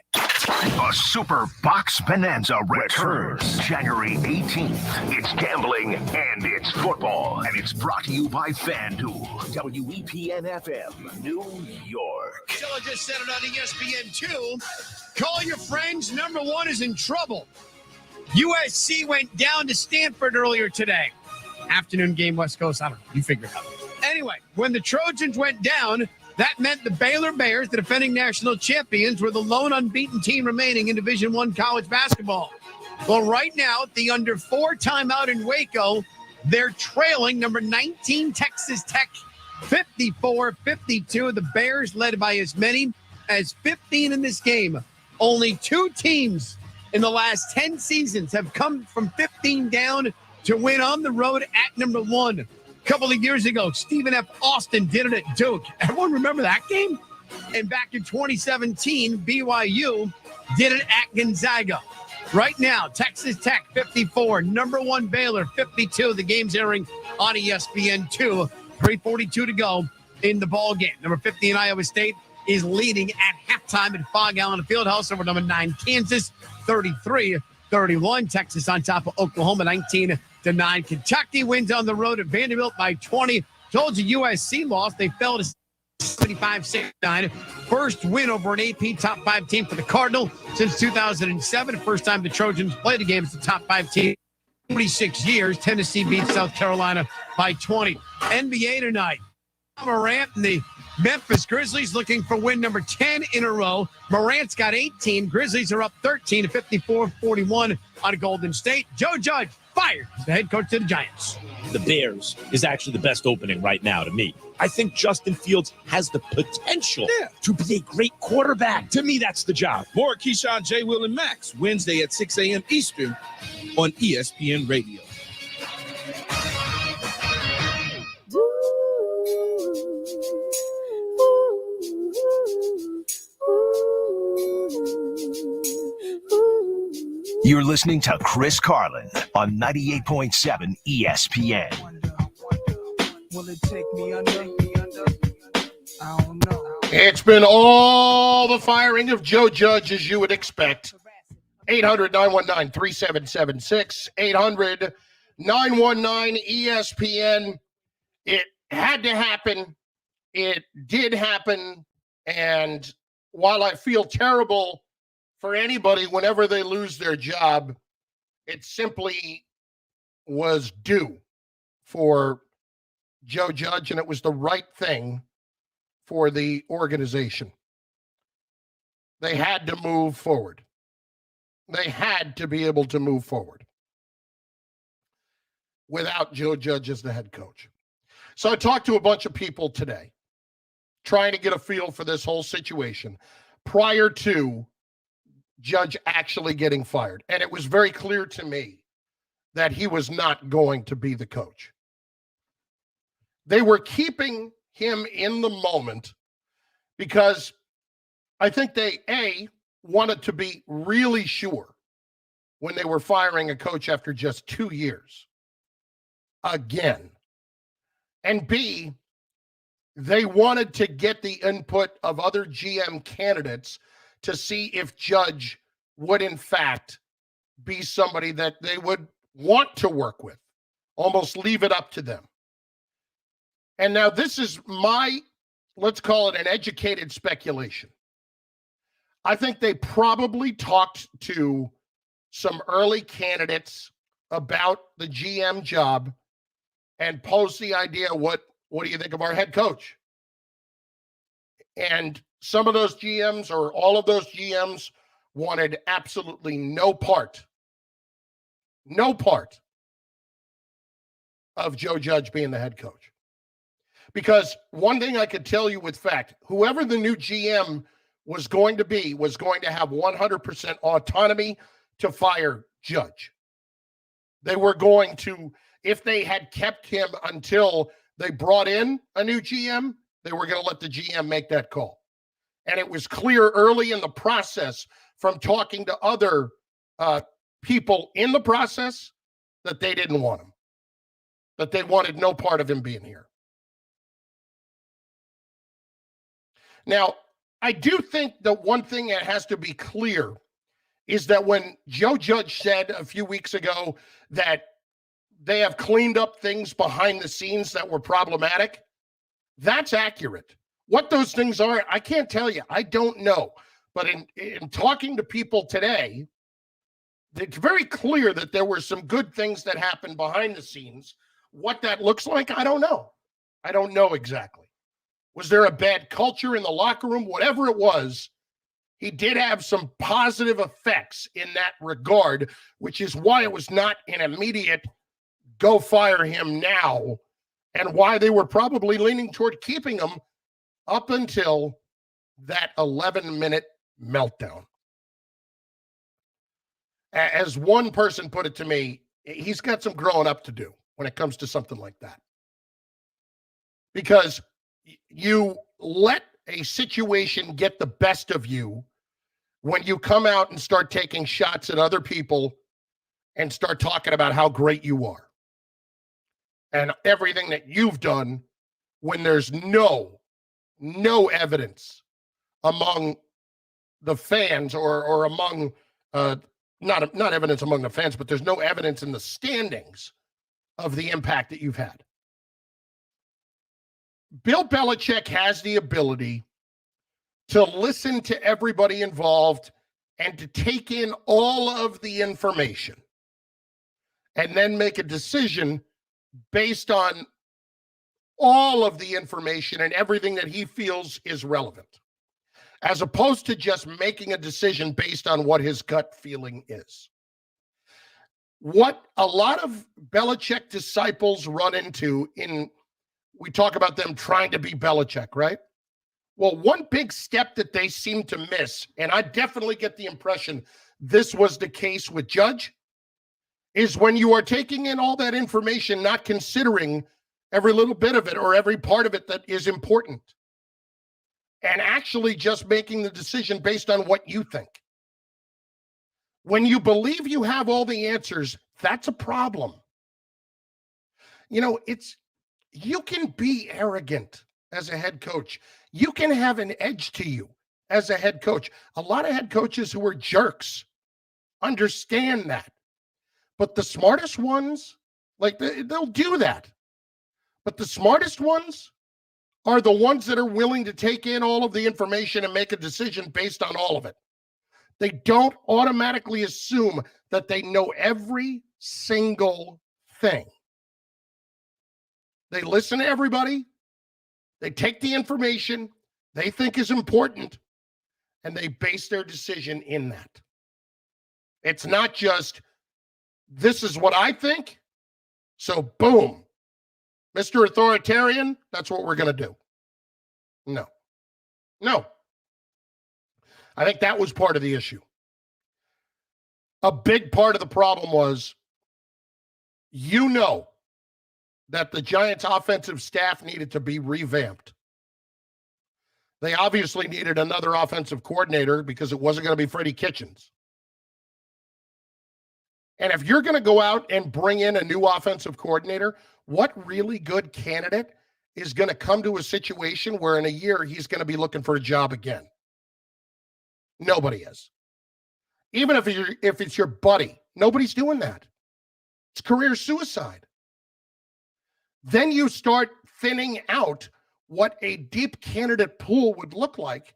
A Super Box Bonanza returns January 18th. It's gambling and it's football, and it's brought to you by FanDuel. WEPN FM, New York. Stella just said it on ESPN2. Call your friends. #1 is in trouble. USC went down to Stanford earlier today. Afternoon game, West Coast. I don't know. You figure it out. Anyway, when the Trojans went down, that meant the Baylor Bears, the defending national champions, were the lone unbeaten team remaining in Division I college basketball. Well, right now, the under 4 timeout in Waco, they're trailing number 19 Texas Tech 54-52. The Bears led by as many as 15 in this game. Only 2 teams in the last 10 seasons have come from 15 down to win on the road at #1. A couple of years ago, Stephen F. Austin did it at Duke. Everyone remember that game? And back in 2017, BYU did it at Gonzaga. Right now, Texas Tech 54, #1 Baylor 52. The game's airing on ESPN2. 3:42 to go in the ball game. Number 50 in Iowa State is leading at halftime at Fog Allen Fieldhouse over number 9 Kansas 33-31. Texas on top of Oklahoma 19-9. Kentucky wins on the road at Vanderbilt by 20. Told you USC lost. They fell to 75-69. First win over an AP top 5 team for the Cardinal since 2007. First time the Trojans played a game as a top 5 team. 46 years. Tennessee beat South Carolina by 20. NBA tonight. Morant and the Memphis Grizzlies looking for win number 10 in a row. Morant's got 18. Grizzlies are up 13 to 54-41 on Golden State. Joe Judge fired as the head coach of the Giants. The Bears is actually the best opening right now to me. I think Justin Fields has the potential to be a great quarterback. To me, that's the job. More Keyshawn, J. Will, and Max, Wednesday at 6 a.m. Eastern on ESPN Radio. You're listening to Chris Carlin on 98.7 ESPN. Will it take me under? I don't know. It's been all the firing of Joe Judge as you would expect. 800-919-3776. 800-919-ESPN. It had to happen. It did happen. And while I feel terrible for anybody whenever they lose their job, it simply was due for Joe Judge, and it was the right thing for the organization. They had to move forward. They had to be able to move forward without Joe Judge as the head coach. So I talked to a bunch of people today trying to get a feel for this whole situation prior to Judge actually getting fired. And it was very clear to me that he was not going to be the coach. They were keeping him in the moment because I think they, A, wanted to be really sure when they were firing a coach after just 2 years. Again. And B, they wanted to get the input of other GM candidates to see if Judge would, in fact, be somebody that they would want to work with, almost leave it up to them. And now this is my, let's call it an educated speculation. I think they probably talked to some early candidates about the GM job and posed the idea, what do you think of our head coach? And some of those GMs or all of those GMs wanted absolutely no part of Joe Judge being the head coach. Because one thing I could tell you with fact, whoever the new GM was going to be was going to have 100% autonomy to fire Judge. They were going to, if they had kept him until they brought in a new GM, they were going to let the GM make that call. And it was clear early in the process from talking to other people in the process that they didn't want him, that they wanted no part of him being here. Now, I do think that one thing that has to be clear is that when Joe Judge said a few weeks ago that they have cleaned up things behind the scenes that were problematic, that's accurate. What those things are, I can't tell you. I don't know. But in talking to people today, it's very clear that there were some good things that happened behind the scenes. What that looks like, I don't know. I don't know exactly. Was there a bad culture in the locker room? Whatever it was, he did have some positive effects in that regard, which is why it was not an immediate go fire him now, and why they were probably leaning toward keeping him up until that 11-minute meltdown. As one person put it to me, he's got some growing up to do when it comes to something like that. Because you let a situation get the best of you when you come out and start taking shots at other people and start talking about how great you are and everything that you've done when there's no evidence among the fans or among, not evidence among the fans, but there's no evidence in the standings of the impact that you've had. Bill Belichick has the ability to listen to everybody involved and to take in all of the information and then make a decision based on all of the information and everything that he feels is relevant, as opposed to just making a decision based on what his gut feeling is. What a lot of Belichick disciples run into we talk about them trying to be Belichick, right? Well, one big step that they seem to miss, and I definitely get the impression this was the case with Judge, is when you are taking in all that information, not considering every little bit of it or every part of it that is important, and actually just making the decision based on what you think. When you believe you have all the answers, that's a problem. You know, you can be arrogant as a head coach. You can have an edge to you as a head coach. A lot of head coaches who are jerks understand that. But the smartest ones, they'll do that. But the smartest ones are the ones that are willing to take in all of the information and make a decision based on all of it. They don't automatically assume that they know every single thing. They listen to everybody. They take the information they think is important, and they base their decision in that. It's not just, this is what I think, so boom, Mr. Authoritarian, that's what we're going to do. No. I think that was part of the issue. A big part of the problem was, that the Giants' offensive staff needed to be revamped. They obviously needed another offensive coordinator because it wasn't going to be Freddie Kitchens. And if you're going to go out and bring in a new offensive coordinator, what really good candidate is going to come to a situation where in a year he's going to be looking for a job again? Nobody is. Even if it's your buddy, nobody's doing that. It's career suicide. Then you start thinning out what a deep candidate pool would look like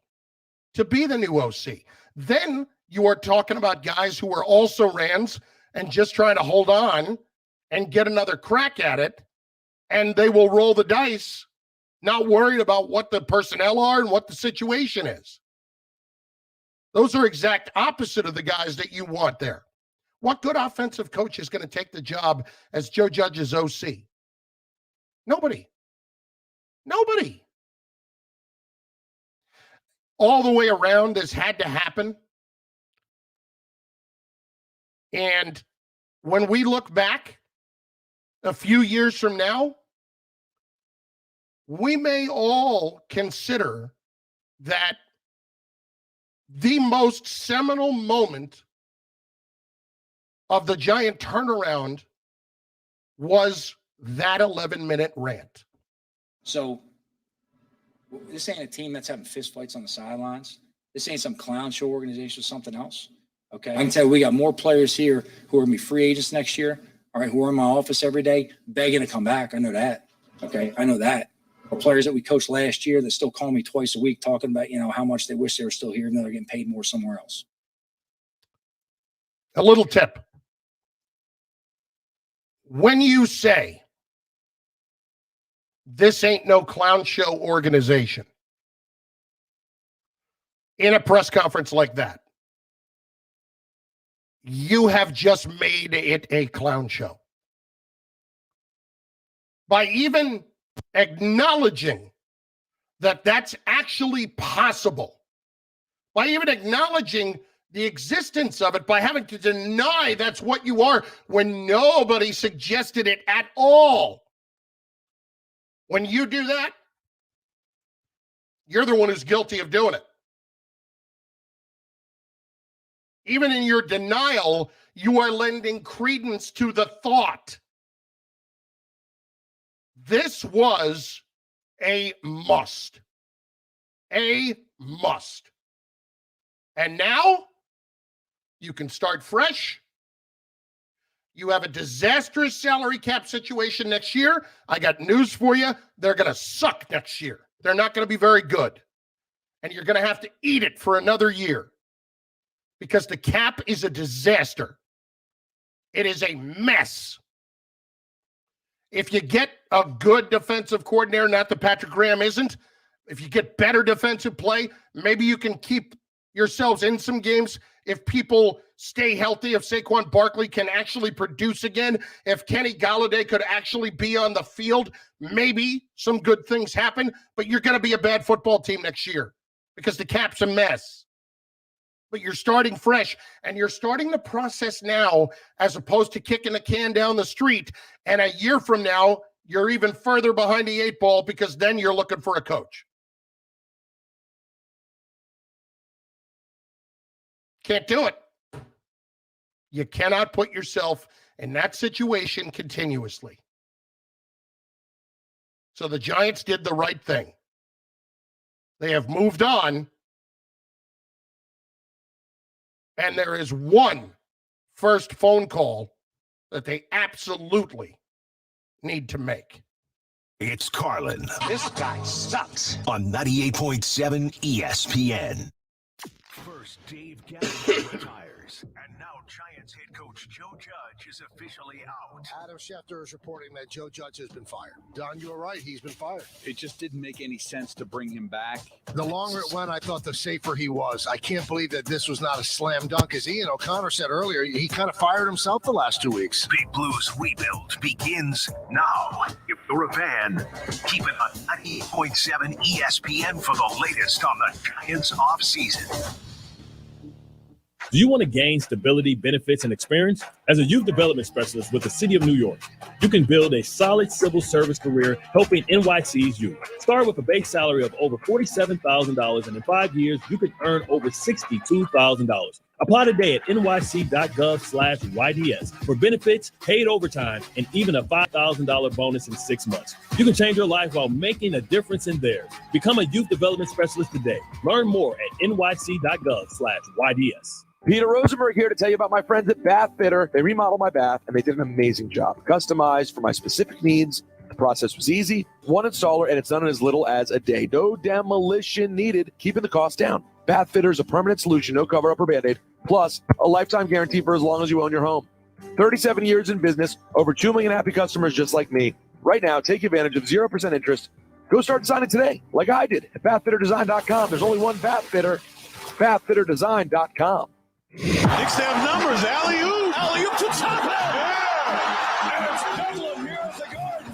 to be the new OC. Then you are talking about guys who are also Rans and just trying to hold on and get another crack at it, and they will roll the dice, not worried about what the personnel are and what the situation is. Those are exact opposite of the guys that you want there. What good offensive coach is going to take the job as Joe Judge's OC? Nobody. All the way around, this had to happen. And when we look back a few years from now, we may all consider that the most seminal moment of the Giant turnaround was that 11-minute rant. So this ain't a team that's having fistfights on the sidelines. This ain't some clown show organization or something else. Okay. I can tell you we got more players here who are going to be free agents next year, all right, who are in my office every day begging to come back. I know that. Okay. I know that. Or players that we coached last year that still call me twice a week talking about, how much they wish they were still here and they're getting paid more somewhere else. A little tip. When you say this ain't no clown show organization in a press conference like that, you have just made it a clown show. By even acknowledging that that's actually possible, by even acknowledging the existence of it, by having to deny that's what you are when nobody suggested it at all. When you do that, you're the one who's guilty of doing it. Even in your denial, you are lending credence to the thought. This was a must. A must. And now you can start fresh. You have a disastrous salary cap situation next year. I got news for you. They're going to suck next year. They're not going to be very good. And you're going to have to eat it for another year because the cap is a disaster. It is a mess. If you get a good defensive coordinator, not that Patrick Graham isn't, if you get better defensive play, maybe you can keep yourselves in some games. If people stay healthy, if Saquon Barkley can actually produce again, if Kenny Golladay could actually be on the field, maybe some good things happen, but you're going to be a bad football team next year because the cap's a mess. But you're starting fresh, and you're starting the process now as opposed to kicking the can down the street. And a year from now, you're even further behind the 8 ball because then you're looking for a coach. Can't do it. You cannot put yourself in that situation continuously. So the Giants did the right thing. They have moved on. And there is one first phone call that they absolutely need to make. It's Carlin. This guy sucks. On 98.7 ESPN. First, Dave Gallagher retires. And now Giants head coach Joe Judge is officially out. Adam Schefter is reporting that Joe Judge has been fired. Don, you were right. He's been fired. It just didn't make any sense to bring him back. The longer it went, I thought the safer he was. I can't believe that this was not a slam dunk. As Ian O'Connor said earlier, he kind of fired himself the last 2 weeks. Big Blues rebuild begins now. If you're a fan, keep it on 98.7 ESPN for the latest on the Giants offseason. Do you want to gain stability, benefits, and experience? As a youth development specialist with the City of New York, you can build a solid civil service career helping NYC's youth. Start with a base salary of over $47,000, and in 5 years, you can earn over $62,000. Apply today at nyc.gov/YDS for benefits, paid overtime, and even a $5,000 bonus in 6 months. You can change your life while making a difference in theirs. Become a youth development specialist today. Learn more at nyc.gov/YDS. Peter Rosenberg here to tell you about my friends at Bath Fitter. They remodeled my bath, and they did an amazing job. Customized for my specific needs. The process was easy. One installer, and it's done in as little as a day. No demolition needed, keeping the cost down. Bath Fitter is a permanent solution, no cover-up or Band-Aid, plus a lifetime guarantee for as long as you own your home. 37 years in business, over 2 million happy customers just like me. Right now, take advantage of 0% interest. Go start designing today, like I did, at bathfitterdesign.com. There's only one Bath Fitter, bathfitterdesign.com. Knicks have numbers. Alley-oop. Alley-oop to Chapman.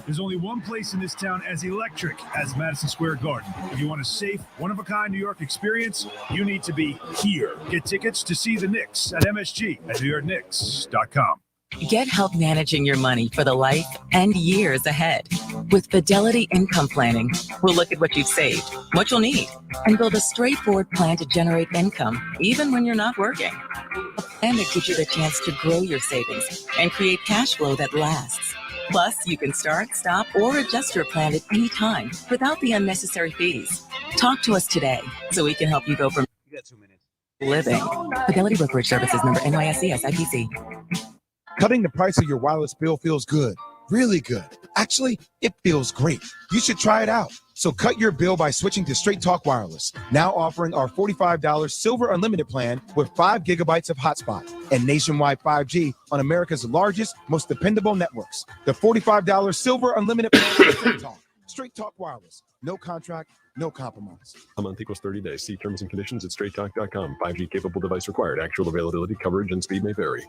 There's only one place in this town as electric as Madison Square Garden. If you want a safe, one-of-a-kind New York experience, you need to be here. Get tickets to see the Knicks at MSG at NewYorkKnicks.com. Get help managing your money for the life and years ahead. With Fidelity Income Planning, we'll look at what you've saved, what you'll need, and build a straightforward plan to generate income, even when you're not working. A plan that gives you the chance to grow your savings and create cash flow that lasts. Plus, you can start, stop, or adjust your plan at any time without the unnecessary fees. Talk to us today so we can help you go from living. Fidelity Brokerage Services, member NYSE SIPC. Cutting the price of your wireless bill feels good, really good. Actually, it feels great. You should try it out. So cut your bill by switching to Straight Talk Wireless, now offering our $45 Silver Unlimited plan with 5 gigabytes of hotspot and nationwide 5G on America's largest, most dependable networks. The $45 Silver Unlimited plan is Straight Talk. Straight Talk Wireless. No contract, no compromise. A month equals 30 days. See terms and conditions at straighttalk.com. 5G capable device required. Actual availability, coverage, and speed may vary.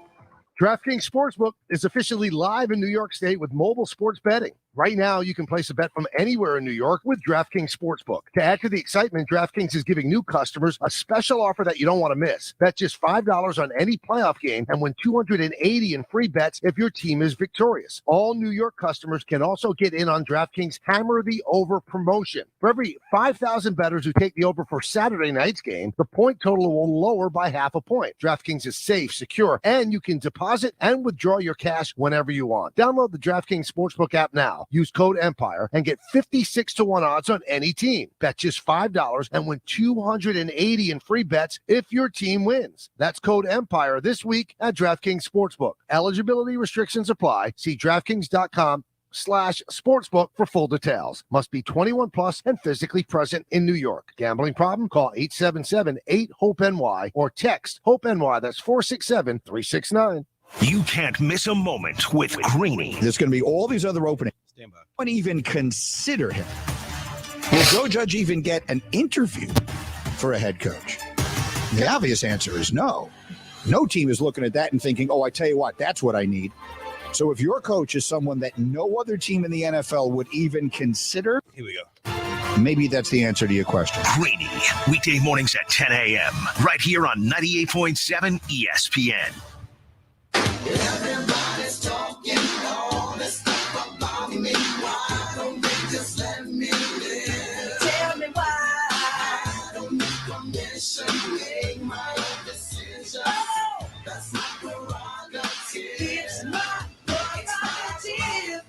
DraftKings Sportsbook is officially live in New York State with mobile sports betting. Right now, you can place a bet from anywhere in New York with DraftKings Sportsbook. To add to the excitement, DraftKings is giving new customers a special offer that you don't want to miss. Bet just $5 on any playoff game and win $280 in free bets if your team is victorious. All New York customers can also get in on DraftKings Hammer the Over promotion. For every 5,000 bettors who take the over for Saturday night's game, the point total will lower by half a point. DraftKings is safe, secure, and you can deposit and withdraw your cash whenever you want. Download the DraftKings Sportsbook app now. Use code EMPIRE and get 56 to 1 odds on any team. Bet just $5 and win $280 in free bets if your team wins. That's code EMPIRE this week at DraftKings Sportsbook. Eligibility restrictions apply. See DraftKings.com/sportsbook for full details. Must be 21 plus and physically present in New York. Gambling problem? Call 877-8-HOPE-NY or text HOPE-NY. That's 467-369. You can't miss a moment with Greeny. There's going to be all these other openings. Wouldn't even consider him. Will Joe Judge even get an interview for a head coach? The obvious answer is no. No team is looking at that and thinking, oh, I tell you what, that's what I need. So if your coach is someone that no other team in the NFL would even consider, here we go. Maybe that's the answer to your question. Greeny, weekday mornings at 10 a.m. right here on 98.7 ESPN. Everybody's talking all this stuff about me. Why don't they just let me live? Tell me why. I don't need permission, make my own decision. Oh, that's my prerogative. It's my prerogative.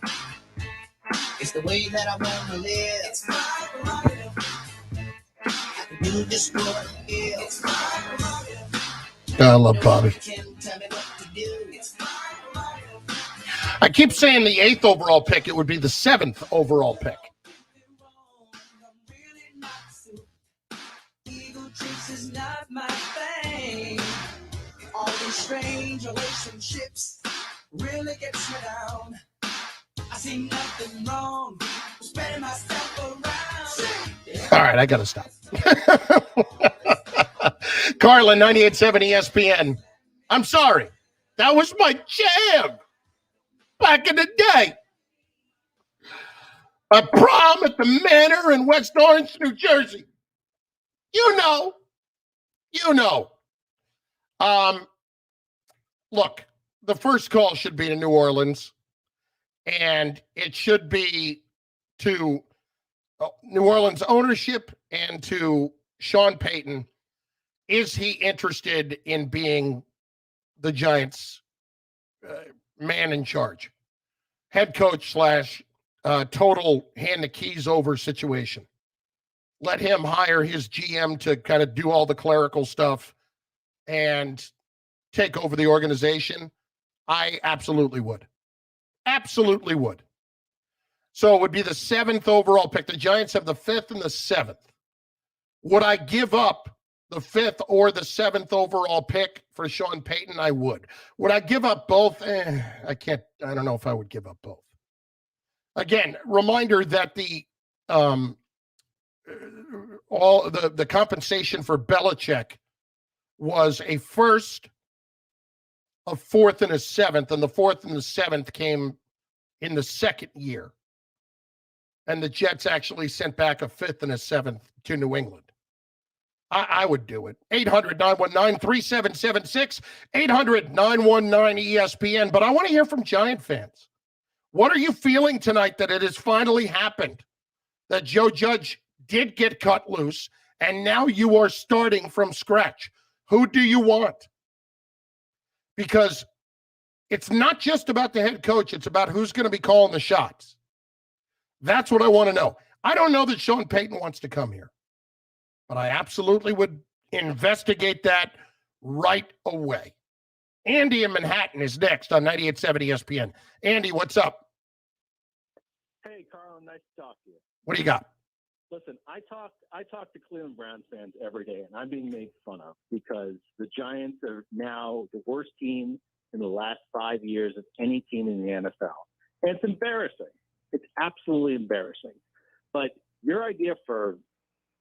It's the way that I want to live. It's my prerogative. You just go and feel. It's my prerogative. I love Bobby. I keep saying the 8th overall pick. It would be the 7th overall pick. Ego trips is not my thing. All these strange relationships really gets me down. I see nothing wrong. Spreading myself around. All right, I got to stop. Carlin, 98.7 ESPN. I'm sorry. That was my jam back in the day. A prom at the Manor in West Orange, New Jersey. You know. Look, the first call should be to New Orleans, and it should be to New Orleans ownership and to Sean Payton. Is he interested in being the Giants' man in charge, head coach / total hand the keys over situation? Let him hire his GM to kind of do all the clerical stuff and take over the organization. I absolutely would. Absolutely would. So it would be the 7th overall pick. The Giants have the 5th and the 7th. Would I give up the 5th or the 7th overall pick for Sean Payton? I would. Would I give up both? I don't know if I would give up both. Again, reminder that the compensation for Belichick was a 1st, a 4th, and a 7th, and the 4th and the 7th came in the 2nd year. And the Jets actually sent back a 5th and a 7th to New England. I would do it. 800-919-3776, 800-919-ESPN. But I want to hear from Giant fans. What are you feeling tonight that it has finally happened? That Joe Judge did get cut loose, and now you are starting from scratch. Who do you want? Because it's not just about the head coach. It's about who's going to be calling the shots. That's what I want to know. I don't know that Sean Payton wants to come here, but I absolutely would investigate that right away. Andy in Manhattan is next on 98.7 ESPN. Andy, what's up? Hey, Carl, nice to talk to you. What do you got? Listen, I talk to Cleveland Browns fans every day, and I'm being made fun of because the Giants are now the worst team in the last 5 years of any team in the NFL. And it's embarrassing. It's absolutely embarrassing. But your idea for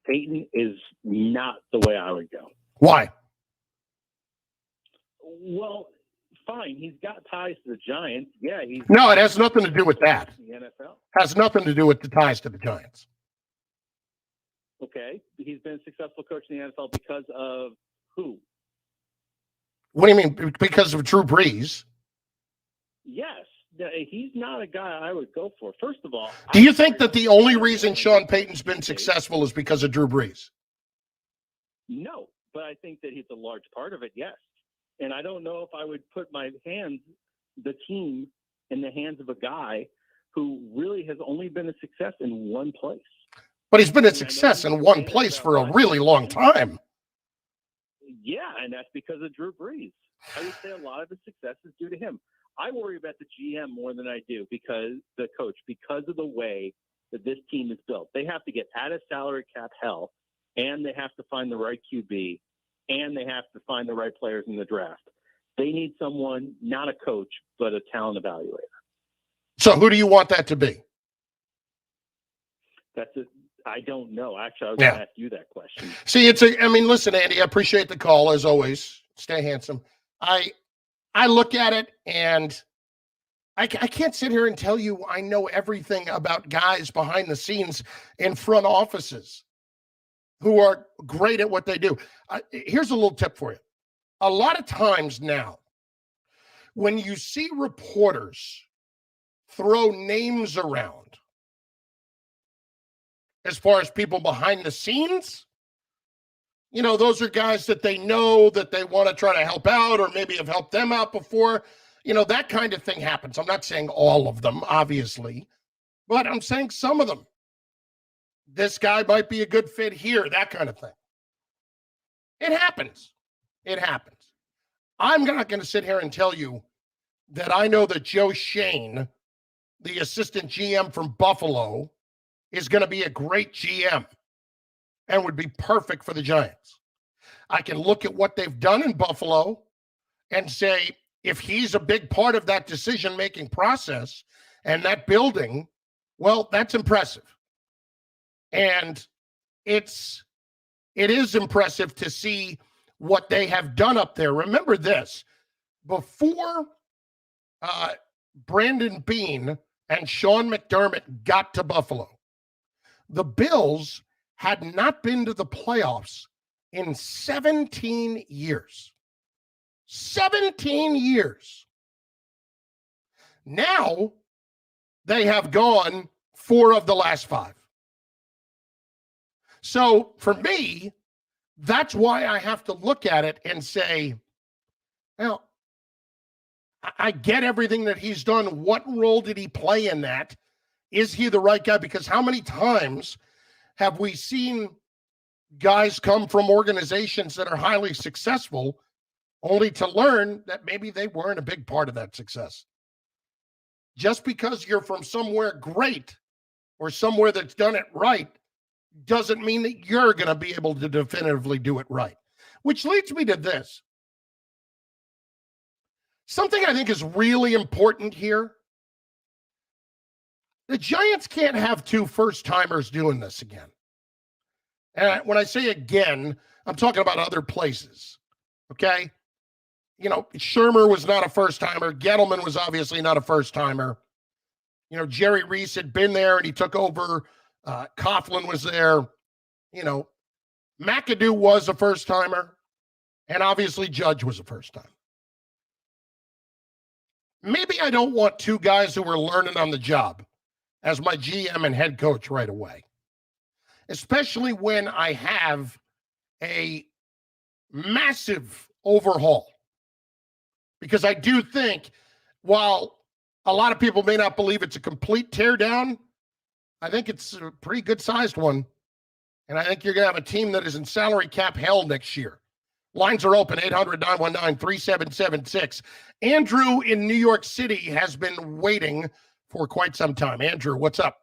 Peyton is not the way I would go. Why? Well, fine. He's got ties to the Giants. Yeah, he's No, it has nothing to do with that. in the NFL. Has nothing to do with the ties to the Giants. Okay, he's been a successful coach in the NFL because of who? What do you mean? Because of Drew Brees? Yes, he's not a guy I would go for. First of all, Do you think that the only reason Sean Payton's been successful is because of Drew Brees? No, but I think that he's a large part of it, yes. And I don't know if I would put the team in the hands of a guy who really has only been a success in one place. But he's been a success in one place for a really long time. Yeah, and that's because of Drew Brees. I would say a lot of the success is due to him. I worry about the GM more than I do because of the way that this team is built. They have to get out of salary cap hell, and they have to find the right QB, and they have to find the right players in the draft. They need someone, not a coach, but a talent evaluator. So who do you want that to be? I don't know. Actually, I was going to ask you that question. See, listen, Andy, I appreciate the call as always. Stay handsome. I look at it and I can't sit here and tell you I know everything about guys behind the scenes in front offices who are great at what they do. Here's a little tip for you. A lot of times now, when you see reporters throw names around as far as people behind the scenes, those are guys that they know that they want to try to help out or maybe have helped them out before. That kind of thing happens. I'm not saying all of them, obviously, but I'm saying some of them. This guy might be a good fit here, that kind of thing. It happens. It happens. I'm not going to sit here and tell you that I know that Joe Shane, the assistant GM from Buffalo, is going to be a great GM and would be perfect for the Giants. I can look at what they've done in Buffalo and say, if he's a big part of that decision-making process and that building, well, that's impressive. And it is impressive to see what they have done up there. Remember this, before Brandon Beane and Sean McDermott got to Buffalo, the Bills had not been to the playoffs in 17 years. 17 years. Now they have gone 4 of the last 5. So for me, that's why I have to look at it and say, well, I get everything that he's done. What role did he play in that? Is he the right guy? Because how many times have we seen guys come from organizations that are highly successful only to learn that maybe they weren't a big part of that success? Just because you're from somewhere great or somewhere that's done it right doesn't mean that you're going to be able to definitively do it right. Which leads me to this. Something I think is really important here. The Giants can't have 2 first-timers doing this again. And when I say again, I'm talking about other places, okay? Shermer was not a first-timer. Gettleman was obviously not a first-timer. Jerry Reese had been there, and he took over. Coughlin was there. McAdoo was a first-timer, and obviously Judge was a first-timer. Maybe I don't want 2 guys who are learning on the job as my GM and head coach right away, especially when I have a massive overhaul. Because I do think, while a lot of people may not believe it's a complete teardown, I think it's a pretty good-sized one. And I think you're going to have a team that is in salary cap hell next year. Lines are open, 800-919-3776. Andrew in New York City has been waiting for quite some time. Andrew, what's up?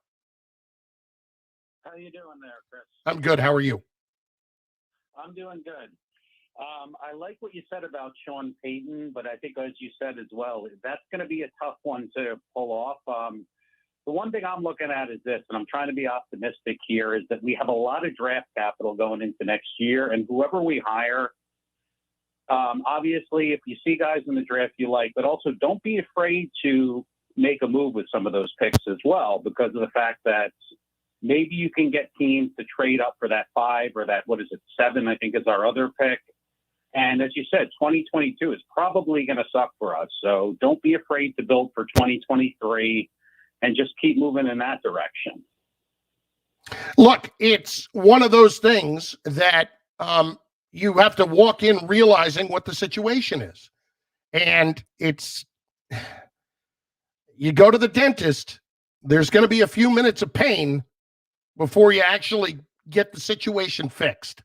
How you doing there, Chris? I'm good. How are you? I'm doing good. I like what you said about Sean Payton, but I think, as you said as well, that's going to be a tough one to pull off. The one thing I'm looking at is this, and I'm trying to be optimistic here, is that we have a lot of draft capital going into next year, and whoever we hire, obviously, if you see guys in the draft you like, but also don't be afraid to make a move with some of those picks as well, because of the fact that maybe you can get teams to trade up for that 5 or that, 7, I think is our other pick. And as you said, 2022 is probably going to suck for us. So don't be afraid to build for 2023 and just keep moving in that direction. Look, it's one of those things that you have to walk in realizing what the situation is. And you go to the dentist, there's going to be a few minutes of pain before you actually get the situation fixed.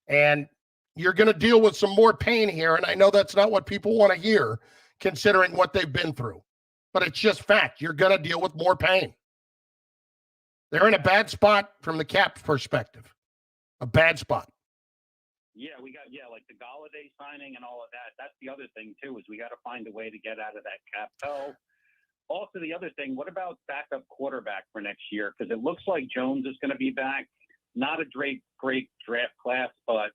And you're going to deal with some more pain here. And I know that's not what people want to hear, considering what they've been through. But it's just fact. You're going to deal with more pain. They're in a bad spot from the Caps perspective. A bad spot. Yeah, like the Galladay signing and all of that. That's the other thing, too, is we got to find a way to get out of that cap hell. Also, the other thing, what about backup quarterback for next year? Because it looks like Jones is going to be back. Not a great draft class, but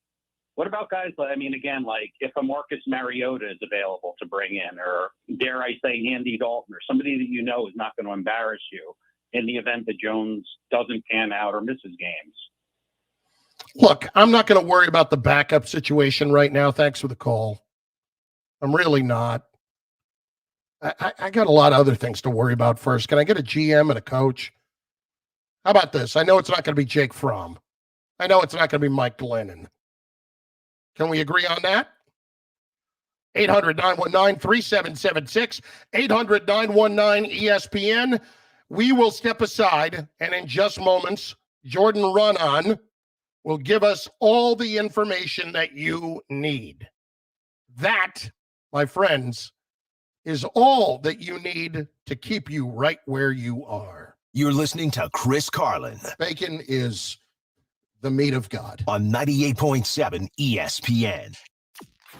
what about guys, again, like if a Marcus Mariota is available to bring in, or dare I say Andy Dalton, or somebody that you know is not going to embarrass you in the event that Jones doesn't pan out or misses games? Look, I'm not going to worry about the backup situation right now. Thanks for the call. I'm really not. I got a lot of other things to worry about first. Can I get a GM and a coach? How about this? I know it's not going to be Jake Fromm. I know it's not going to be Mike Glennon. Can we agree on that? 800-919-3776, 800-919-ESPN. We will step aside, and in just moments, Jordan Runnon will give us all the information that you need. That, my friends, is all that you need to keep you right where you are. You're listening to Chris Carlin. Bacon is the meat of God. On 98.7 ESPN.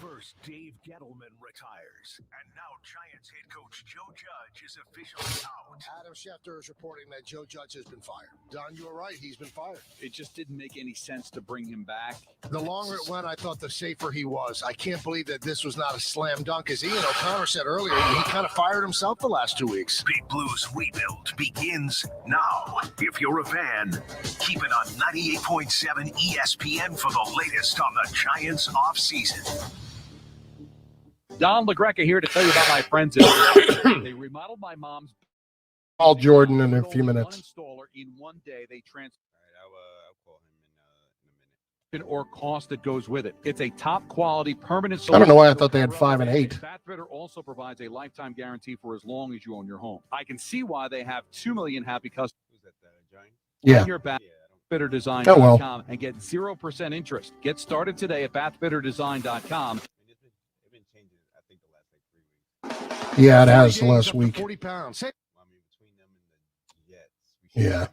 First, Dave Gettleman retires, and now Giants head coach Joe Judge is officially out. Adam Schefter is reporting that Joe Judge has been fired. Don, you were right. He's been fired. It just didn't make any sense to bring him back. The longer it went, I thought the safer he was. I can't believe that this was not a slam dunk. As Ian O'Connor said earlier, he kind of fired himself the last 2 weeks. Big Blues rebuild begins now. If you're a fan, keep it on 98.7 ESPN for the latest on the Giants offseason. Don LaGreca here to tell you about my friends. They remodeled my mom's. Call Jordan in a few minutes. One installer in one day. They transfer. I'll call him in a minute. Or cost that goes with it. It's a top quality permanent solution. I don't know why I thought they had 5 and 8. Bathfitter also provides a lifetime guarantee for as long as you own your home. I can see why they have 2 million happy customers. Who's that, Giant? Yeah. Your bathfitterdesign.com Oh, well. and get 0% interest. Get started today at bathfitterdesign.com. Yeah, it has the last week. 40 pounds. Yeah.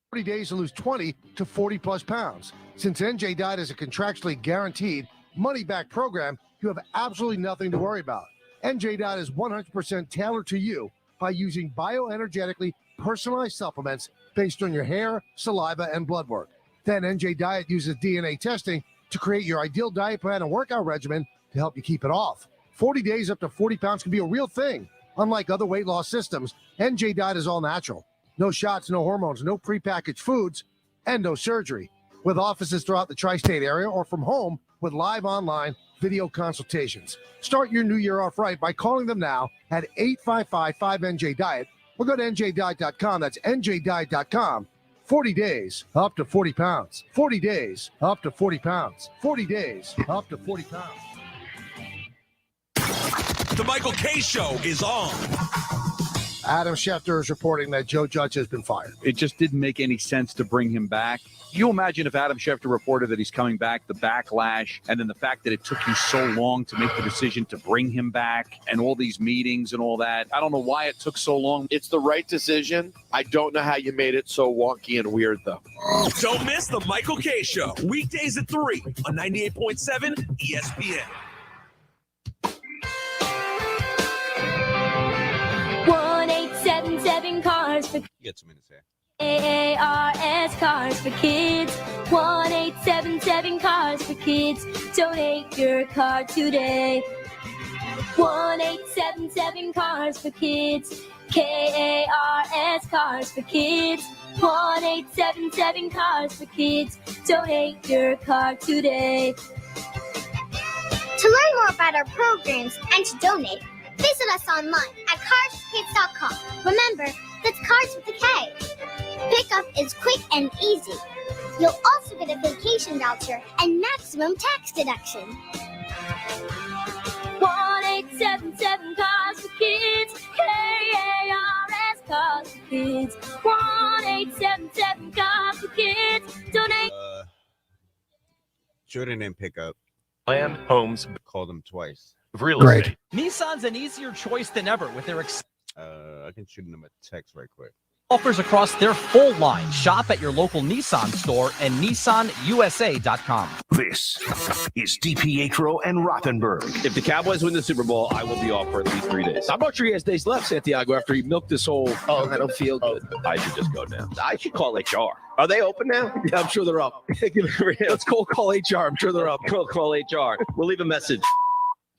40 days to lose 20 to 40 plus pounds. Since NJ Diet is a contractually guaranteed money-back program, you have absolutely nothing to worry about. NJ Diet is 100% tailored to you by using bioenergetically personalized supplements based on your hair, saliva, and blood work. Then NJ Diet uses DNA testing to create your ideal diet plan and workout regimen to help you keep it off. 40 days up to 40 pounds can be a real thing. Unlike other weight loss systems, NJ Diet is all natural. No shots, no hormones, no prepackaged foods, and no surgery. With offices throughout the tri-state area or from home with live online video consultations. Start your new year off right by calling them now at 855-5NJ-DIET or go to njdiet.com. That's njdiet.com. 40 days, up to 40 pounds. 40 days, up to 40 pounds. 40 days, up to 40 pounds. The Michael K. Show is on. Adam Schefter is reporting that Joe Judge has been fired. It just didn't make any sense to bring him back. You imagine if Adam Schefter reported that he's coming back, the backlash, and then the fact that it took you so long to make the decision to bring him back and all these meetings and all that. I don't know why it took so long. It's the right decision. I don't know how you made it so wonky and weird, though. Don't miss the Michael K. Show. Weekdays at 3 on 98.7 ESPN. 1877 cars for Get some minutes here. AARS cars for kids. 1877 cars for kids. Donate your car today. 1877 cars for kids. KARS cars for kids. 1877 cars for kids. Donate your car today. To learn more about our programs and to donate, visit us online at carsforkids.com. Remember, that's cars with a K. Pickup is quick and easy. You'll also get a vacation voucher and maximum tax deduction. 1877 cars for kids. KARS cars for kids. 1-877-COP-KIDS. Donate. Jordan didn't pick up. Land, homes, Called him twice. real Great. estate. Nissan's an easier choice than ever with their I can shoot him a text right quick. offers across their full line. Shop at your local Nissan store and nissanusa.com. This is DiPietro and Rothenberg. If the Cowboys win the Super Bowl, I will be off for at least 3 days. I'm not sure he has days left, Santiago, after he milked this whole, I don't feel good. I should just go now. I should call HR. Are they open now? Yeah, I'm sure they're up. Let's call HR. I'm sure they're up. We'll call HR. We'll leave a message.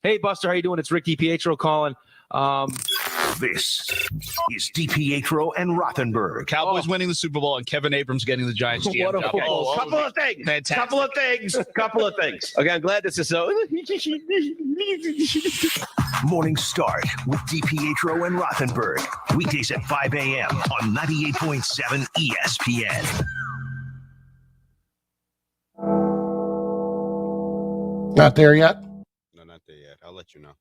Hey, Buster, how you doing? It's Rick DiPietro calling. This is DiPietro and Rothenberg. Cowboys winning the Super Bowl and Kevin Abrams getting the Giants GM What a job. football. Couple of things. Fantastic. Couple of things. Okay, I'm glad this is so. Morning Start with DiPietro and Rothenberg. Weekdays at 5 a.m. on 98.7 ESPN. Not there yet? No, not there yet. I'll let you know.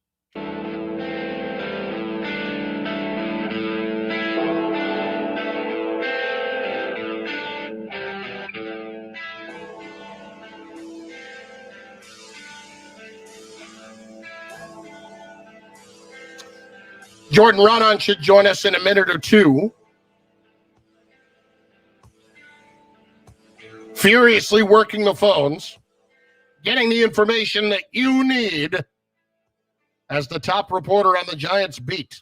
Jordan Raanan should join us in a minute or two. Furiously working the phones, getting the information that you need as the top reporter on the Giants beat.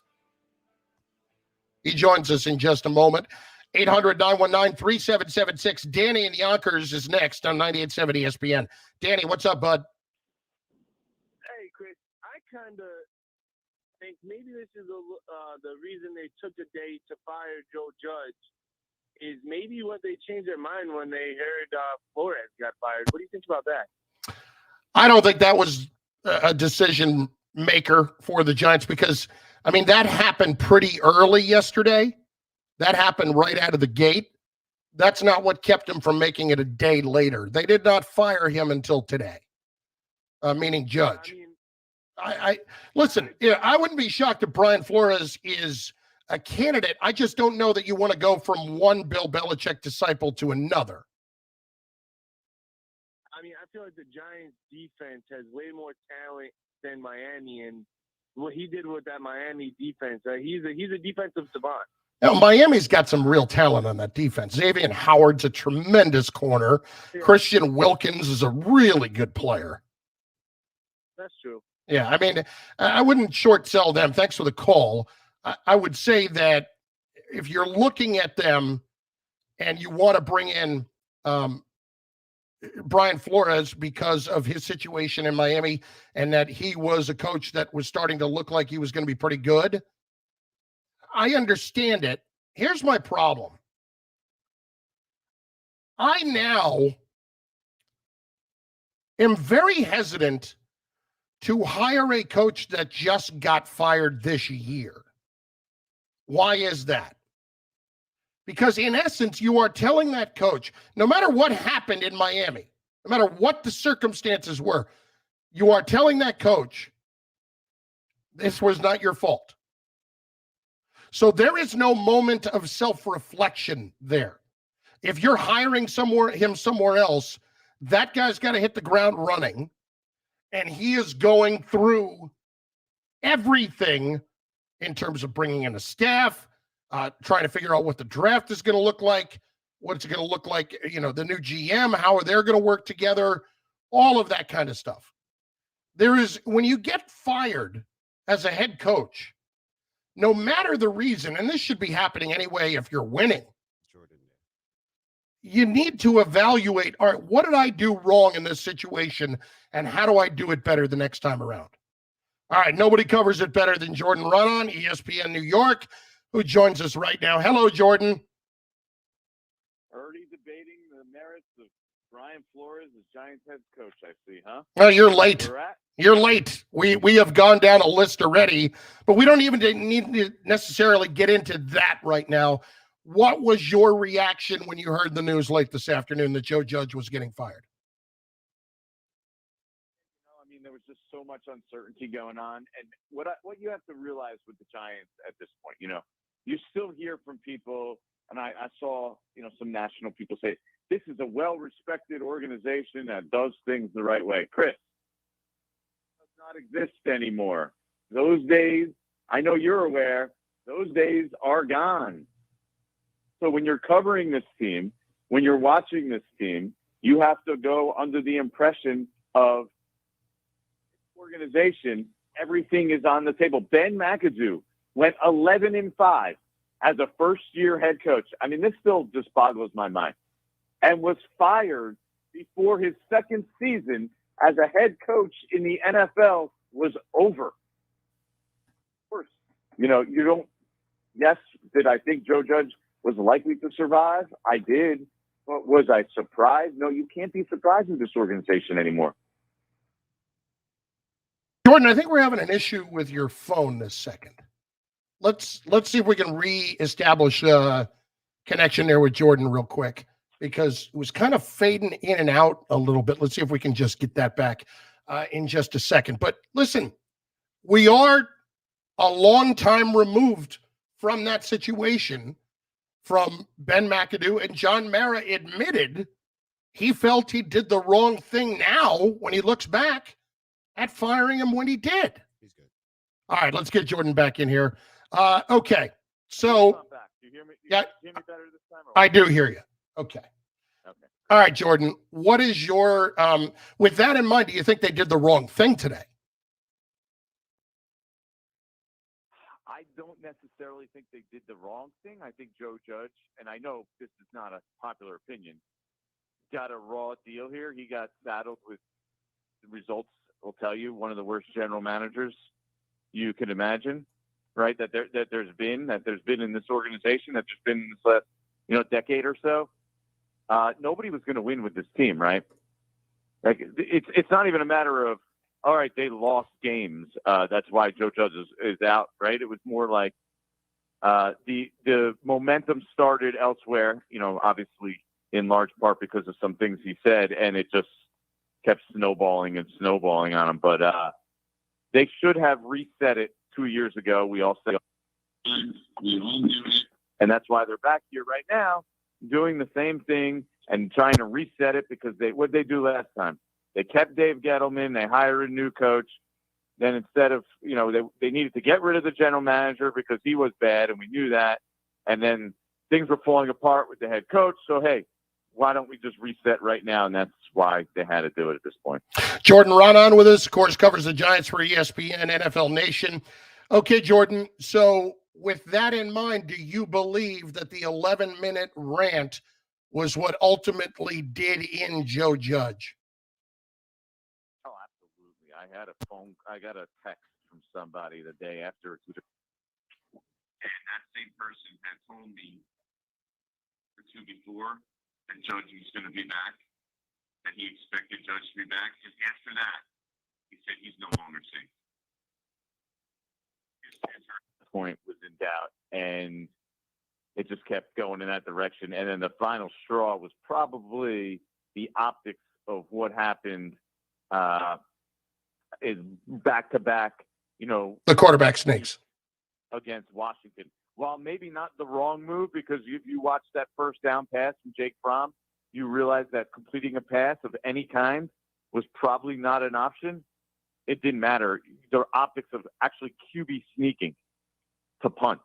He joins us in just a moment. 800-919-3776. Danny in Yonkers is next on 98.7 ESPN. Danny, what's up, bud? Hey, Chris, I kind of think maybe this is the reason they took a day to fire Joe Judge is maybe what they changed their mind when they heard Flores got fired. What do you think about that? I don't think that was a decision maker for the Giants because, I mean, that happened pretty early yesterday. That happened right out of the gate. That's not what kept him from making it a day later. They did not fire him until today, meaning Judge. I listen, I wouldn't be shocked if Brian Flores is a candidate. I just don't know that you want to go from one Bill Belichick disciple to another. I mean, I feel like the Giants defense has way more talent than Miami, and what he did with that Miami defense, he's a defensive savant. Now, Miami's got some real talent on that defense. Xavier Howard's a tremendous corner. Yeah. Christian Wilkins is a really good player. That's true. Yeah, I mean, I wouldn't short sell them. Thanks for the call. I would say that if you're looking at them and you want to bring in Brian Flores because of his situation in Miami and that he was a coach that was starting to look like he was going to be pretty good, I understand it. Here's my problem. I now am very hesitant to hire a coach that just got fired this year. Why is that? Because in essence, you are telling that coach, no matter what happened in Miami, no matter what the circumstances were, you are telling that coach, this was not your fault. So there is no moment of self-reflection there. If you're hiring him somewhere else, that guy's got to hit the ground running, and he is going through everything in terms of bringing in a staff, trying to figure out what the draft is going to look like, what's it going to look like, the new GM, how are they going to work together, all of that kind of stuff. When you get fired as a head coach, no matter the reason, and this should be happening anyway if you're winning, you need to evaluate, all right, what did I do wrong in this situation, and how do I do it better the next time around? All right, nobody covers it better than Jordan Raanan, ESPN New York, who joins us right now. Hello, Jordan. Already debating the merits of Brian Flores as Giants head coach, I see, huh? Oh, you're late. You're late. We have gone down a list already, but we don't even need to necessarily get into that right now. What was your reaction when you heard the news late this afternoon that Joe Judge was getting fired? I mean, there was just so much uncertainty going on, and what you have to realize with the Giants at this point, you still hear from people, and I saw, some national people say, this is a well-respected organization that does things the right way. Chris, does not exist anymore. Those days, I know you're aware, those days are gone. So when you're covering this team, when you're watching this team, you have to go under the impression of organization, everything is on the table. Ben McAdoo went 11-5 as a first-year head coach. I mean, this still just boggles my mind. And was fired before his second season as a head coach in the NFL was over. Of course, you don't. Yes, did I think Joe Judge was likely to survive? I did. But was I surprised? No, you can't be surprised with this organization anymore. Jordan, I think we're having an issue with your phone this second. Let's see if we can reestablish a connection there with Jordan real quick, because it was kind of fading in and out a little bit. Let's see if we can just get that back in just a second. But listen, we are a long time removed from that situation from Ben McAdoo, and John Mara admitted he felt he did the wrong thing now when he looks back at firing him when he did. He's good. All right, let's get Jordan back in here. Okay, so Do you hear me? Yeah, hear me better this time? I do hear you. Okay. All right, Jordan, what is your, with that in mind, do you think they did the wrong thing today? I don't necessarily think they did the wrong thing. I think Joe Judge, and I know this is not a popular opinion, got a raw deal here. He got saddled with the results. Will tell you, one of the worst general managers you can imagine, right? That there's been in this organization, that there's been in this last decade or so. Nobody was going to win with this team, right? Like it's not even a matter of, all right, they lost games. That's why Joe Judge is out, right? It was more like the momentum started elsewhere, obviously in large part because of some things he said, and it just kept snowballing on him. But they should have reset it 2 years ago. We all say, and that's why they're back here right now doing the same thing and trying to reset it, because what did they do last time? They kept Dave Gettleman. They hired a new coach. Then instead of, they needed to get rid of the general manager because he was bad, and we knew that. And then things were falling apart with the head coach. So, hey, why don't we just reset right now? And that's why they had to do it at this point. Jordan Ronan with us, of course, covers the Giants for ESPN NFL Nation. Okay, Jordan, so with that in mind, do you believe that the 11-minute rant was what ultimately did in Joe Judge? Oh, absolutely. I got a text from somebody the day after. And that same person had told me or two before that Judge was going to be back, that he expected Judge to be back. And after that, he said he's no longer safe. His point was in doubt, and it just kept going in that direction. And then the final straw was probably the optics of what happened is back-to-back, the quarterback sneaks against Washington. While maybe not the wrong move, because if you watch that first down pass from Jake Fromm, you realize that completing a pass of any kind was probably not an option. It didn't matter. The optics of actually QB sneaking to punt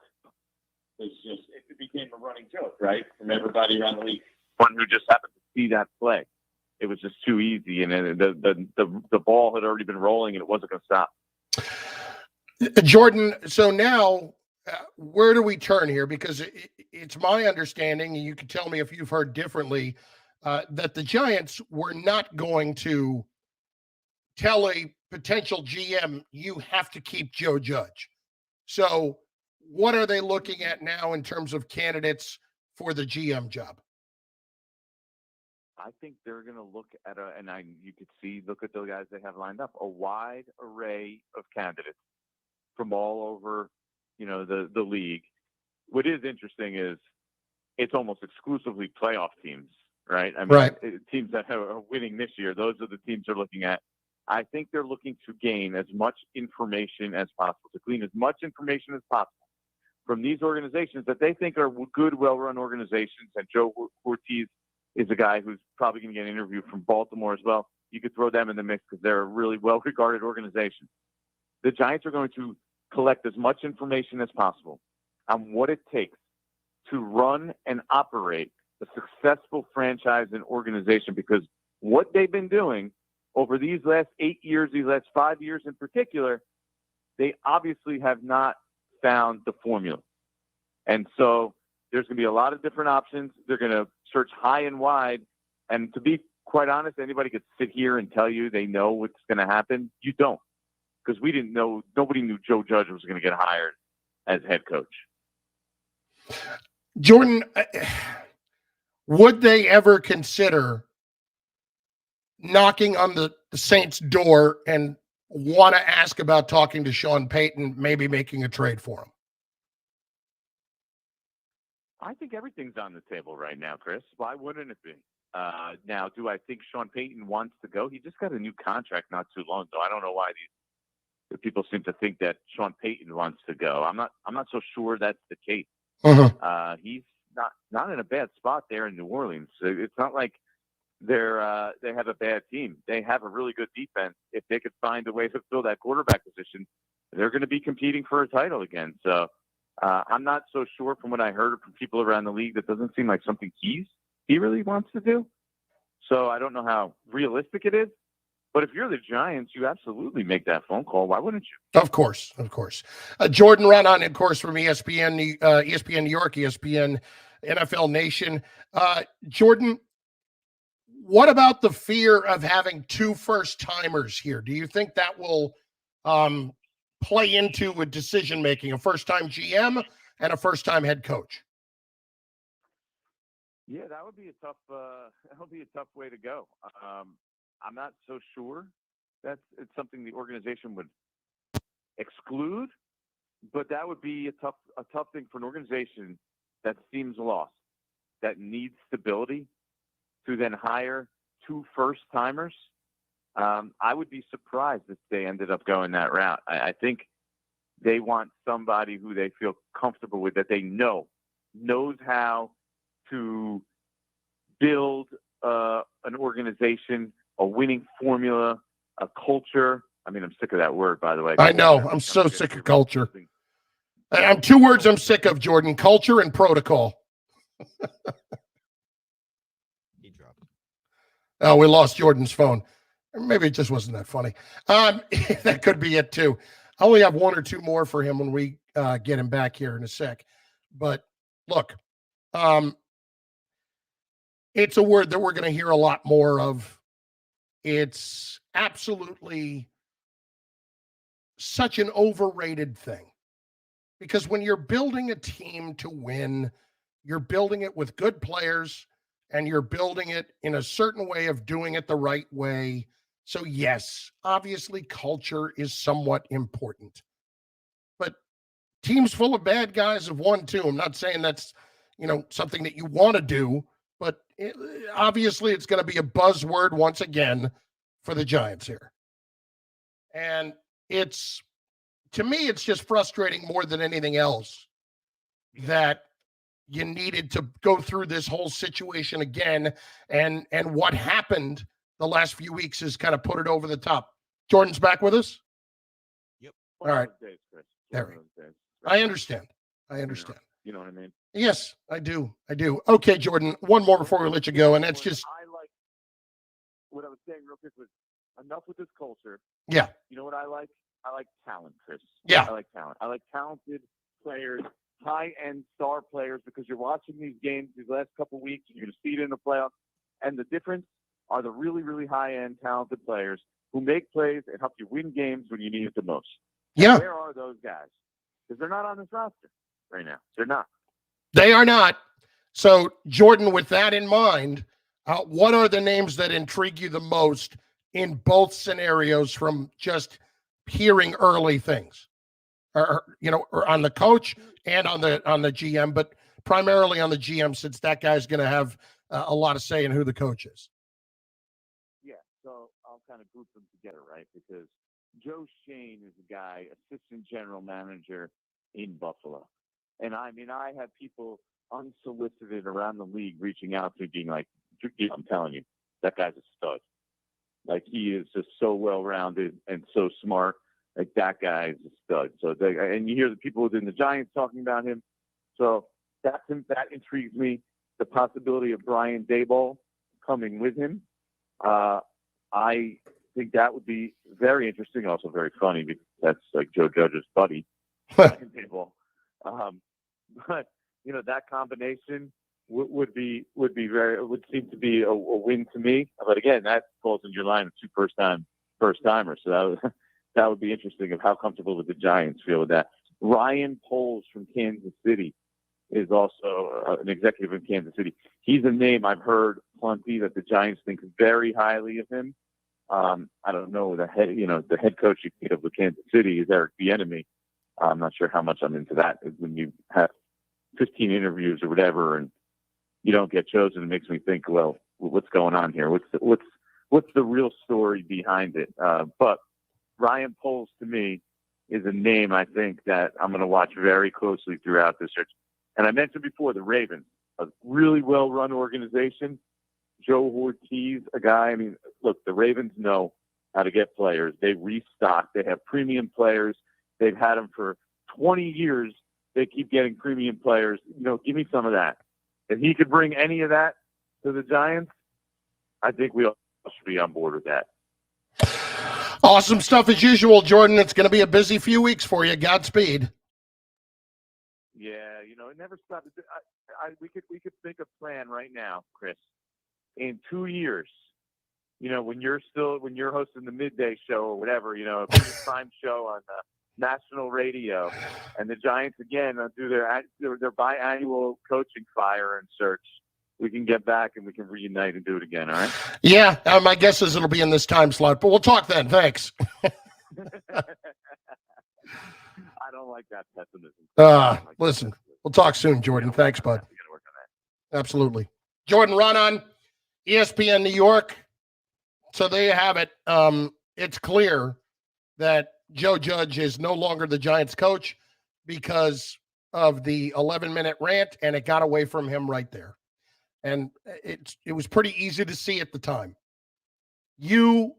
was just, it became a running joke, right? From everybody around the league. One who just happened to see that play. It was just too easy, and the ball had already been rolling, and it wasn't going to stop. Jordan, so now where do we turn here? Because it's my understanding, and you can tell me if you've heard differently, that the Giants were not going to tell a potential GM, you have to keep Joe Judge. So what are they looking at now in terms of candidates for the GM job? I think they're going to look at look at the guys they have lined up, a wide array of candidates from all over, the league. What is interesting is it's almost exclusively playoff teams, right? I mean, right. Teams that are winning this year, those are the teams they're looking at. I think they're looking to gain as much information as possible, to glean as much information as possible from these organizations that they think are good, well-run organizations. And Joe Ortiz is a guy who's probably going to get an interview from Baltimore as well. You could throw them in the mix because they're a really well-regarded organization. The Giants are going to collect as much information as possible on what it takes to run and operate a successful franchise and organization, because what they've been doing over these last 8 years, these last 5 years in particular, they obviously have not found the formula. And so there's going to be a lot of different options. They're going to search high and wide. And to be quite honest, anybody could sit here and tell you they know what's going to happen. You don't, because we didn't know. Nobody knew Joe Judge was going to get hired as head coach. Jordan, would they ever consider knocking on the Saints' door and want to ask about talking to Sean Payton, maybe making a trade for him? I think everything's on the table right now, Chris. Why wouldn't it be? Now, do I think Sean Payton wants to go? He just got a new contract not too long ago. I don't know why the people seem to think that Sean Payton wants to go. I'm not so sure that's the case. He's not in a bad spot there in New Orleans. It's not like they have a bad team. They have a really good defense. If they could find a way to fill that quarterback position, they're going to be competing for a title again. So I'm not so sure from what I heard from people around the league. That doesn't seem like something he really wants to do. So I don't know how realistic it is. But if you're the Giants, you absolutely make that phone call. Why wouldn't you? Of course. Jordan Raanan, of course, from ESPN New York, ESPN NFL Nation. Jordan, what about the fear of having two first-timers here? Do you think that will play into a decision-making, a first-time GM and a first-time head coach? Yeah, that would be a tough way to go. I'm not so sure it's something the organization would exclude, but that would be a tough thing for an organization that seems lost, that needs stability, to then hire two first-timers. I would be surprised if they ended up going that route. I think they want somebody who they feel comfortable with, that they knows how to build an organization, a winning formula, a culture. I mean, I'm sick of that word, by the way. I know. I'm so sick of culture. I'm two words I'm sick of, Jordan: culture and protocol. Oh, we lost Jordan's phone. Maybe it just wasn't that funny. That could be it, too. I only have one or two more for him when we get him back here in a sec. But, look, it's a word that we're going to hear a lot more of. It's absolutely such an overrated thing. Because when you're building a team to win, you're building it with good players, and you're building it in a certain way of doing it the right way. So, yes, obviously culture is somewhat important. But teams full of bad guys have won too. I'm not saying that's, something that you want to do, but obviously it's going to be a buzzword once again for the Giants here. And to me, it's just frustrating more than anything else that you needed to go through this whole situation again. And what happened the last few weeks has kind of put it over the top. Jordan's back with us? Yep. All right. There. I understand. You know what I mean? Yes, I do. Okay, Jordan, one more before we let you go, and that's just... What I was saying real quick was, enough with this culture. Yeah. You know what I like? I like talent, Chris. Yeah. I like talent. I like talented players, high-end star players, because you're watching these games these last couple weeks, and you're going to see it in the playoffs. And the difference are the really, really high-end talented players who make plays and help you win games when you need it the most. Yeah. And where are those guys? Because they're not on this roster right now. They're not. They are not. So, Jordan, with that in mind, what are the names that intrigue you the most in both scenarios from just hearing early things? Or on the coach and on the GM, but primarily on the GM, since that guy's going to have a lot of say in who the coach is. Yeah, so I'll kind of group them together, right? Because Joe Shane is a guy, assistant general manager in Buffalo. And I mean, I had people unsolicited around the league reaching out to me being like, I'm telling you, that guy's a stud. Like, he is just so well-rounded and so smart. Like, that guy is a stud. So, and you hear the people within the Giants talking about him. So that intrigues me. The possibility of Brian Daboll coming with him. I think that would be very interesting, also very funny, because that's like Joe Judge's buddy, Brian Daboll. But that combination would seem to be a win to me. But again, that falls in your line of two first timers. So that would be interesting of how comfortable would the Giants feel with that. Ryan Poles from Kansas City is also an executive in Kansas City. He's a name I've heard plenty that the Giants think very highly of him. I don't know the head coach of the Kansas City is Eric Bieniemy. I'm not sure how much I'm into that. When you have 15 interviews or whatever, and you don't get chosen, it makes me think, well, what's going on here? What's the real story behind it? But Ryan Poles, to me, is a name I think that I'm going to watch very closely throughout this search. And I mentioned before the Ravens, a really well-run organization. Joe Ortiz, a guy. I mean, look, the Ravens know how to get players. They restock. They have premium players. They've had them for 20 years. They keep getting premium players. Give me some of that. If he could bring any of that to the Giants, I think we all should be on board with that. Awesome stuff as usual, Jordan. It's going to be a busy few weeks for you. Godspeed. Yeah, it never stops. We could think of a plan right now, Chris. In 2 years, when you're hosting the midday show or whatever, a prime show on national radio, and the Giants again do their biannual coaching fire and search, we can get back and we can reunite and do it again. All right? Yeah, my guess is it'll be in this time slot, but we'll talk then. Thanks. I don't like that pessimism. Listen, we'll talk soon, Jordan. Thanks, bud. Absolutely. Jordan Raanan, ESPN New York. So there you have it. It's clear that Joe Judge is no longer the Giants coach because of the 11-minute rant, and it got away from him right there. And it was pretty easy to see at the time. You,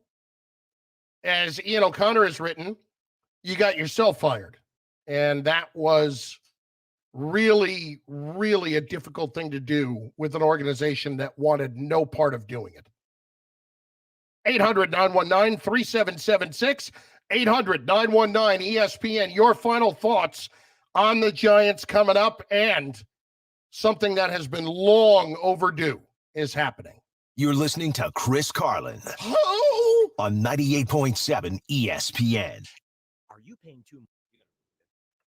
as Ian O'Connor has written, you got yourself fired. And that was really, really a difficult thing to do with an organization that wanted no part of doing it. 800-919-3776, 800-919-ESPN. Your final thoughts on the Giants coming up, and something that has been long overdue is happening. You're listening to Chris Carlin on 98.7 ESPN. Are you paying too much?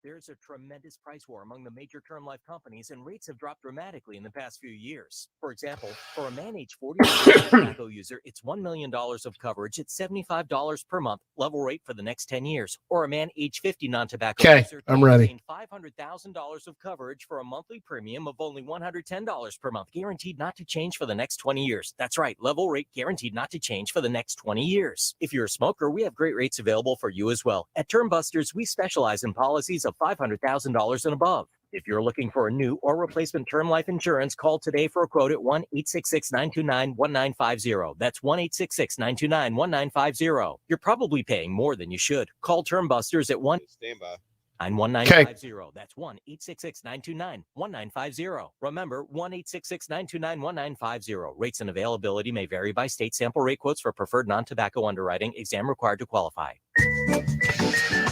There's a tremendous price war among the major term life companies, and rates have dropped dramatically in the past few years. For example, for a man age 40 tobacco user, it's $1 million of coverage at $75 per month, level rate for the next 10 years. Or a man age 50 non-tobacco user, I'm ready. $500,000 of coverage for a monthly premium of only $110 per month, guaranteed not to change for the next 20 years. That's right, level rate guaranteed not to change for the next 20 years. If you're a smoker, we have great rates available for you as well. At Term Busters, we specialize in policies of $500,000 and above. If you're looking for a new or replacement term life insurance, call today for a quote at 1-866-929-1950. That's 1-866-929-1950. You're probably paying more than you should. Call Term Busters at 1-91950. That's 1-866-929-1950. Remember, 1-866-929-1950. Rates and availability may vary by state. Sample rate quotes for preferred non-tobacco underwriting. Exam required to qualify.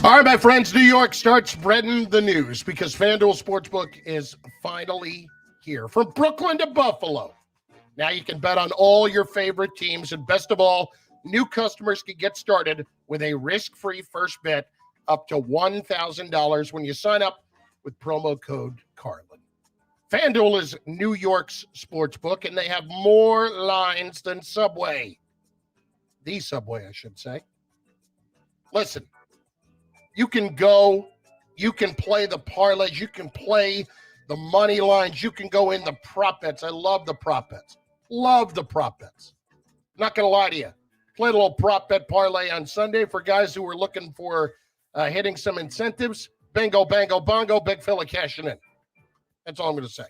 All right, my friends, New York, start spreading the news because FanDuel Sportsbook is finally here. From Brooklyn to Buffalo. Now you can bet on all your favorite teams, and best of all, new customers can get started with a risk-free first bet up to $1,000 when you sign up with promo code Carlin. FanDuel is New York's sportsbook, and they have more lines than Subway. The Subway, I should say. Listen, you can go, you can play the parlays, you can play the money lines, you can go in the prop bets. I love the prop bets. Love the prop bets. Not going to lie to you. Played a little prop bet parlay on Sunday for guys who were looking for hitting some incentives. Bingo, bango, bongo, big fella cashing in. That's all I'm going to say.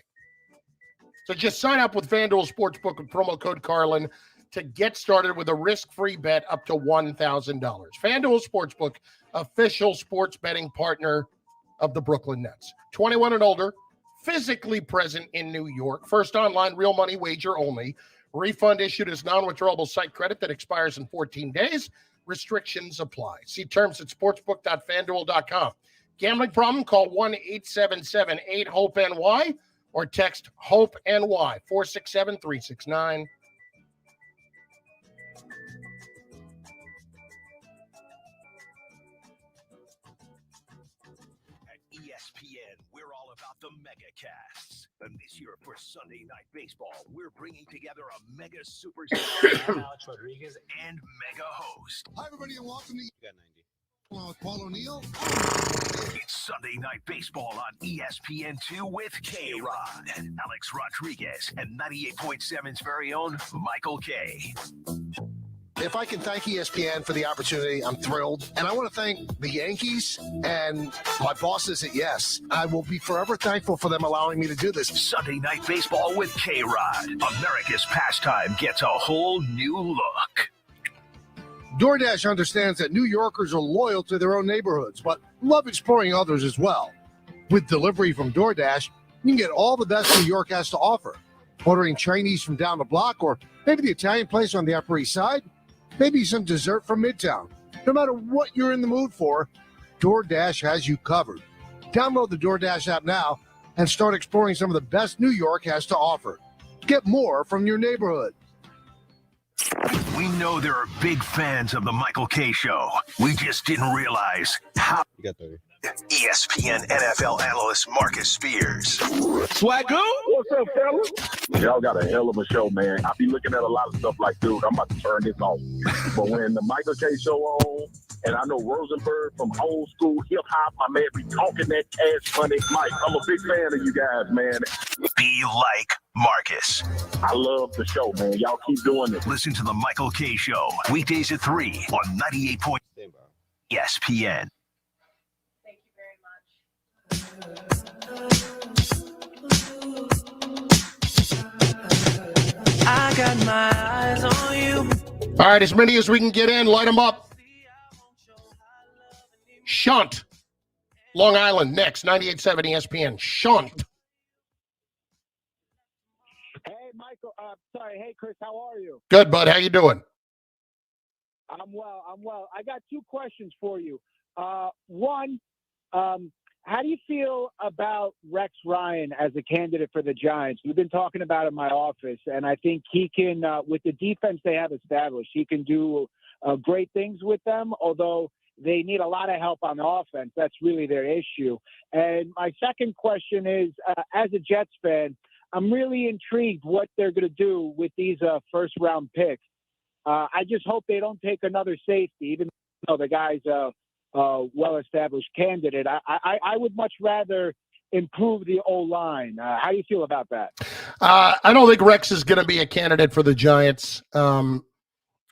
So just sign up with FanDuel Sportsbook with promo code Carlin to get started with a risk-free bet up to $1,000. FanDuel Sportsbook, official sports betting partner of the Brooklyn Nets. 21 and older, physically present in New York. First online real money wager only. Refund issued as non-withdrawable site credit that expires in 14 days. Restrictions apply. See terms at sportsbook.fanduel.com. Gambling problem? Call 1-877-8-HOPE-NY or text HOPE-NY 467-369. At ESPN, we're all about the mega casts. And this year for Sunday Night Baseball, we're bringing together a mega superstar, Alex Rodriguez, and mega host. Hi, everybody, and welcome to Along with Paul O'Neill. It's Sunday Night Baseball on ESPN2 with K-Rod, Alex Rodriguez, and 98.7's very own Michael K. If I can thank ESPN for the opportunity, I'm thrilled. And I want to thank the Yankees and my bosses at Yes. I will be forever thankful for them allowing me to do this. Sunday Night Baseball with K-Rod. America's pastime gets a whole new look. DoorDash understands that New Yorkers are loyal to their own neighborhoods, but love exploring others as well. With delivery from DoorDash, you can get all the best New York has to offer. Ordering Chinese from down the block, or maybe the Italian place on the Upper East Side, maybe some dessert from Midtown. No matter what you're in the mood for, DoorDash has you covered. Download the DoorDash app now and start exploring some of the best New York has to offer. Get more from your neighborhood. We know there are big fans of the Michael K. Show. We just didn't realize how. You got 30. ESPN NFL analyst Marcus Spears. Swagoo? What's up, fellas? Y'all got a hell of a show, man. I be looking at a lot of stuff like, dude, I'm about to turn this off. But when the Michael K. Show on, and I know Rosenberg from old school hip hop, my man be talking that cash money. Mike, I'm a big fan of you guys, man. Be like Marcus. I love the show, man. Y'all keep doing it. Listen to the Michael K. Show weekdays at 3 on 98. ESPN. I got my eyes on you. All right, as many as we can get in, light them up. Shunt. Long Island, next, 98.7 ESPN. Shunt. Hey, Michael. Sorry. Hey, Chris. How are you? Good, bud. How you doing? I'm well. I got two questions for you. One, how do you feel about Rex Ryan as a candidate for the Giants? We've been talking about it in my office, and I think he can, with the defense they have established, he can do great things with them, although they need a lot of help on the offense. That's really their issue. And my second question is, as a Jets fan, I'm really intrigued what they're going to do with these first-round picks. I just hope they don't take another safety, even though the guy's well-established candidate. I would much rather improve the O-line. How do you feel about that? I don't think Rex is going to be a candidate for the Giants.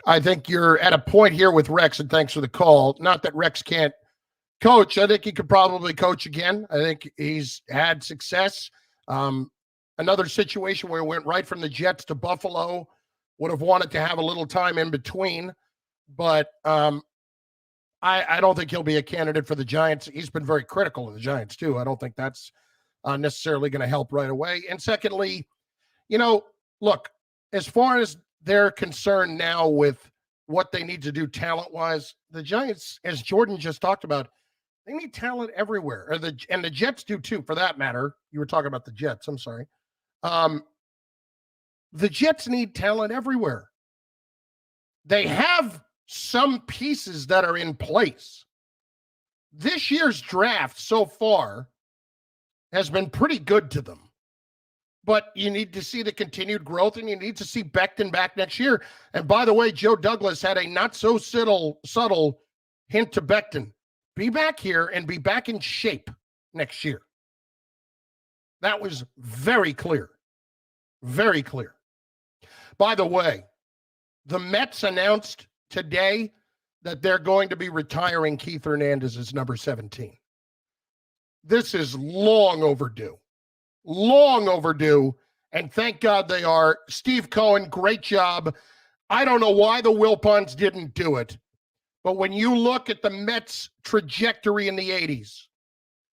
I think you're at a point here with Rex, and thanks for the call. Not that Rex can't coach. I think he could probably coach again. I think he's had success. Another situation where he went right from the Jets to Buffalo, would have wanted to have a little time in between, but I don't think he'll be a candidate for the Giants. He's been very critical of the Giants, too. I don't think that's necessarily going to help right away. And secondly, look, as far as they're concerned now with what they need to do talent-wise, the Giants, as Jordan just talked about, they need talent everywhere. And the Jets do, too, for that matter. You were talking about the Jets. I'm sorry. The Jets need talent everywhere. They have some pieces that are in place. This year's draft so far has been pretty good to them. But you need to see the continued growth, and you need to see Becton back next year. And by the way, Joe Douglas had a not-so-subtle hint to Becton. Be back here and be back in shape next year. That was very clear. Very clear. By the way, the Mets announced today that they're going to be retiring Keith Hernandez as number 17. This is long overdue. Long overdue. And thank God they are. Steve Cohen, great job. I don't know why the Wilpons didn't do it. But when you look at the Mets' trajectory in the 80s,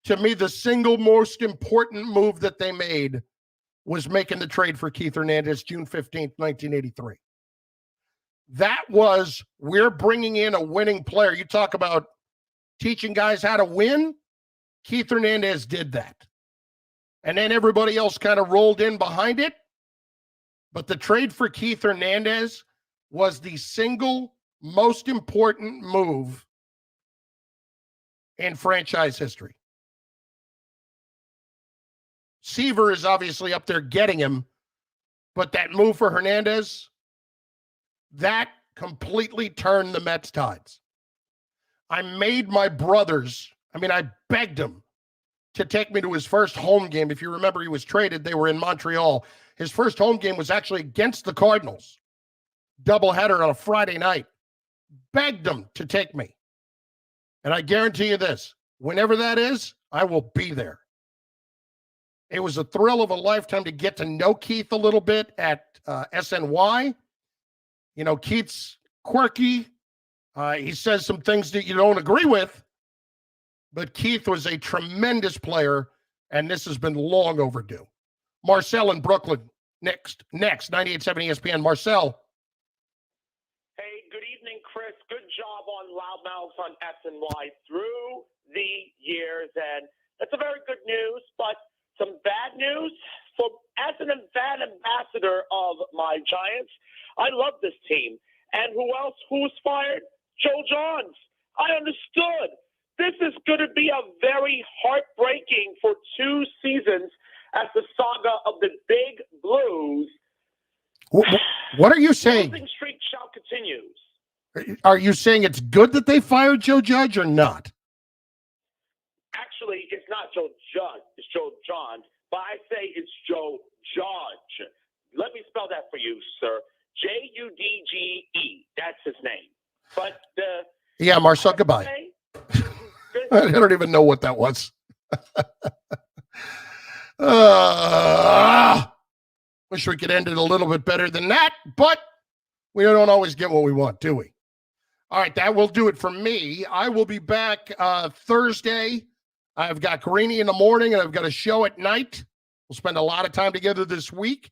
to me, the single most important move that they made was making the trade for Keith Hernandez June 15th, 1983. That was, we're bringing in a winning player. You talk about teaching guys how to win. Keith Hernandez did that. And then everybody else kind of rolled in behind it. But the trade for Keith Hernandez was the single most important move in franchise history. Seaver is obviously up there getting him, but that move for Hernandez, that completely turned the Mets tides. I made my brothers, I begged them to take me to his first home game. If you remember, he was traded. They were in Montreal. His first home game was actually against the Cardinals. Doubleheader on a Friday night. Begged them to take me. And I guarantee you this, whenever that is, I will be there. It was a thrill of a lifetime to get to know Keith a little bit at SNY. You know, Keith's quirky. He says some things that you don't agree with. But Keith was a tremendous player, and this has been long overdue. Marcel in Brooklyn, next, 98.7 ESPN. Marcel. Hey, good evening, Chris. Good job on Loudmouths on SNY through the years, and that's a very good news, but some bad news. As an bad ambassador of my Giants, I love this team. And who else? Who's fired? Joe Johns. I understood. This is going to be a very heartbreaking for 2 seasons as the saga of the Big Blues. What are you saying? The losing streak shall continue. Are you saying it's good that they fired Joe Judge or not? Actually, it's not Joe Judge. It's Joe Johns. But I say it's Joe Judge. Let me spell that for you, sir. Judge. That's his name. But yeah, Marcel, goodbye. I don't even know what that was. Wish we could end it a little bit better than that, but we don't always get what we want, do we? All right, that will do it for me. I will be back Thursday. I've got Carini in the morning, and I've got a show at night. We'll spend a lot of time together this week.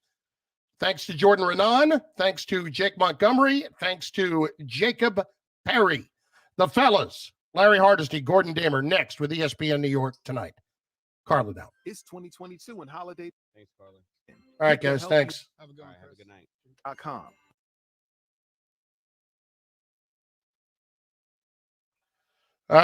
Thanks to Jordan Renan. Thanks to Jake Montgomery. Thanks to Jacob Perry. The fellas, Larry Hardesty, Gordon Damer, next with ESPN New York tonight. Carlin out. It's 2022 and holiday. Thanks, Carlin. All right, guys. Thanks. Have a good, have a good night. .com. All right.